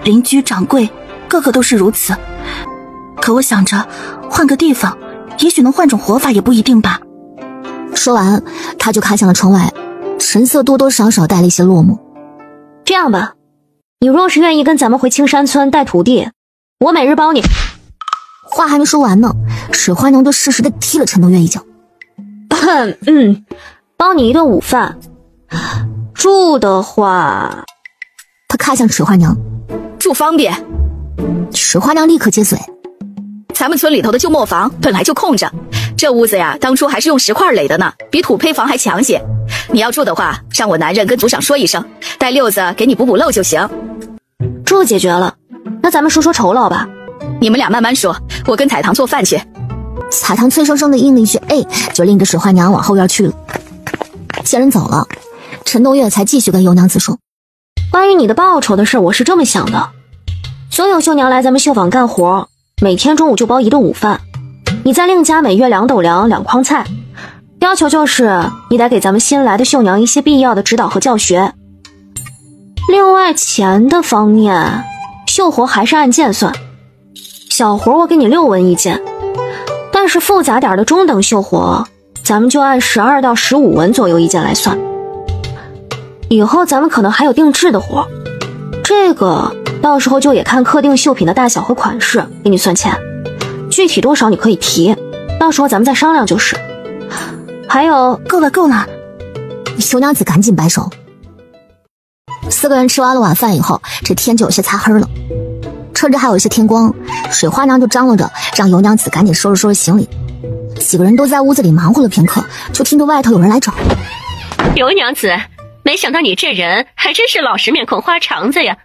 邻居掌柜个个都是如此。可我想着换个地方，也许能换种活法，也不一定吧。说完他就看向了窗外，神色多多少少带了一些落寞。这样吧，你若是愿意跟咱们回青山村带徒弟，我每日包你。话还没说完呢，水花娘就适时的踢了陈冬月一脚。包你一顿午饭，住的话，他看向水花娘，住方便。水花娘立刻接嘴，咱们村里头的旧磨坊本来就空着，这屋子呀当初还是用石块垒的呢，比土坯房还强些。你要住的话，让我男人跟组长说一声，带六子给你补漏就行。住解决了，那咱们说说酬劳吧。你们俩慢慢说，我跟彩棠做饭去。彩棠脆生生的应了一句就拎着水花娘往后院去了。见人走了，陈冬月才继续跟尤娘子说，关于你的报酬的事，我是这么想的，所有绣娘来咱们绣坊干活，每天中午就包一顿午饭，你再另加每月2斗粮2筐菜，要求就是你得给咱们新来的绣娘一些必要的指导和教学。另外钱的方面，绣活还是按件算，小活我给你6文一件，但是复杂点的中等绣活，咱们就按12到15文左右一件来算。以后咱们可能还有定制的活，这个到时候就也看客定绣品的大小和款式给你算钱，具体多少你可以提，到时候咱们再商量就是。还有，够了，尤娘子赶紧摆手。4个人吃完了晚饭以后，这天就有些擦黑了。趁着还有一些天光，水花娘就张罗着让尤娘子赶紧收拾行李。几个人都在屋子里忙活了片刻，就听着外头有人来找。尤娘子，没想到你这人还真是老实面孔花肠子呀，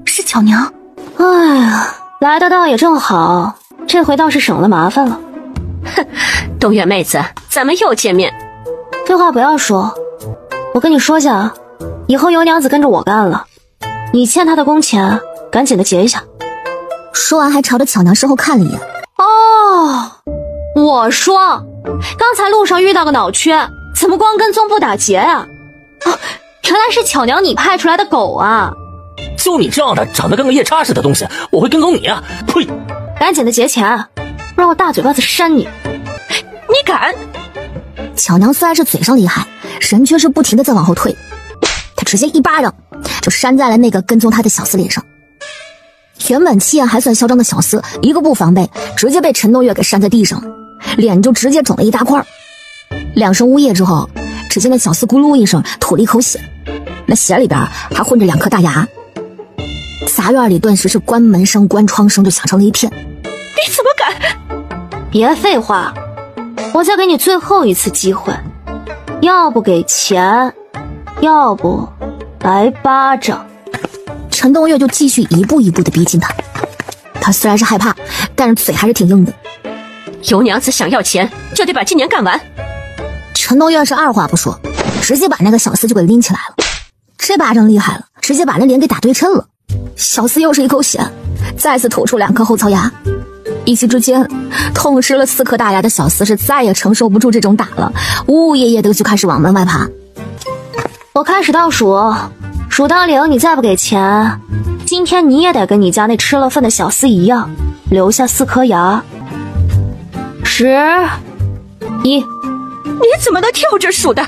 是巧娘。哎呀，来的倒也正好，这回倒是省了麻烦了。哼，东岳妹子，咱们又见面。废话不要说，我跟你说下啊，以后尤娘子跟着我干了，你欠她的工钱赶紧的结一下。说完还朝着巧娘身后看了一眼。哦，我说刚才路上遇到个脑缺，怎么光跟踪不打劫呀？哦，原来是巧娘你派出来的狗啊！就你这样的长得跟个夜叉似的东西，我会跟踪你啊！呸！赶紧的结钱，不然我大嘴巴子扇你！你敢？巧娘虽然是嘴上厉害，人却是不停的在往后退，她直接一巴掌就扇在了那个跟踪她的小厮脸上。原本气焰还算嚣张的小厮，一个不防备，直接被陈东岳给扇在地上，脸就直接肿了一大块。两声呜咽之后，只见那小厮咕噜一声吐了一口血，那血里边还混着2颗大牙。杂院里顿时是关门声、关窗声就响成了一片。你怎么敢？别废话，我再给你最后一次机会，要不给钱，要不来巴掌。陈东岳就继续一步一步的逼近他，他虽然是害怕，但是嘴还是挺硬的。尤娘子想要钱，就得把今年干完。陈东岳是二话不说，直接把那个小厮就给拎起来了。这巴掌厉害了，直接把那脸给打对称了。小厮又是一口血，再次吐出2颗后槽牙。一息之间，痛失了4颗大牙的小厮是再也承受不住这种打了，呜呜咽咽的就开始往门外爬。我开始倒数，数到0，你再不给钱，今天你也得跟你家那吃了粪的小厮一样，留下4颗牙。10、1，你怎么能跳着数的？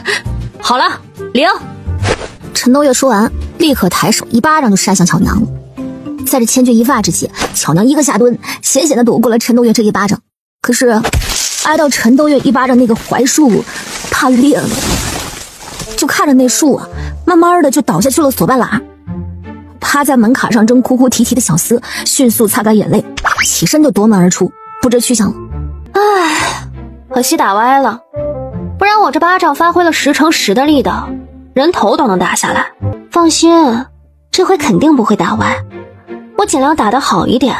好了，0。陈东岳说完，立刻抬手一巴掌就扇向巧娘了。在这千钧一发之际，巧娘一个下蹲，险险地躲过了陈东岳这一巴掌。可是挨到陈东岳一巴掌那个槐树，它裂了，就看着那树啊，慢慢的就倒下去了左半拉。趴在门槛上正哭哭啼啼的小厮迅速擦干眼泪，起身就夺门而出，不知去向了。唉，可惜打歪了，不然我这巴掌发挥了10乘10的力道，人头都能打下来。放心，这回肯定不会打歪，我尽量打得好一点，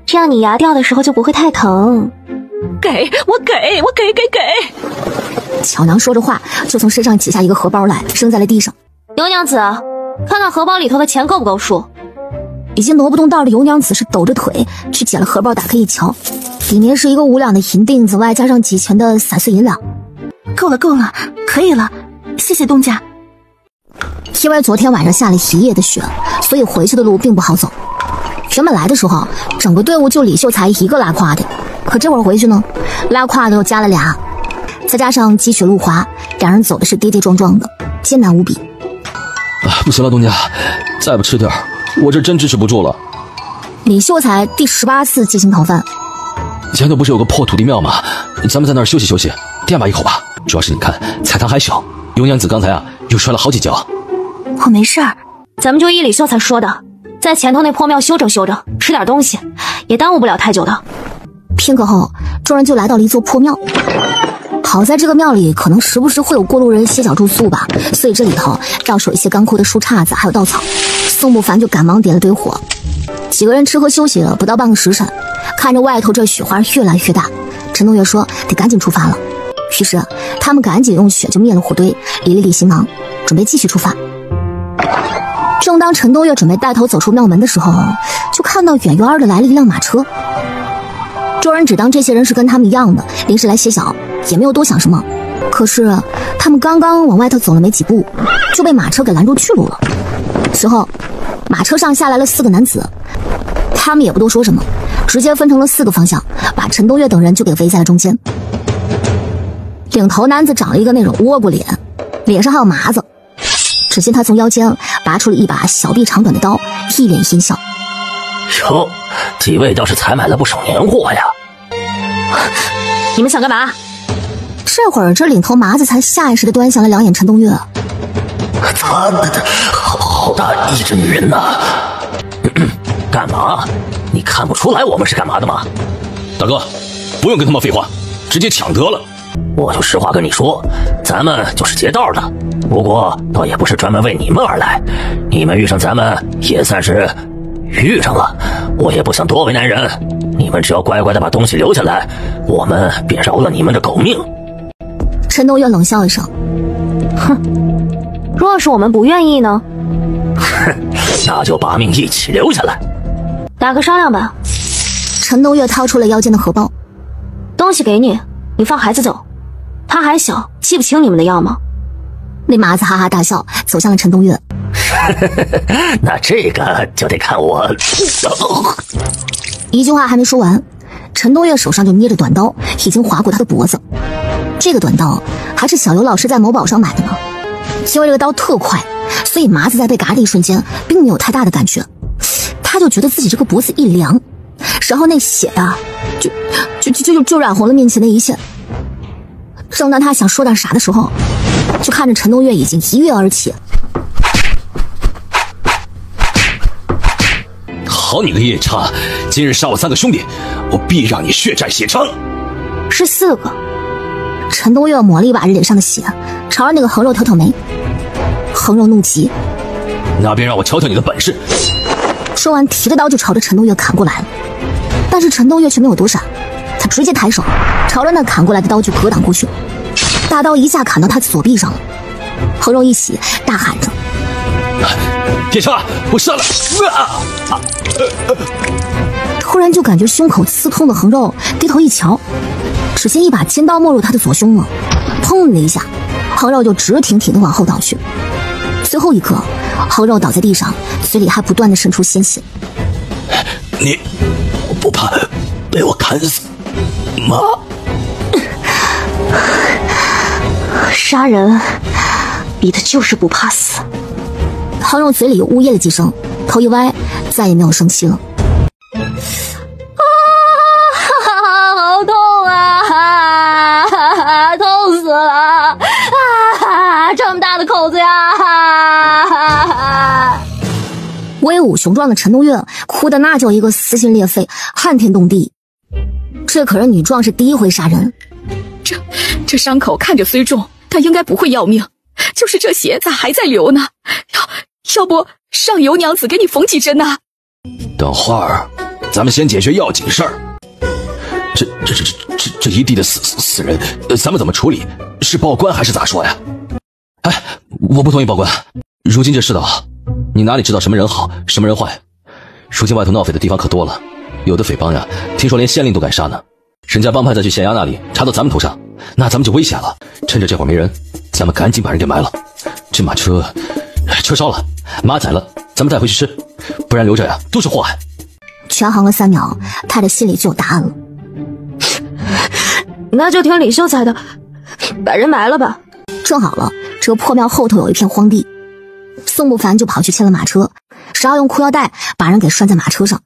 这样你牙掉的时候就不会太疼。我给！巧娘说着话，就从身上解下一个荷包来，扔在了地上。尤娘子，看看荷包里头的钱够不够数？已经挪不动道的尤娘子是抖着腿去解了荷包，打开一瞧，里面是一个5两的银锭子，外加上几钱的散碎银两。够了，可以了，谢谢东家。因为昨天晚上下了一夜的雪，所以回去的路并不好走。原本来的时候，整个队伍就李秀才一个拉胯的，可这会儿回去呢，拉胯的又加了俩，再加上积雪路滑，两人走的是跌跌撞撞的，艰难无比。不行了，东家，再不吃点，我这真支持不住了。李秀才第18次进行讨饭。前头不是有个破土地庙吗？咱们在那儿休息休息，垫吧一口吧。主要是你看，菜汤还小，尤娘子刚才又摔了好几跤。我没事儿，咱们就依李秀才说的，在前头那破庙休整休整，吃点东西，也耽误不了太久的。片刻后，众人就来到了一座破庙。好在这个庙里可能时不时会有过路人歇脚住宿吧，所以这里头到处有一些干枯的树杈子，还有稻草。宋不凡就赶忙点了堆火，几个人吃喝休息了不到半个时辰，看着外头这雪花越来越大，陈东岳说得赶紧出发了。于是他们赶紧用雪就灭了火堆，理了理行囊，准备继续出发。正当陈东岳准备带头走出庙门的时候，就看到远远的来了一辆马车。众人只当这些人是跟他们一样的临时来歇脚，也没有多想什么。可是他们刚刚往外头走了没几步，就被马车给拦住去路了。随后马车上下来了4个男子，他们也不多说什么，直接分成了4个方向，把陈东岳等人就给围在了中间。领头男子长了一个那种倭瓜脸，脸上还有麻子。只见他从腰间拔出了一把小臂长短的刀，一脸阴笑。哟，几位倒是采买了不少年货呀！你们想干嘛？这会儿这领头麻子才下意识地端详了2眼陈东岳。好大一只女人呐！干嘛？你看不出来我们是干嘛的吗？大哥，不用跟他们废话，直接抢得了。我就实话跟你说，咱们就是劫道的，不过倒也不是专门为你们而来，你们遇上咱们也算是遇上了，我也不想多为难人。你们只要乖乖的把东西留下来，我们便饶了你们的狗命。陈东岳冷笑一声，哼，若是我们不愿意呢？哼，那就把命一起留下来。打个商量吧。陈东岳掏出了腰间的荷包，东西给你，你放孩子走。他还小，记不清你们的样吗？那麻子哈哈大笑，走向了陈东岳。那这个就得看我。一句话还没说完，陈东岳手上就捏着短刀，已经划过他的脖子。这个短刀还是小游老师在某宝上买的呢。因为这个刀特快，所以麻子在被嘎的一瞬间并没有太大的感觉，他就觉得自己这个脖子一凉，然后那血啊，就染红了面前的一切。正当他想说点啥的时候，就看着陈东岳已经一跃而起。好你个夜叉，今日杀我3个兄弟，我必让你血债血偿。是4个。陈东岳抹了一把脸上的血，朝着那个横肉挑挑眉。横肉怒极，那便让我瞧瞧你的本事。说完提着刀就朝着陈东岳砍过来了，但是陈东岳却没有躲闪，他直接抬手朝着那砍过来的刀就格挡过去，大刀一下砍到他左臂上了。横肉一喜，大喊着：夜叉，我杀了！突然就感觉胸口刺痛的横肉低头一瞧，只见一把尖刀没入他的左胸了，砰的一下，横肉就直挺挺的往后倒去。最后一刻，横肉倒在地上，嘴里还不断的渗出鲜血。你不怕被我砍死吗？杀人比的就是不怕死。横肉嘴里又呜咽了几声，头一歪，再也没有生气了。好痛啊！痛死了！这么大的口子呀！威武雄壮的陈东岳哭得那叫一个撕心裂肺，撼天动地。这可是女壮士第一回杀人，这伤口看着虽重，但应该不会要命。就是这血咋还在流呢？要不让尤娘子给你缝几针呢？等会儿，咱们先解决要紧事儿。这一地的死人，咱们怎么处理？是报官还是咋说呀？哎，我不同意报官。如今这世道，你哪里知道什么人好，什么人坏？如今外头闹匪的地方可多了，有的匪帮呀，听说连县令都敢杀呢。人家帮派再去县衙那里查到咱们头上，那咱们就危险了。趁着这会儿没人，咱们赶紧把人给埋了。这马车烧了，马宰了，咱们带回去吃，不然留着呀都是祸害。权衡了3秒，他的心里就有答案了。那就听李秀才的，把人埋了吧。正好了，这个破庙后头有一片荒地，宋不凡就跑去牵了马车，然后用裤腰带把人给拴在马车上，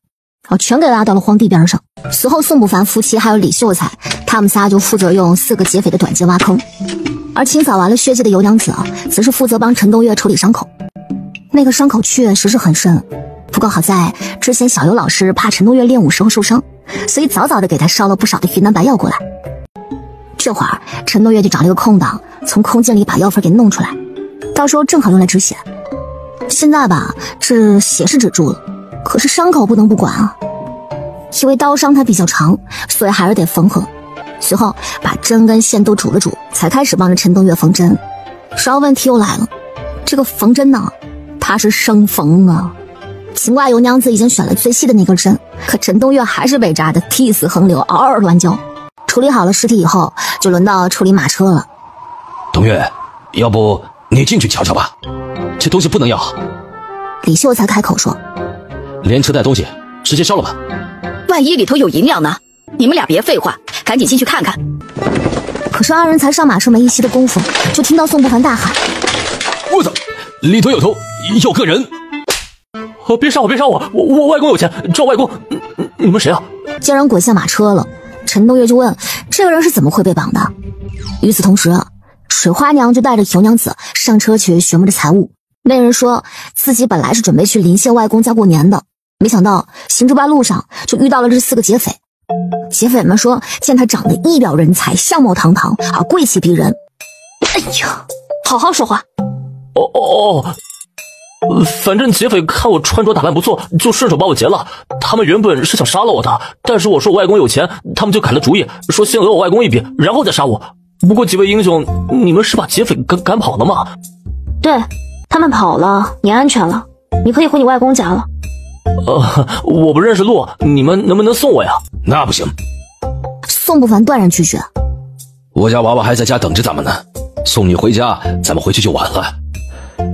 全给拉到了荒地边上。随后宋不凡夫妻还有李秀才，他们仨就负责用4个劫匪的短剑挖坑，而清扫完了血迹的尤娘子则是负责帮陈东岳处理伤口。那个伤口确实是很深，不过好在之前小尤老师怕陈东岳练武时候受伤，所以早早的给他烧了不少的云南白药过来。这会儿陈东岳就找了个空档，从空间里把药粉给弄出来，到时候正好用来止血。现在吧，这血是止住了，可是伤口不能不管啊。因为刀伤它比较长，所以还是得缝合。随后把针跟线都煮了煮，才开始帮着陈东岳缝针。然后问题又来了，这个缝针呢，它是生缝啊。尽管尤娘子已经选了最细的那根针，可陈东岳还是被扎得涕泗横流，嗷嗷乱叫。处理好了尸体以后，就轮到处理马车了。东岳，要不你进去瞧瞧吧，这东西不能要。李秀才开口说：连车带东西直接烧了吧，万一里头有银两呢？你们俩别废话，赶紧进去看看。可是2人才上马车没一息的功夫，就听到宋不凡大喊：我操，里头有头，有个人！别杀我，别杀我，我外公有钱，找外公。你们谁啊？见人滚下马车了，陈东岳就问这个人是怎么会被绑的。与此同时，水花娘就带着尤娘子上车去询问着财物。那人说自己本来是准备去临县外公家过年的，没想到行至半路上就遇到了这4个劫匪。劫匪们说见他长得一表人才，相貌堂堂，贵气逼人。哎呀，好好说话。反正劫匪看我穿着打扮不错，就顺手把我劫了。他们原本是想杀了我的，但是我说我外公有钱，他们就改了主意，说先讹我外公一笔，然后再杀我。不过几位英雄，你们是把劫匪赶跑了吗？对，他们跑了，你安全了，你可以回你外公家了。我不认识路，你们能不能送我呀？那不行。宋不凡断然拒绝。我家娃娃还在家等着咱们呢，送你回家，咱们回去就晚了。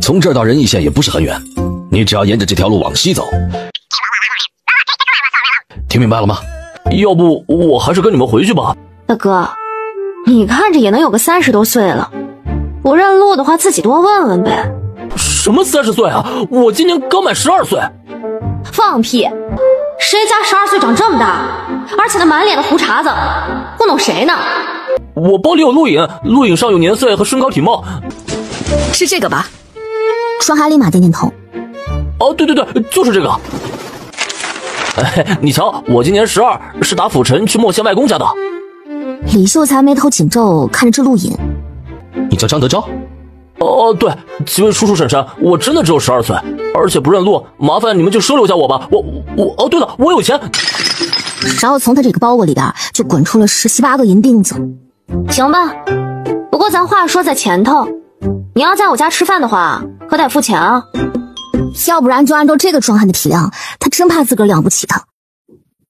从这儿到仁义县也不是很远，你只要沿着这条路往西走。听明白了吗？要不我还是跟你们回去吧。大哥，你看着也能有个30多岁了，不认路的话自己多问问呗。什么30岁啊？我今年刚满12岁。放屁！谁家12岁长这么大，而且那满脸的胡茬子，糊弄谁呢？我包里有录影，录影上有年岁和身高体貌。是这个吧？双哈立马点点头。哦，对，就是这个。你瞧，我今年12，是打府城去莫县外公家的。李秀才眉头紧皱，看着这录影。你叫张德昭？哦，对，几位叔叔婶婶，我真的只有12岁，而且不认路，麻烦你们就收留下我吧。哦，对了，我有钱。然后从他这个包裹里边就滚出了17、18个银锭子。行吧，不过咱话说在前头，你要在我家吃饭的话，可得付钱啊。要不然就按照这个壮汉的体量，他真怕自个儿了不起他。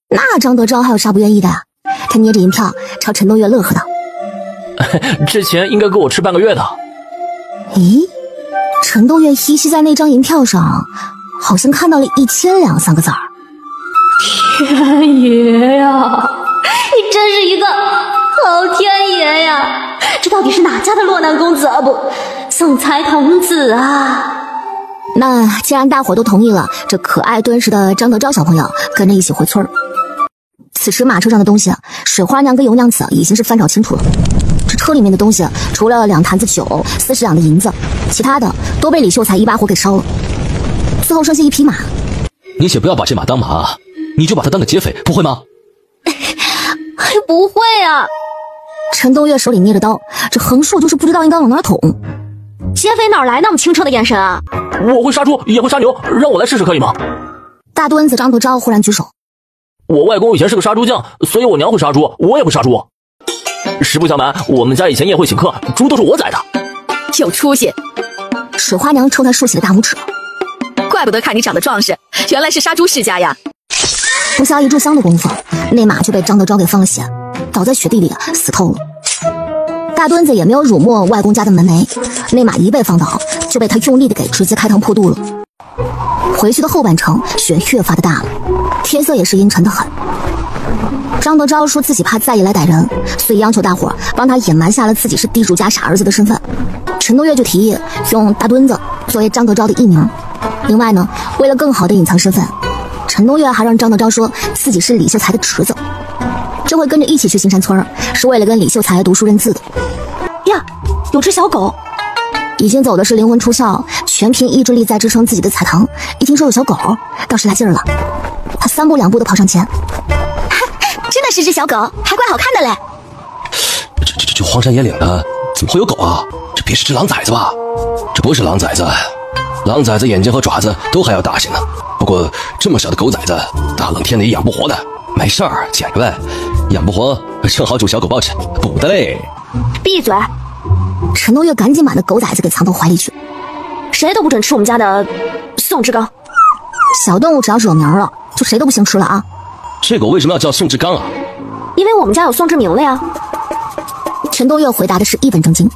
那张德昭还有啥不愿意的呀？他捏着银票朝陈东岳乐呵道：“这钱应该够我吃半个月的。”咦，陈东岳依稀在那张银票上，好像看到了1000两3个字儿。天爷呀，你真是一个好天爷呀！这到底是哪家的落难公子啊？不，送财童子啊！那既然大伙都同意了，这可爱敦实的张德昭小朋友跟着一起回村儿。此时马车上的东西，水花娘跟油娘子已经是翻找清楚了。这车里面的东西，除了2坛子酒、40两的银子，其他的都被李秀才一把火给烧了。最后剩下1匹马。你且不要把这马当马，你就把它当个劫匪，不会吗？不会啊！陈东岳手里捏着刀，这横竖就是不知道应该往哪捅。劫匪哪来那么清澈的眼神啊？我会杀猪，也会杀牛，让我来试试可以吗？大墩子张德昭忽然举手。我外公以前是个杀猪匠，所以我娘会杀猪，我也会杀猪。实不相瞒，我们家以前宴会请客，猪都是我宰的。有出息！水花娘冲他竖起了大拇指。怪不得看你长得壮实，原来是杀猪世家呀！不消一炷香的功夫，那马就被张德昭给放了血，倒在雪地里死透了。大墩子也没有辱没外公家的门楣，那马一被放倒，就被他用力的给直接开膛破肚了。回去的后半程，雪越发的大了，天色也是阴沉的很。张德昭说自己怕再一来逮人，所以央求大伙帮他隐瞒下了自己是地主家傻儿子的身份。陈东岳就提议用大墩子作为张德昭的艺名。另外呢，为了更好的隐藏身份，陈东岳还让张德昭说自己是李秀才的侄子。这回跟着一起去新山村，是为了跟李秀才读书认字的。呀，有只小狗。已经走的是灵魂出窍，全凭意志力在支撑自己的彩棠。一听说有小狗，倒是来劲儿了。他3步2步的跑上前，真的是只小狗，还怪好看的嘞。这荒山野岭的，怎么会有狗啊？这别是只狼崽子吧？这不是狼崽子，狼崽子眼睛和爪子都还要大些呢。不过这么小的狗崽子，大冷天的也养不活的。没事儿，捡着呗，养不活正好煮小狗包吃，补的嘞。闭嘴！陈东岳赶紧把那狗崽子给藏到怀里去。谁都不准吃我们家的宋志刚。小动物只要惹名了，就谁都不行吃了啊。这狗为什么要叫宋志刚啊？因为我们家有宋志明了呀。陈东岳回答的是一本正经。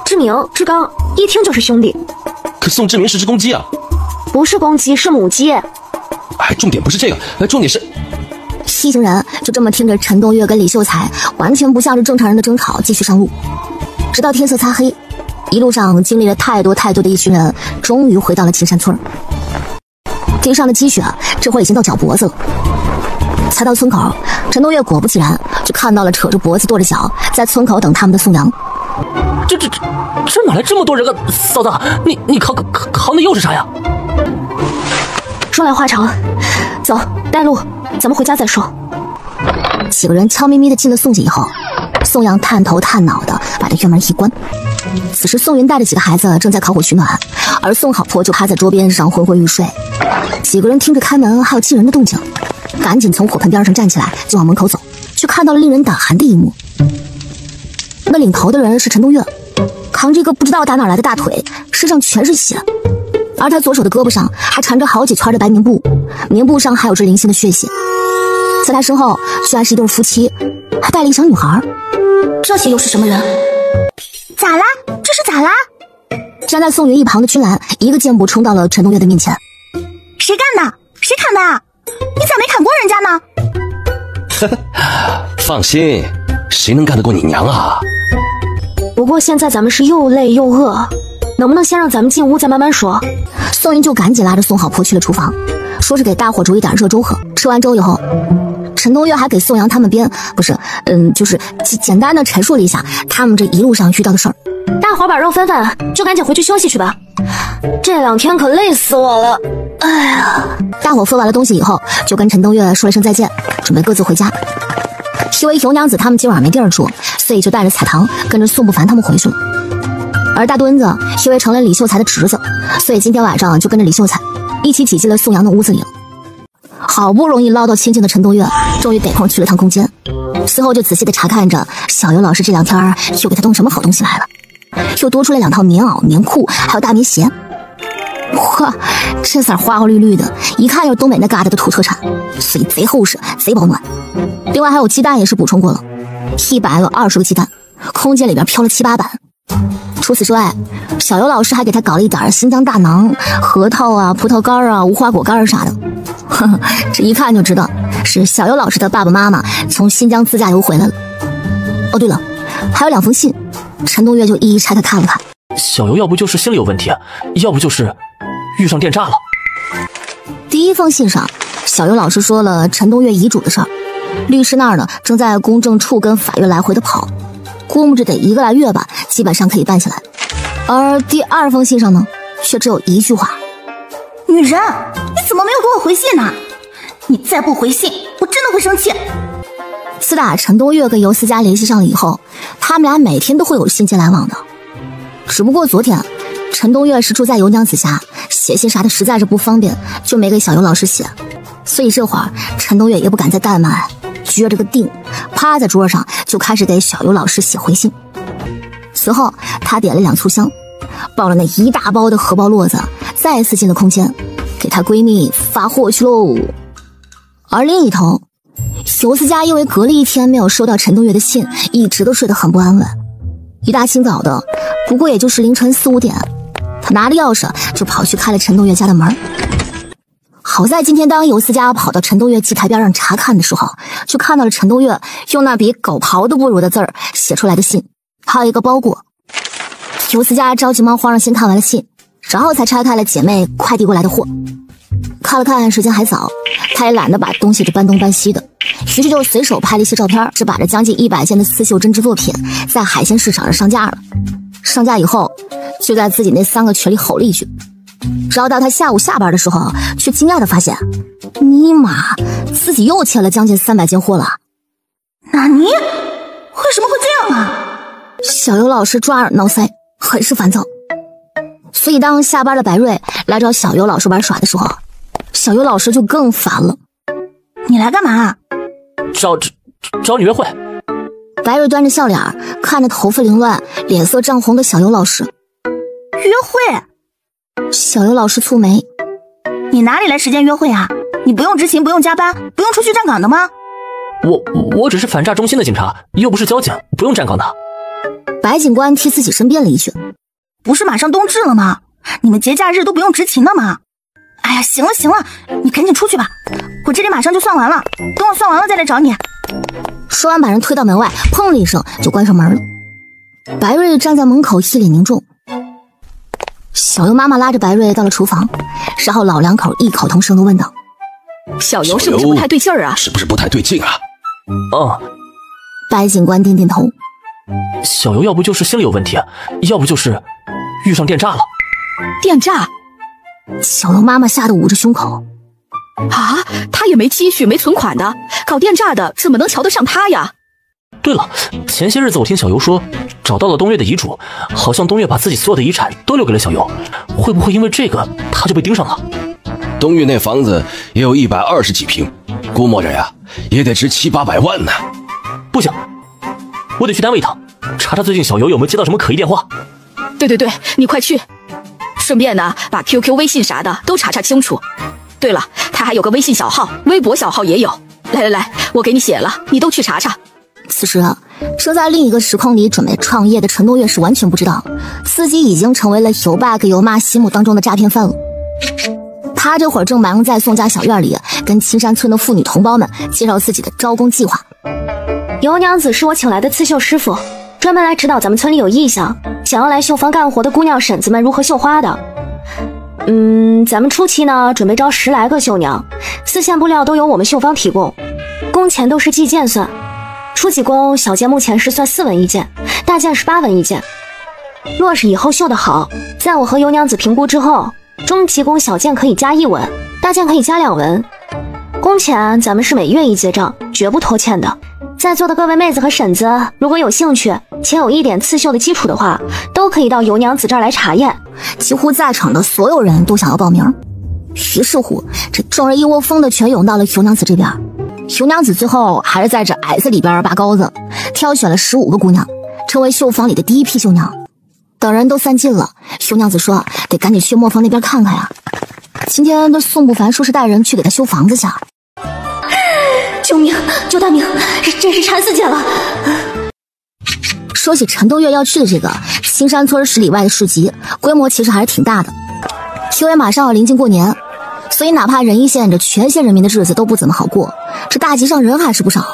志明、志刚一听就是兄弟。可宋志明是只公鸡啊。不是公鸡，是母鸡。哎，重点不是这个，重点是一行人就这么听着陈东岳跟李秀才完全不像是正常人的争吵，继续上路，直到天色擦黑。一路上经历了太多的一群人，终于回到了青山村。地上的积雪这会儿已经到脚脖子了。才到村口，陈东岳果不其然就看到了扯着脖子跺着脚在村口等他们的宋阳。这哪来这么多人啊？嫂子，你扛的又是啥呀？说来话长，走，带路，咱们回家再说。几个人悄咪咪的进了宋家以后，宋阳探头探脑的把这院门一关。此时宋云带着几个孩子正在烤火取暖，而宋好婆就趴在桌边上昏昏欲睡。几个人听着开门还有进人的动静，赶紧从火盆边上站起来就往门口走，却看到了令人胆寒的一幕。那领头的人是陈东岳，扛着一个不知道打哪来的大腿，身上全是血，而他左手的胳膊上还缠着好几圈的白棉布，棉布上还有着零星的血迹。在他身后居然是一对夫妻，还带了一小女孩。这些又是什么人？咋啦？这是咋啦？站在宋云一旁的君兰一个箭步冲到了陈东岳的面前。谁干的？谁砍的？你咋没砍过人家呢？放心，谁能干得过你娘啊？不过现在咱们是又累又饿，能不能先让咱们进屋再慢慢说？宋云就赶紧拉着宋好婆去了厨房，说是给大伙煮一点热粥喝。吃完粥以后，陈东岳还给宋阳他们就是简单的陈述了一下他们这一路上遇到的事儿。大伙把肉分分，就赶紧回去休息去吧。这2天可累死我了。哎呀！大伙分完了东西以后，就跟陈东岳说了声再见，准备各自回家。因为尤娘子他们今晚没地儿住，所以就带着彩棠跟着宋不凡他们回去了。而大墩子因为成了李秀才的侄子，所以今天晚上就跟着李秀才一起挤进了宋阳的屋子里了。好不容易捞到清静的陈东岳，终于得空去了趟空间，随后就仔细的查看着小尤老师这2天又给他动什么好东西来了，又多出来2套棉袄、棉裤，还有大棉鞋。哇，这色花花绿绿的，一看就是东北那旮瘩的土特产，所以贼厚实，贼保暖。另外还有鸡蛋也是补充过了，120个鸡蛋，空间里边飘了7、8板。除此之外，小尤老师还给他搞了一点新疆大馕、核桃啊、葡萄干啊、无花果干啥的。呵呵，这一看就知道是小尤老师的爸爸妈妈从新疆自驾游回来了。哦，对了，还有2封信，陈东岳就一一拆开看了看。小尤要不就是心里有问题，要不就是遇上电诈了。第1封信上，小尤老师说了陈东岳遗嘱的事儿，律师那儿呢正在公证处跟法院来回的跑，估摸着得1个来月吧，基本上可以办下来。而第2封信上呢，却只有1句话：女人，你怎么没有给我回信呢？你再不回信，我真的会生气。自打陈东岳跟尤思佳联系上了以后，他们俩每天都会有信件来往的。只不过昨天陈东岳是住在尤娘子家，写信啥的实在是不方便，就没给小尤老师写。所以这会儿陈东岳也不敢再怠慢，撅着个腚趴在桌上就开始给小尤老师写回信。随后他点了2簇香，抱了那一大包的荷包络子，再次进了空间，给她闺蜜发货去喽。而另一头，尤思佳因为隔了1天没有收到陈东岳的信，一直都睡得很不安稳。一大清早的，不过也就是凌晨4、5点，他拿着钥匙就跑去开了陈东岳家的门。好在今天当尤思佳跑到陈东岳祭台边上查看的时候，就看到了陈东岳用那比狗刨都不如的字儿写出来的信，还有一个包裹。尤思佳着急忙慌张先看完了信，然后才拆开了姐妹快递过来的货。看了看时间还早，他也懒得把东西这搬东搬西的，于是就随手拍了一些照片，只把这将近100件的刺绣针织作品在海鲜市场上上架了。上架以后，就在自己那3个群里吼了一句，直到他下午下班的时候，却惊讶的发现，尼玛，自己又欠了将近300件货了。纳尼？为什么会这样啊？小尤老师抓耳挠腮，很是烦躁。所以当下班的白瑞来找小尤老师玩耍的时候，小尤老师就更烦了。你来干嘛？找你约会。白瑞端着笑脸看着头发凌乱脸色涨红的小尤老师。约会？小尤老师蹙眉，你哪里来时间约会啊？你不用执勤，不用加班，不用出去站岗的吗？我只是反诈中心的警察，又不是交警，不用站岗的。白警官替自己申辩了一句，不是马上冬至了吗？你们节假日都不用执勤的吗？哎呀，行了，你赶紧出去吧，我这里马上就算完了，等我算完了再来找你。说完把人推到门外，砰的一声就关上门了。白瑞站在门口一脸凝重。小尤妈妈拉着白瑞到了厨房，然后老两口异口同声地问道：小尤是不是不太对劲儿啊？是不是不太对劲啊？哦。白警官点点头。小尤要不就是心里有问题，要不就是遇上电诈了。电诈？小尤妈妈吓得捂着胸口。啊，他也没积蓄没存款的，搞电诈的怎么能瞧得上他呀？对了，前些日子我听小尤说，找到了东岳的遗嘱，好像东岳把自己所有的遗产都留给了小游，会不会因为这个他就被盯上了？东岳那房子也有120几平，估摸着呀也得值700、800万呢。不行，我得去单位一趟，查查最近小游有没有接到什么可疑电话。对，你快去，顺便呢把 QQ、微信啥的都查查清楚。对了，他还有个微信小号，微博小号也有。来，我给你写了，你都去查查。此时正在另一个时空里准备创业的陈东岳是完全不知道，自己已经成为了游爸跟游妈心目当中的诈骗犯了。他这会儿正忙在宋家小院里跟青山村的妇女同胞们介绍自己的招工计划。尤娘子是我请来的刺绣师傅，专门来指导咱们村里有意向想要来绣坊干活的姑娘婶子们如何绣花的。咱们初期呢准备招10来个绣娘，4线布料都由我们绣坊提供，工钱都是计件算。初级工小件目前是算4文一件，大件是8文一件。若是以后绣得好，在我和尤娘子评估之后，中级工小件可以加1文，大件可以加2文。工钱咱们是每月一结账，绝不拖欠的。在座的各位妹子和婶子，如果有兴趣且有一点刺绣的基础的话，都可以到尤娘子这儿来查验。几乎在场的所有人都想要报名，于是乎这众人一窝蜂的全涌到了尤娘子这边。尤娘子最后还是在这矮子里边拔高子，挑选了15个姑娘，成为绣坊里的第一批绣娘。等人都散尽了，尤娘子说得赶紧去磨坊那边看看呀。今天的宋不凡说是带人去给他修房子去。救命！救大命！真是馋死姐了。说起陈东岳要去的这个青山村10里外的市集，规模其实还是挺大的。因为马上要临近过年，所以哪怕仁义县这全县人民的日子都不怎么好过，这大集上人还是不少。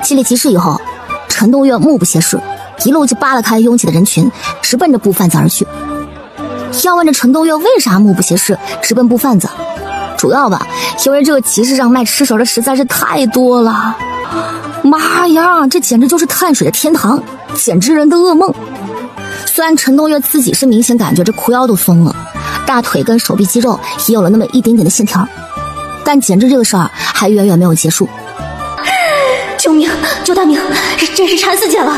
集里集市以后，陈东岳目不斜视，一路就扒拉开拥挤的人群，直奔着布贩子而去。要问这陈东岳为啥目不斜视，直奔布贩子，主要吧，因为这个集市上卖吃食的实在是太多了。妈呀，这简直就是碳水的天堂，简直人的噩梦。虽然陈东岳自己是明显感觉这裤腰都松了，大腿跟手臂肌肉也有了那么一点点的线条，但减脂这个事儿还远远没有结束。救命！救大命！真是馋死姐了。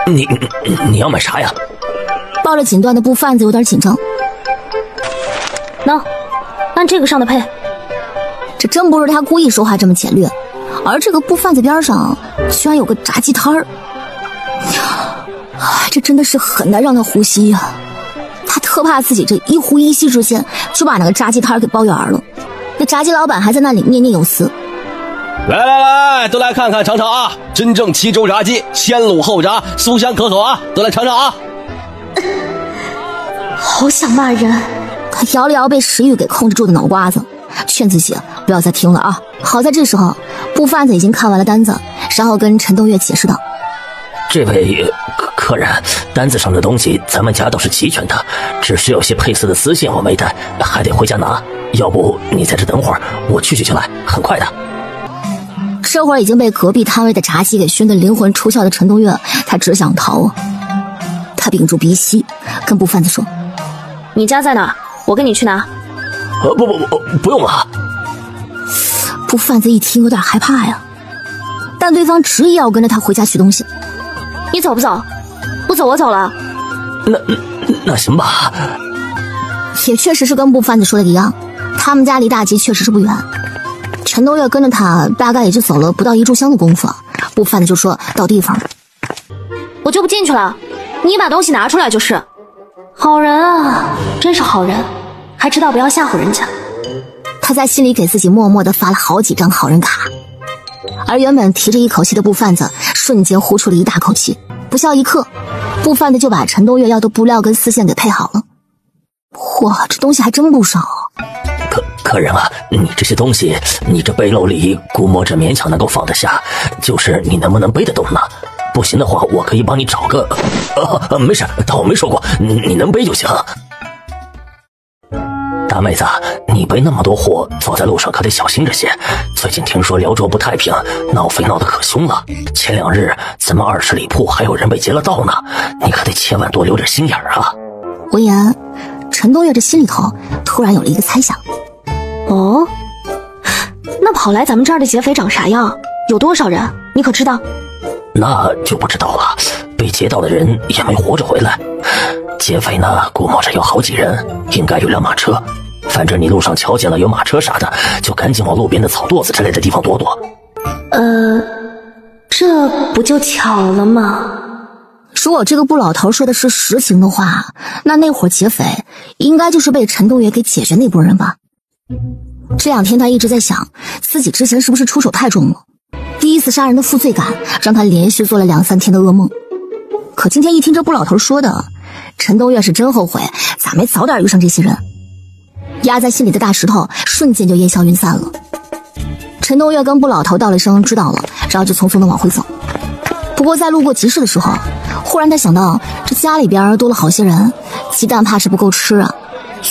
你要买啥呀？抱着锦缎的布贩子有点紧张。喏，按这个上的配。这真不是他故意说话这么简略，而这个布贩子边上居然有个炸鸡摊儿，这真的是很难让他呼吸呀。他特怕自己这一呼一吸之间就把那个炸鸡摊给包圆了。那炸鸡老板还在那里念念有词：来，都来看看尝尝啊！真正齐州炸鸡，先卤后炸，酥香可口啊！都来尝尝啊！好想骂人。他摇了摇被食欲给控制住的脑瓜子，劝自己不要再听了啊。好在这时候布贩子已经看完了单子，然后跟陈东岳解释道：这位客人，单子上的东西咱们家都是齐全的，只是有些配色的丝线我没带，还得回家拿。要不你在这等会儿，我去就来，很快的。这会儿已经被隔壁摊位的炸鸡给熏得灵魂出窍的陈东岳，他只想逃啊。他屏住鼻息，跟布贩子说：你家在哪？我跟你去拿。不用了。布贩子一听有点害怕呀，但对方执意要跟着他回家取东西。你走不走？不走我走了。那行吧。也确实是跟布贩子说的一样，他们家离大集确实是不远。陈东岳跟着他大概也就走了不到1炷香的功夫，布贩子就说到地方了。我就不进去了，你把东西拿出来就是。好人啊，真是好人，还知道不要吓唬人家。他在心里给自己默默地发了好几张好人卡，而原本提着一口气的布贩子瞬间呼出了一大口气，不消一刻，布贩子就把陈东岳要的布料跟丝线给配好了。哇，这东西还真不少。客人啊，你这些东西，你这背篓里估摸着勉强能够放得下，就是你能不能背得动呢？不行的话，我可以帮你找个……没事，当我没说过，你能背就行。大妹子，你背那么多货，走在路上可得小心着些。最近听说辽州不太平，闹匪闹得可凶了。前2日咱们20里铺还有人被劫了道呢，你可得千万多留点心眼儿啊。闻言，陈东岳这心里头突然有了一个猜想。哦，那跑来咱们这儿的劫匪长啥样？有多少人？你可知道？那就不知道了。被劫到的人也没活着回来，劫匪呢估摸着有好几人，应该有辆马车。反正你路上瞧见了有马车啥的，就赶紧往路边的草垛子之类的地方躲躲。这不就巧了吗？如果这个布老头说的是实情的话，那会儿劫匪应该就是被陈东岳给解决那波人吧。这2天他一直在想，自己之前是不是出手太重了，第一次杀人的负罪感让他连续做了2、3天的噩梦。可今天一听这布老头说的，陈东岳是真后悔咋没早点遇上这些人，压在心里的大石头瞬间就烟消云散了。陈东岳跟布老头道了声知道了，然后就匆匆的往回走。不过在路过集市的时候，忽然他想到这家里边多了好些人，鸡蛋怕是不够吃啊，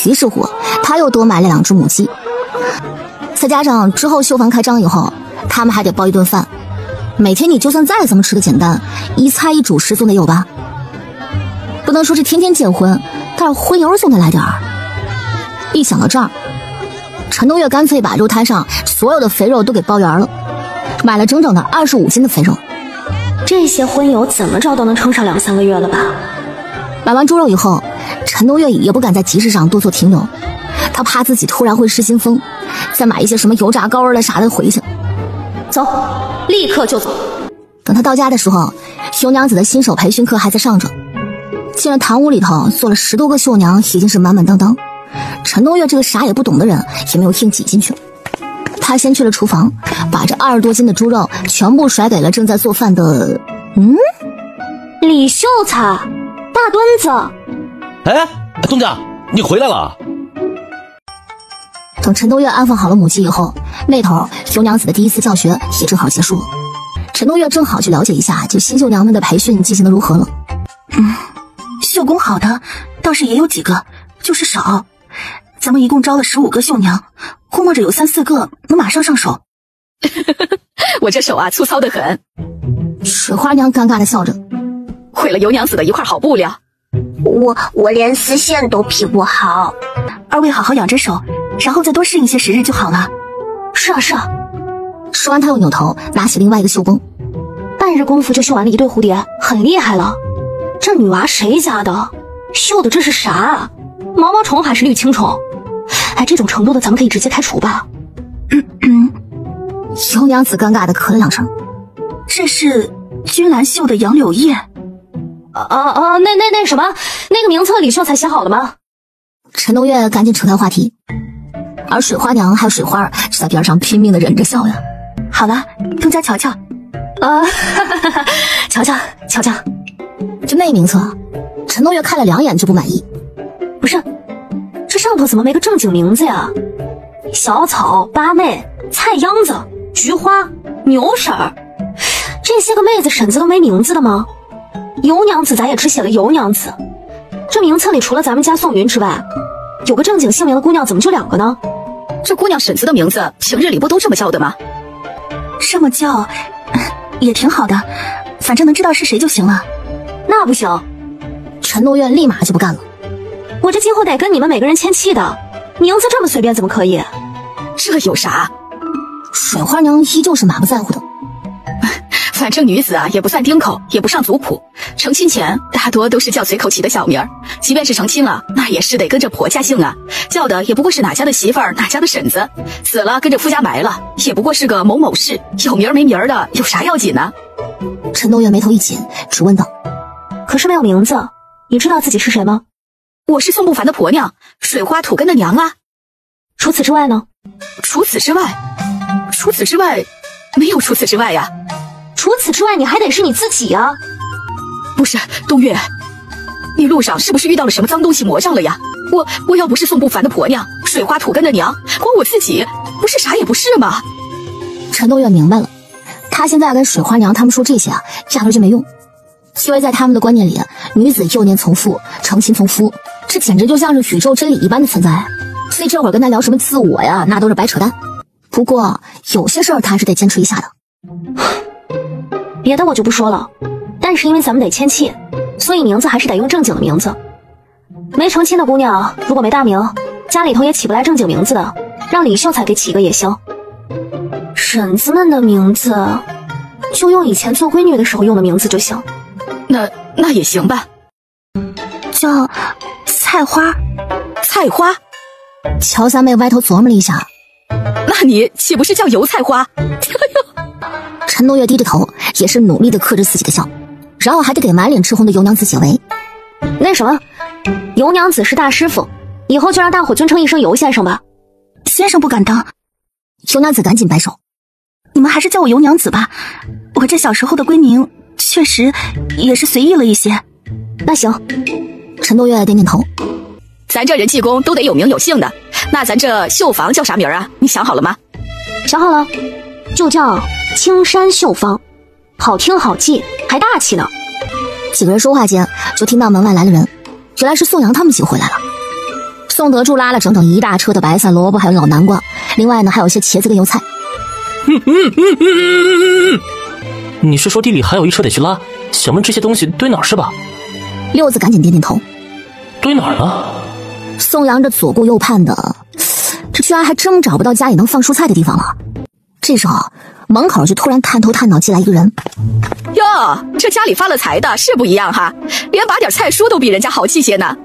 于是乎他又多买了2只母鸡。再加上之后绣房开张以后，他们还得包一顿饭，每天你就算再怎么吃的简单，一菜一主食总得有吧。不能说是天天结婚，但是荤油总得来点儿。一想到这儿，陈东岳干脆把肉摊上所有的肥肉都给包圆了，买了整整的25斤的肥肉。这些荤油怎么着都能撑上2、3个月了吧？买完猪肉以后，陈东岳也不敢在集市上多做停留，他怕自己突然会失心疯，再买一些什么油炸羔儿的啥的回去。走，立刻就走。等他到家的时候，绣娘子的新手培训课还在上着。进了堂屋里头，坐了10多个绣娘，已经是满满当当。陈东岳这个啥也不懂的人也没有硬挤进去，他先去了厨房，把这20多斤的猪肉全部甩给了正在做饭的李秀才，大墩子。哎，东家，你回来了。等陈东岳安放好了母鸡以后，那头绣娘子的第一次教学也正好结束了。陈东岳正好去了解一下就新绣娘们的培训进行的如何了。绣工好的倒是也有几个，就是少。咱们一共招了15个绣娘，估摸着有3、4个能马上上手。我这手啊粗糙得很。水花娘尴尬的笑着，毁了尤娘子的一块好布料。我连丝线都劈不好。2位好好养着手，然后再多适应些时日就好了。是啊是啊。说完他又扭头拿起另外一个绣绷，半日功夫就绣完了1对蝴蝶，很厉害了。这女娃谁家的？绣的这是啥啊？毛毛虫还是绿青虫？哎，这种程度的咱们可以直接开除吧。尤娘子尴尬的咳了2声。这是君兰绣的杨柳叶。那什么，那个名册李秀才写好了吗？陈东岳赶紧扯开话题，而水花娘还有水花是在边上拼命的忍着笑呀。好了，东家瞧瞧。瞧瞧。就那名册，陈东岳看了2眼就不满意。不是，这上头怎么没个正经名字呀？小草、八妹、菜秧子、菊花、牛婶儿，这些个妹子婶子都没名字的吗？尤娘子咱也只写了尤娘子，这名册里除了咱们家宋云之外，有个正经姓名的姑娘怎么就2个呢？这姑娘婶子的名字平日里不都这么叫的吗？这么叫也挺好的，反正能知道是谁就行了。那不行，陈东岳立马就不干了。我这今后得跟你们每个人签契的，名字这么随便怎么可以？这有啥？水花娘依旧是满不在乎的。反正女子啊也不算丁口，也不上族谱，成亲前大多都是叫随口起的小名儿，即便是成亲了，那也是得跟着婆家姓啊，叫的也不过是哪家的媳妇儿，哪家的婶子，死了跟着夫家埋了，也不过是个某某氏，有名没名的，有啥要紧呢？陈东岳眉头一紧，只问道：可是没有名字，你知道自己是谁吗？我是宋不凡的婆娘，水花土根的娘啊。除此之外呢？除此之外，没有除此之外呀。除此之外，你还得是你自己啊！不是，东岳，你路上是不是遇到了什么脏东西磨上了呀？我要不是宋不凡的婆娘，水花土根的娘，光我自己不是啥也不是吗？陈东岳明白了，他现在跟水花娘他们说这些啊，压根就没用，因为在他们的观念里，女子幼年从父，成亲从夫，这简直就像是宇宙真理一般的存在。所以这会儿跟他聊什么自我呀，那都是白扯淡。不过有些事儿他还是得坚持一下的。别的我就不说了，但是因为咱们得签契，所以名字还是得用正经的名字。没成亲的姑娘如果没大名，家里头也起不来正经名字的，让李秀才给起个也行。婶子们的名字就用以前做闺女的时候用的名字就行。那也行吧。叫菜花。菜花？乔三妹歪头琢磨了一下，那你岂不是叫油菜花？陈东岳低着头，也是努力的克制自己的笑，然后还得给满脸赤红的尤娘子解围。那什么，尤娘子是大师傅，以后就让大伙尊称一声尤先生吧。先生不敢当。尤娘子赶紧摆手，你们还是叫我尤娘子吧，我这小时候的闺名确实也是随意了一些。那行。陈东岳点点头。咱这人济公都得有名有姓的，那咱这绣房叫啥名啊？你想好了吗？想好了，就叫青山绣坊，好听好记，还大气呢。几个人说话间，就听到门外来了人，原来是宋阳他们几个回来了。宋德柱拉了整整一大车的白菜、萝卜还有老南瓜，另外呢还有一些茄子跟油菜。你是说地里还有一车得去拉？想问这些东西堆哪儿是吧？六子赶紧点点头。堆哪儿呢？宋阳这左顾右盼的，这居然还真找不到家里能放蔬菜的地方了。这时候门口就突然探头探脑进来一个人。哟，这家里发了财的是不一样哈，连把点菜蔬都比人家好气些呢。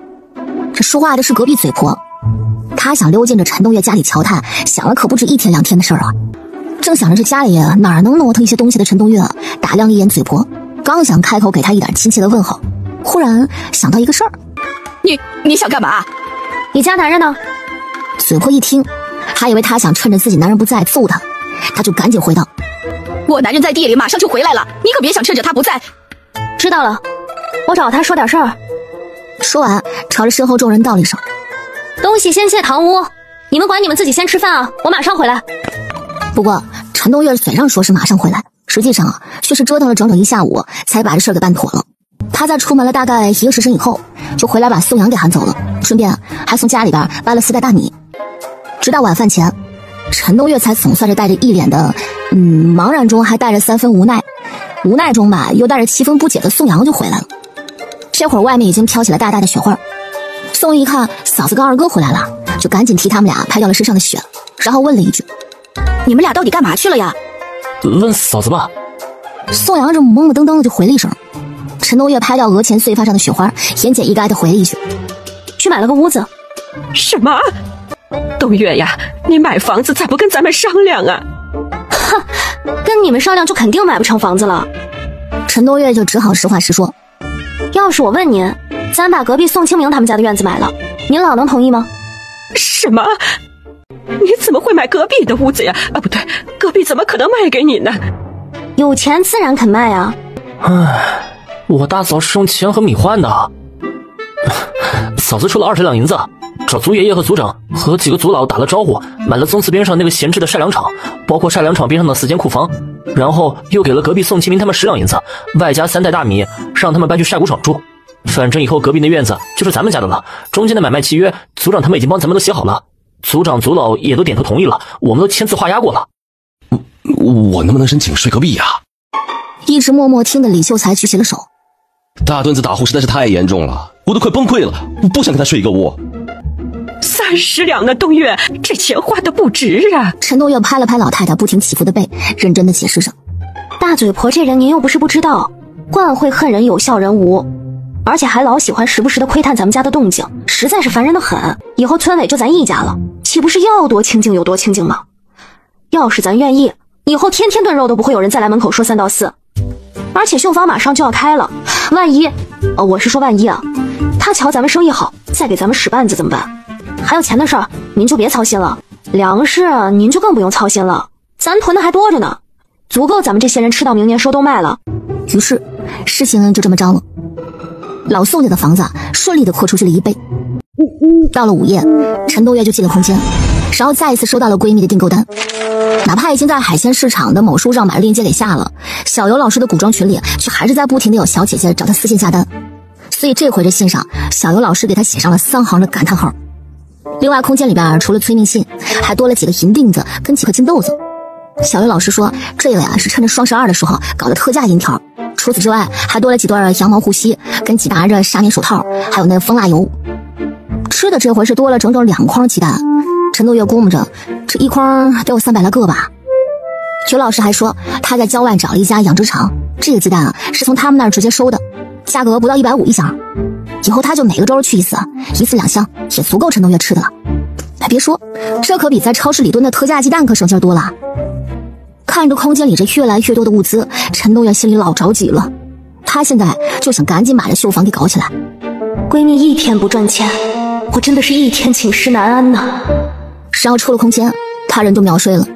这说话的是隔壁嘴婆，他想溜进这陈东岳家里瞧探，想了可不止1天2天的事儿啊。正想着这家里哪能挪腾一些东西的陈东岳打量一眼嘴婆，刚想开口给他一点亲切的问候，忽然想到一个事儿。你想干嘛？你家男人呢？嘴婆一听，还以为他想趁着自己男人不在揍他，他就赶紧回道：我男人在地里，马上就回来了，你可别想趁着他不在。知道了，我找他说点事儿。说完朝着身后众人道了一声：东西先卸堂屋，你们管你们自己先吃饭啊，我马上回来。不过陈东岳嘴上说是马上回来，实际上却是折腾了整整一下午才把这事儿给办妥了。他在出门了大概1个时辰以后，就回来把宋阳给喊走了，顺便还从家里边搬了4袋大米。直到晚饭前，陈东岳才总算是带着一脸的茫然中还带着3分无奈，无奈中吧又带着7分不解的宋阳就回来了。这会儿外面已经飘起了大大的雪花，宋一看嫂子跟二哥回来了，就赶紧替他们俩拍掉了身上的雪，然后问了一句：你们俩到底干嘛去了呀？问嫂子吧。宋阳这懵懵登登的就回了一声。陈东岳拍掉额前碎发上的雪花，言简意赅的回了一句：去买了个屋子。什么？东岳呀，你买房子咋不跟咱们商量啊？哼，跟你们商量就肯定买不成房子了。陈东岳就只好实话实说：要是我问您，咱把隔壁宋清明他们家的院子买了，您老能同意吗？什么？你怎么会买隔壁的屋子呀？啊，不对，隔壁怎么可能卖给你呢？有钱自然肯卖啊。唉，我大嫂是用钱和米换的。嫂子出了20两银子，找族爷爷和族长和几个族老打了招呼，买了宗祠边上那个闲置的晒粮场，包括晒粮场边上的4间库房，然后又给了隔壁宋清明他们10两银子，外加3袋大米，让他们搬去晒谷场住。反正以后隔壁那院子就是咱们家的了。中间的买卖契约，族长他们已经帮咱们都写好了，族长族老也都点头同意了，我们都签字画押过了。我能不能申请睡隔壁呀？一直默默听的李秀才举起了手。大墩子打呼实在是太严重了，我都快崩溃了，我不想跟他睡一个屋。30两呢，东岳，这钱花的不值啊！陈东岳拍了拍老太太不停起伏的背，认真的解释着：大嘴婆这人您又不是不知道，惯会恨人有笑人无，而且还老喜欢时不时的窥探咱们家的动静，实在是烦人的很。以后村委就咱一家了，岂不是要多清静有多清静吗？要是咱愿意，以后天天炖肉都不会有人再来门口说3道4。而且绣坊马上就要开了，万一我是说万一啊，他瞧咱们生意好，再给咱们使绊子怎么办？还有钱的事儿您就别操心了，粮食您就更不用操心了，咱囤的还多着呢，足够咱们这些人吃到明年收冬麦了。于是事情就这么着了，老宋家的房子顺利的扩出去了1倍。到了午夜，陈东岳就进了空间，然后再一次收到了闺蜜的订购单。哪怕已经在海鲜市场的某书上把链接给下了，小游老师的古装群里却还是在不停的有小姐姐找他私信下单，所以这回这信上小游老师给他写上了3行的感叹号。另外空间里边除了催命信，还多了几个银锭子跟几颗金豆子。小游老师说这个呀是趁着双12的时候搞的特价银条，除此之外还多了几段羊毛护膝跟几沓着沙棉手套，还有那蜂蜡油。吃的这回是多了整整2筐鸡蛋，陈东岳估摸着这1筐得有300来个吧。邱老师还说，他在郊外找了一家养殖场，这个鸡蛋啊是从他们那儿直接收的，价格不到150一箱。以后他就每个周去一次，1次2箱也足够陈冬月吃的了。别说，这可比在超市里囤的特价鸡蛋可省劲多了。看着空间里这越来越多的物资，陈冬月心里老着急了。他现在就想赶紧把这绣坊给搞起来。闺蜜一天不赚钱，我真的是一天寝食难安呐。只要出了空间，他人就秒睡了。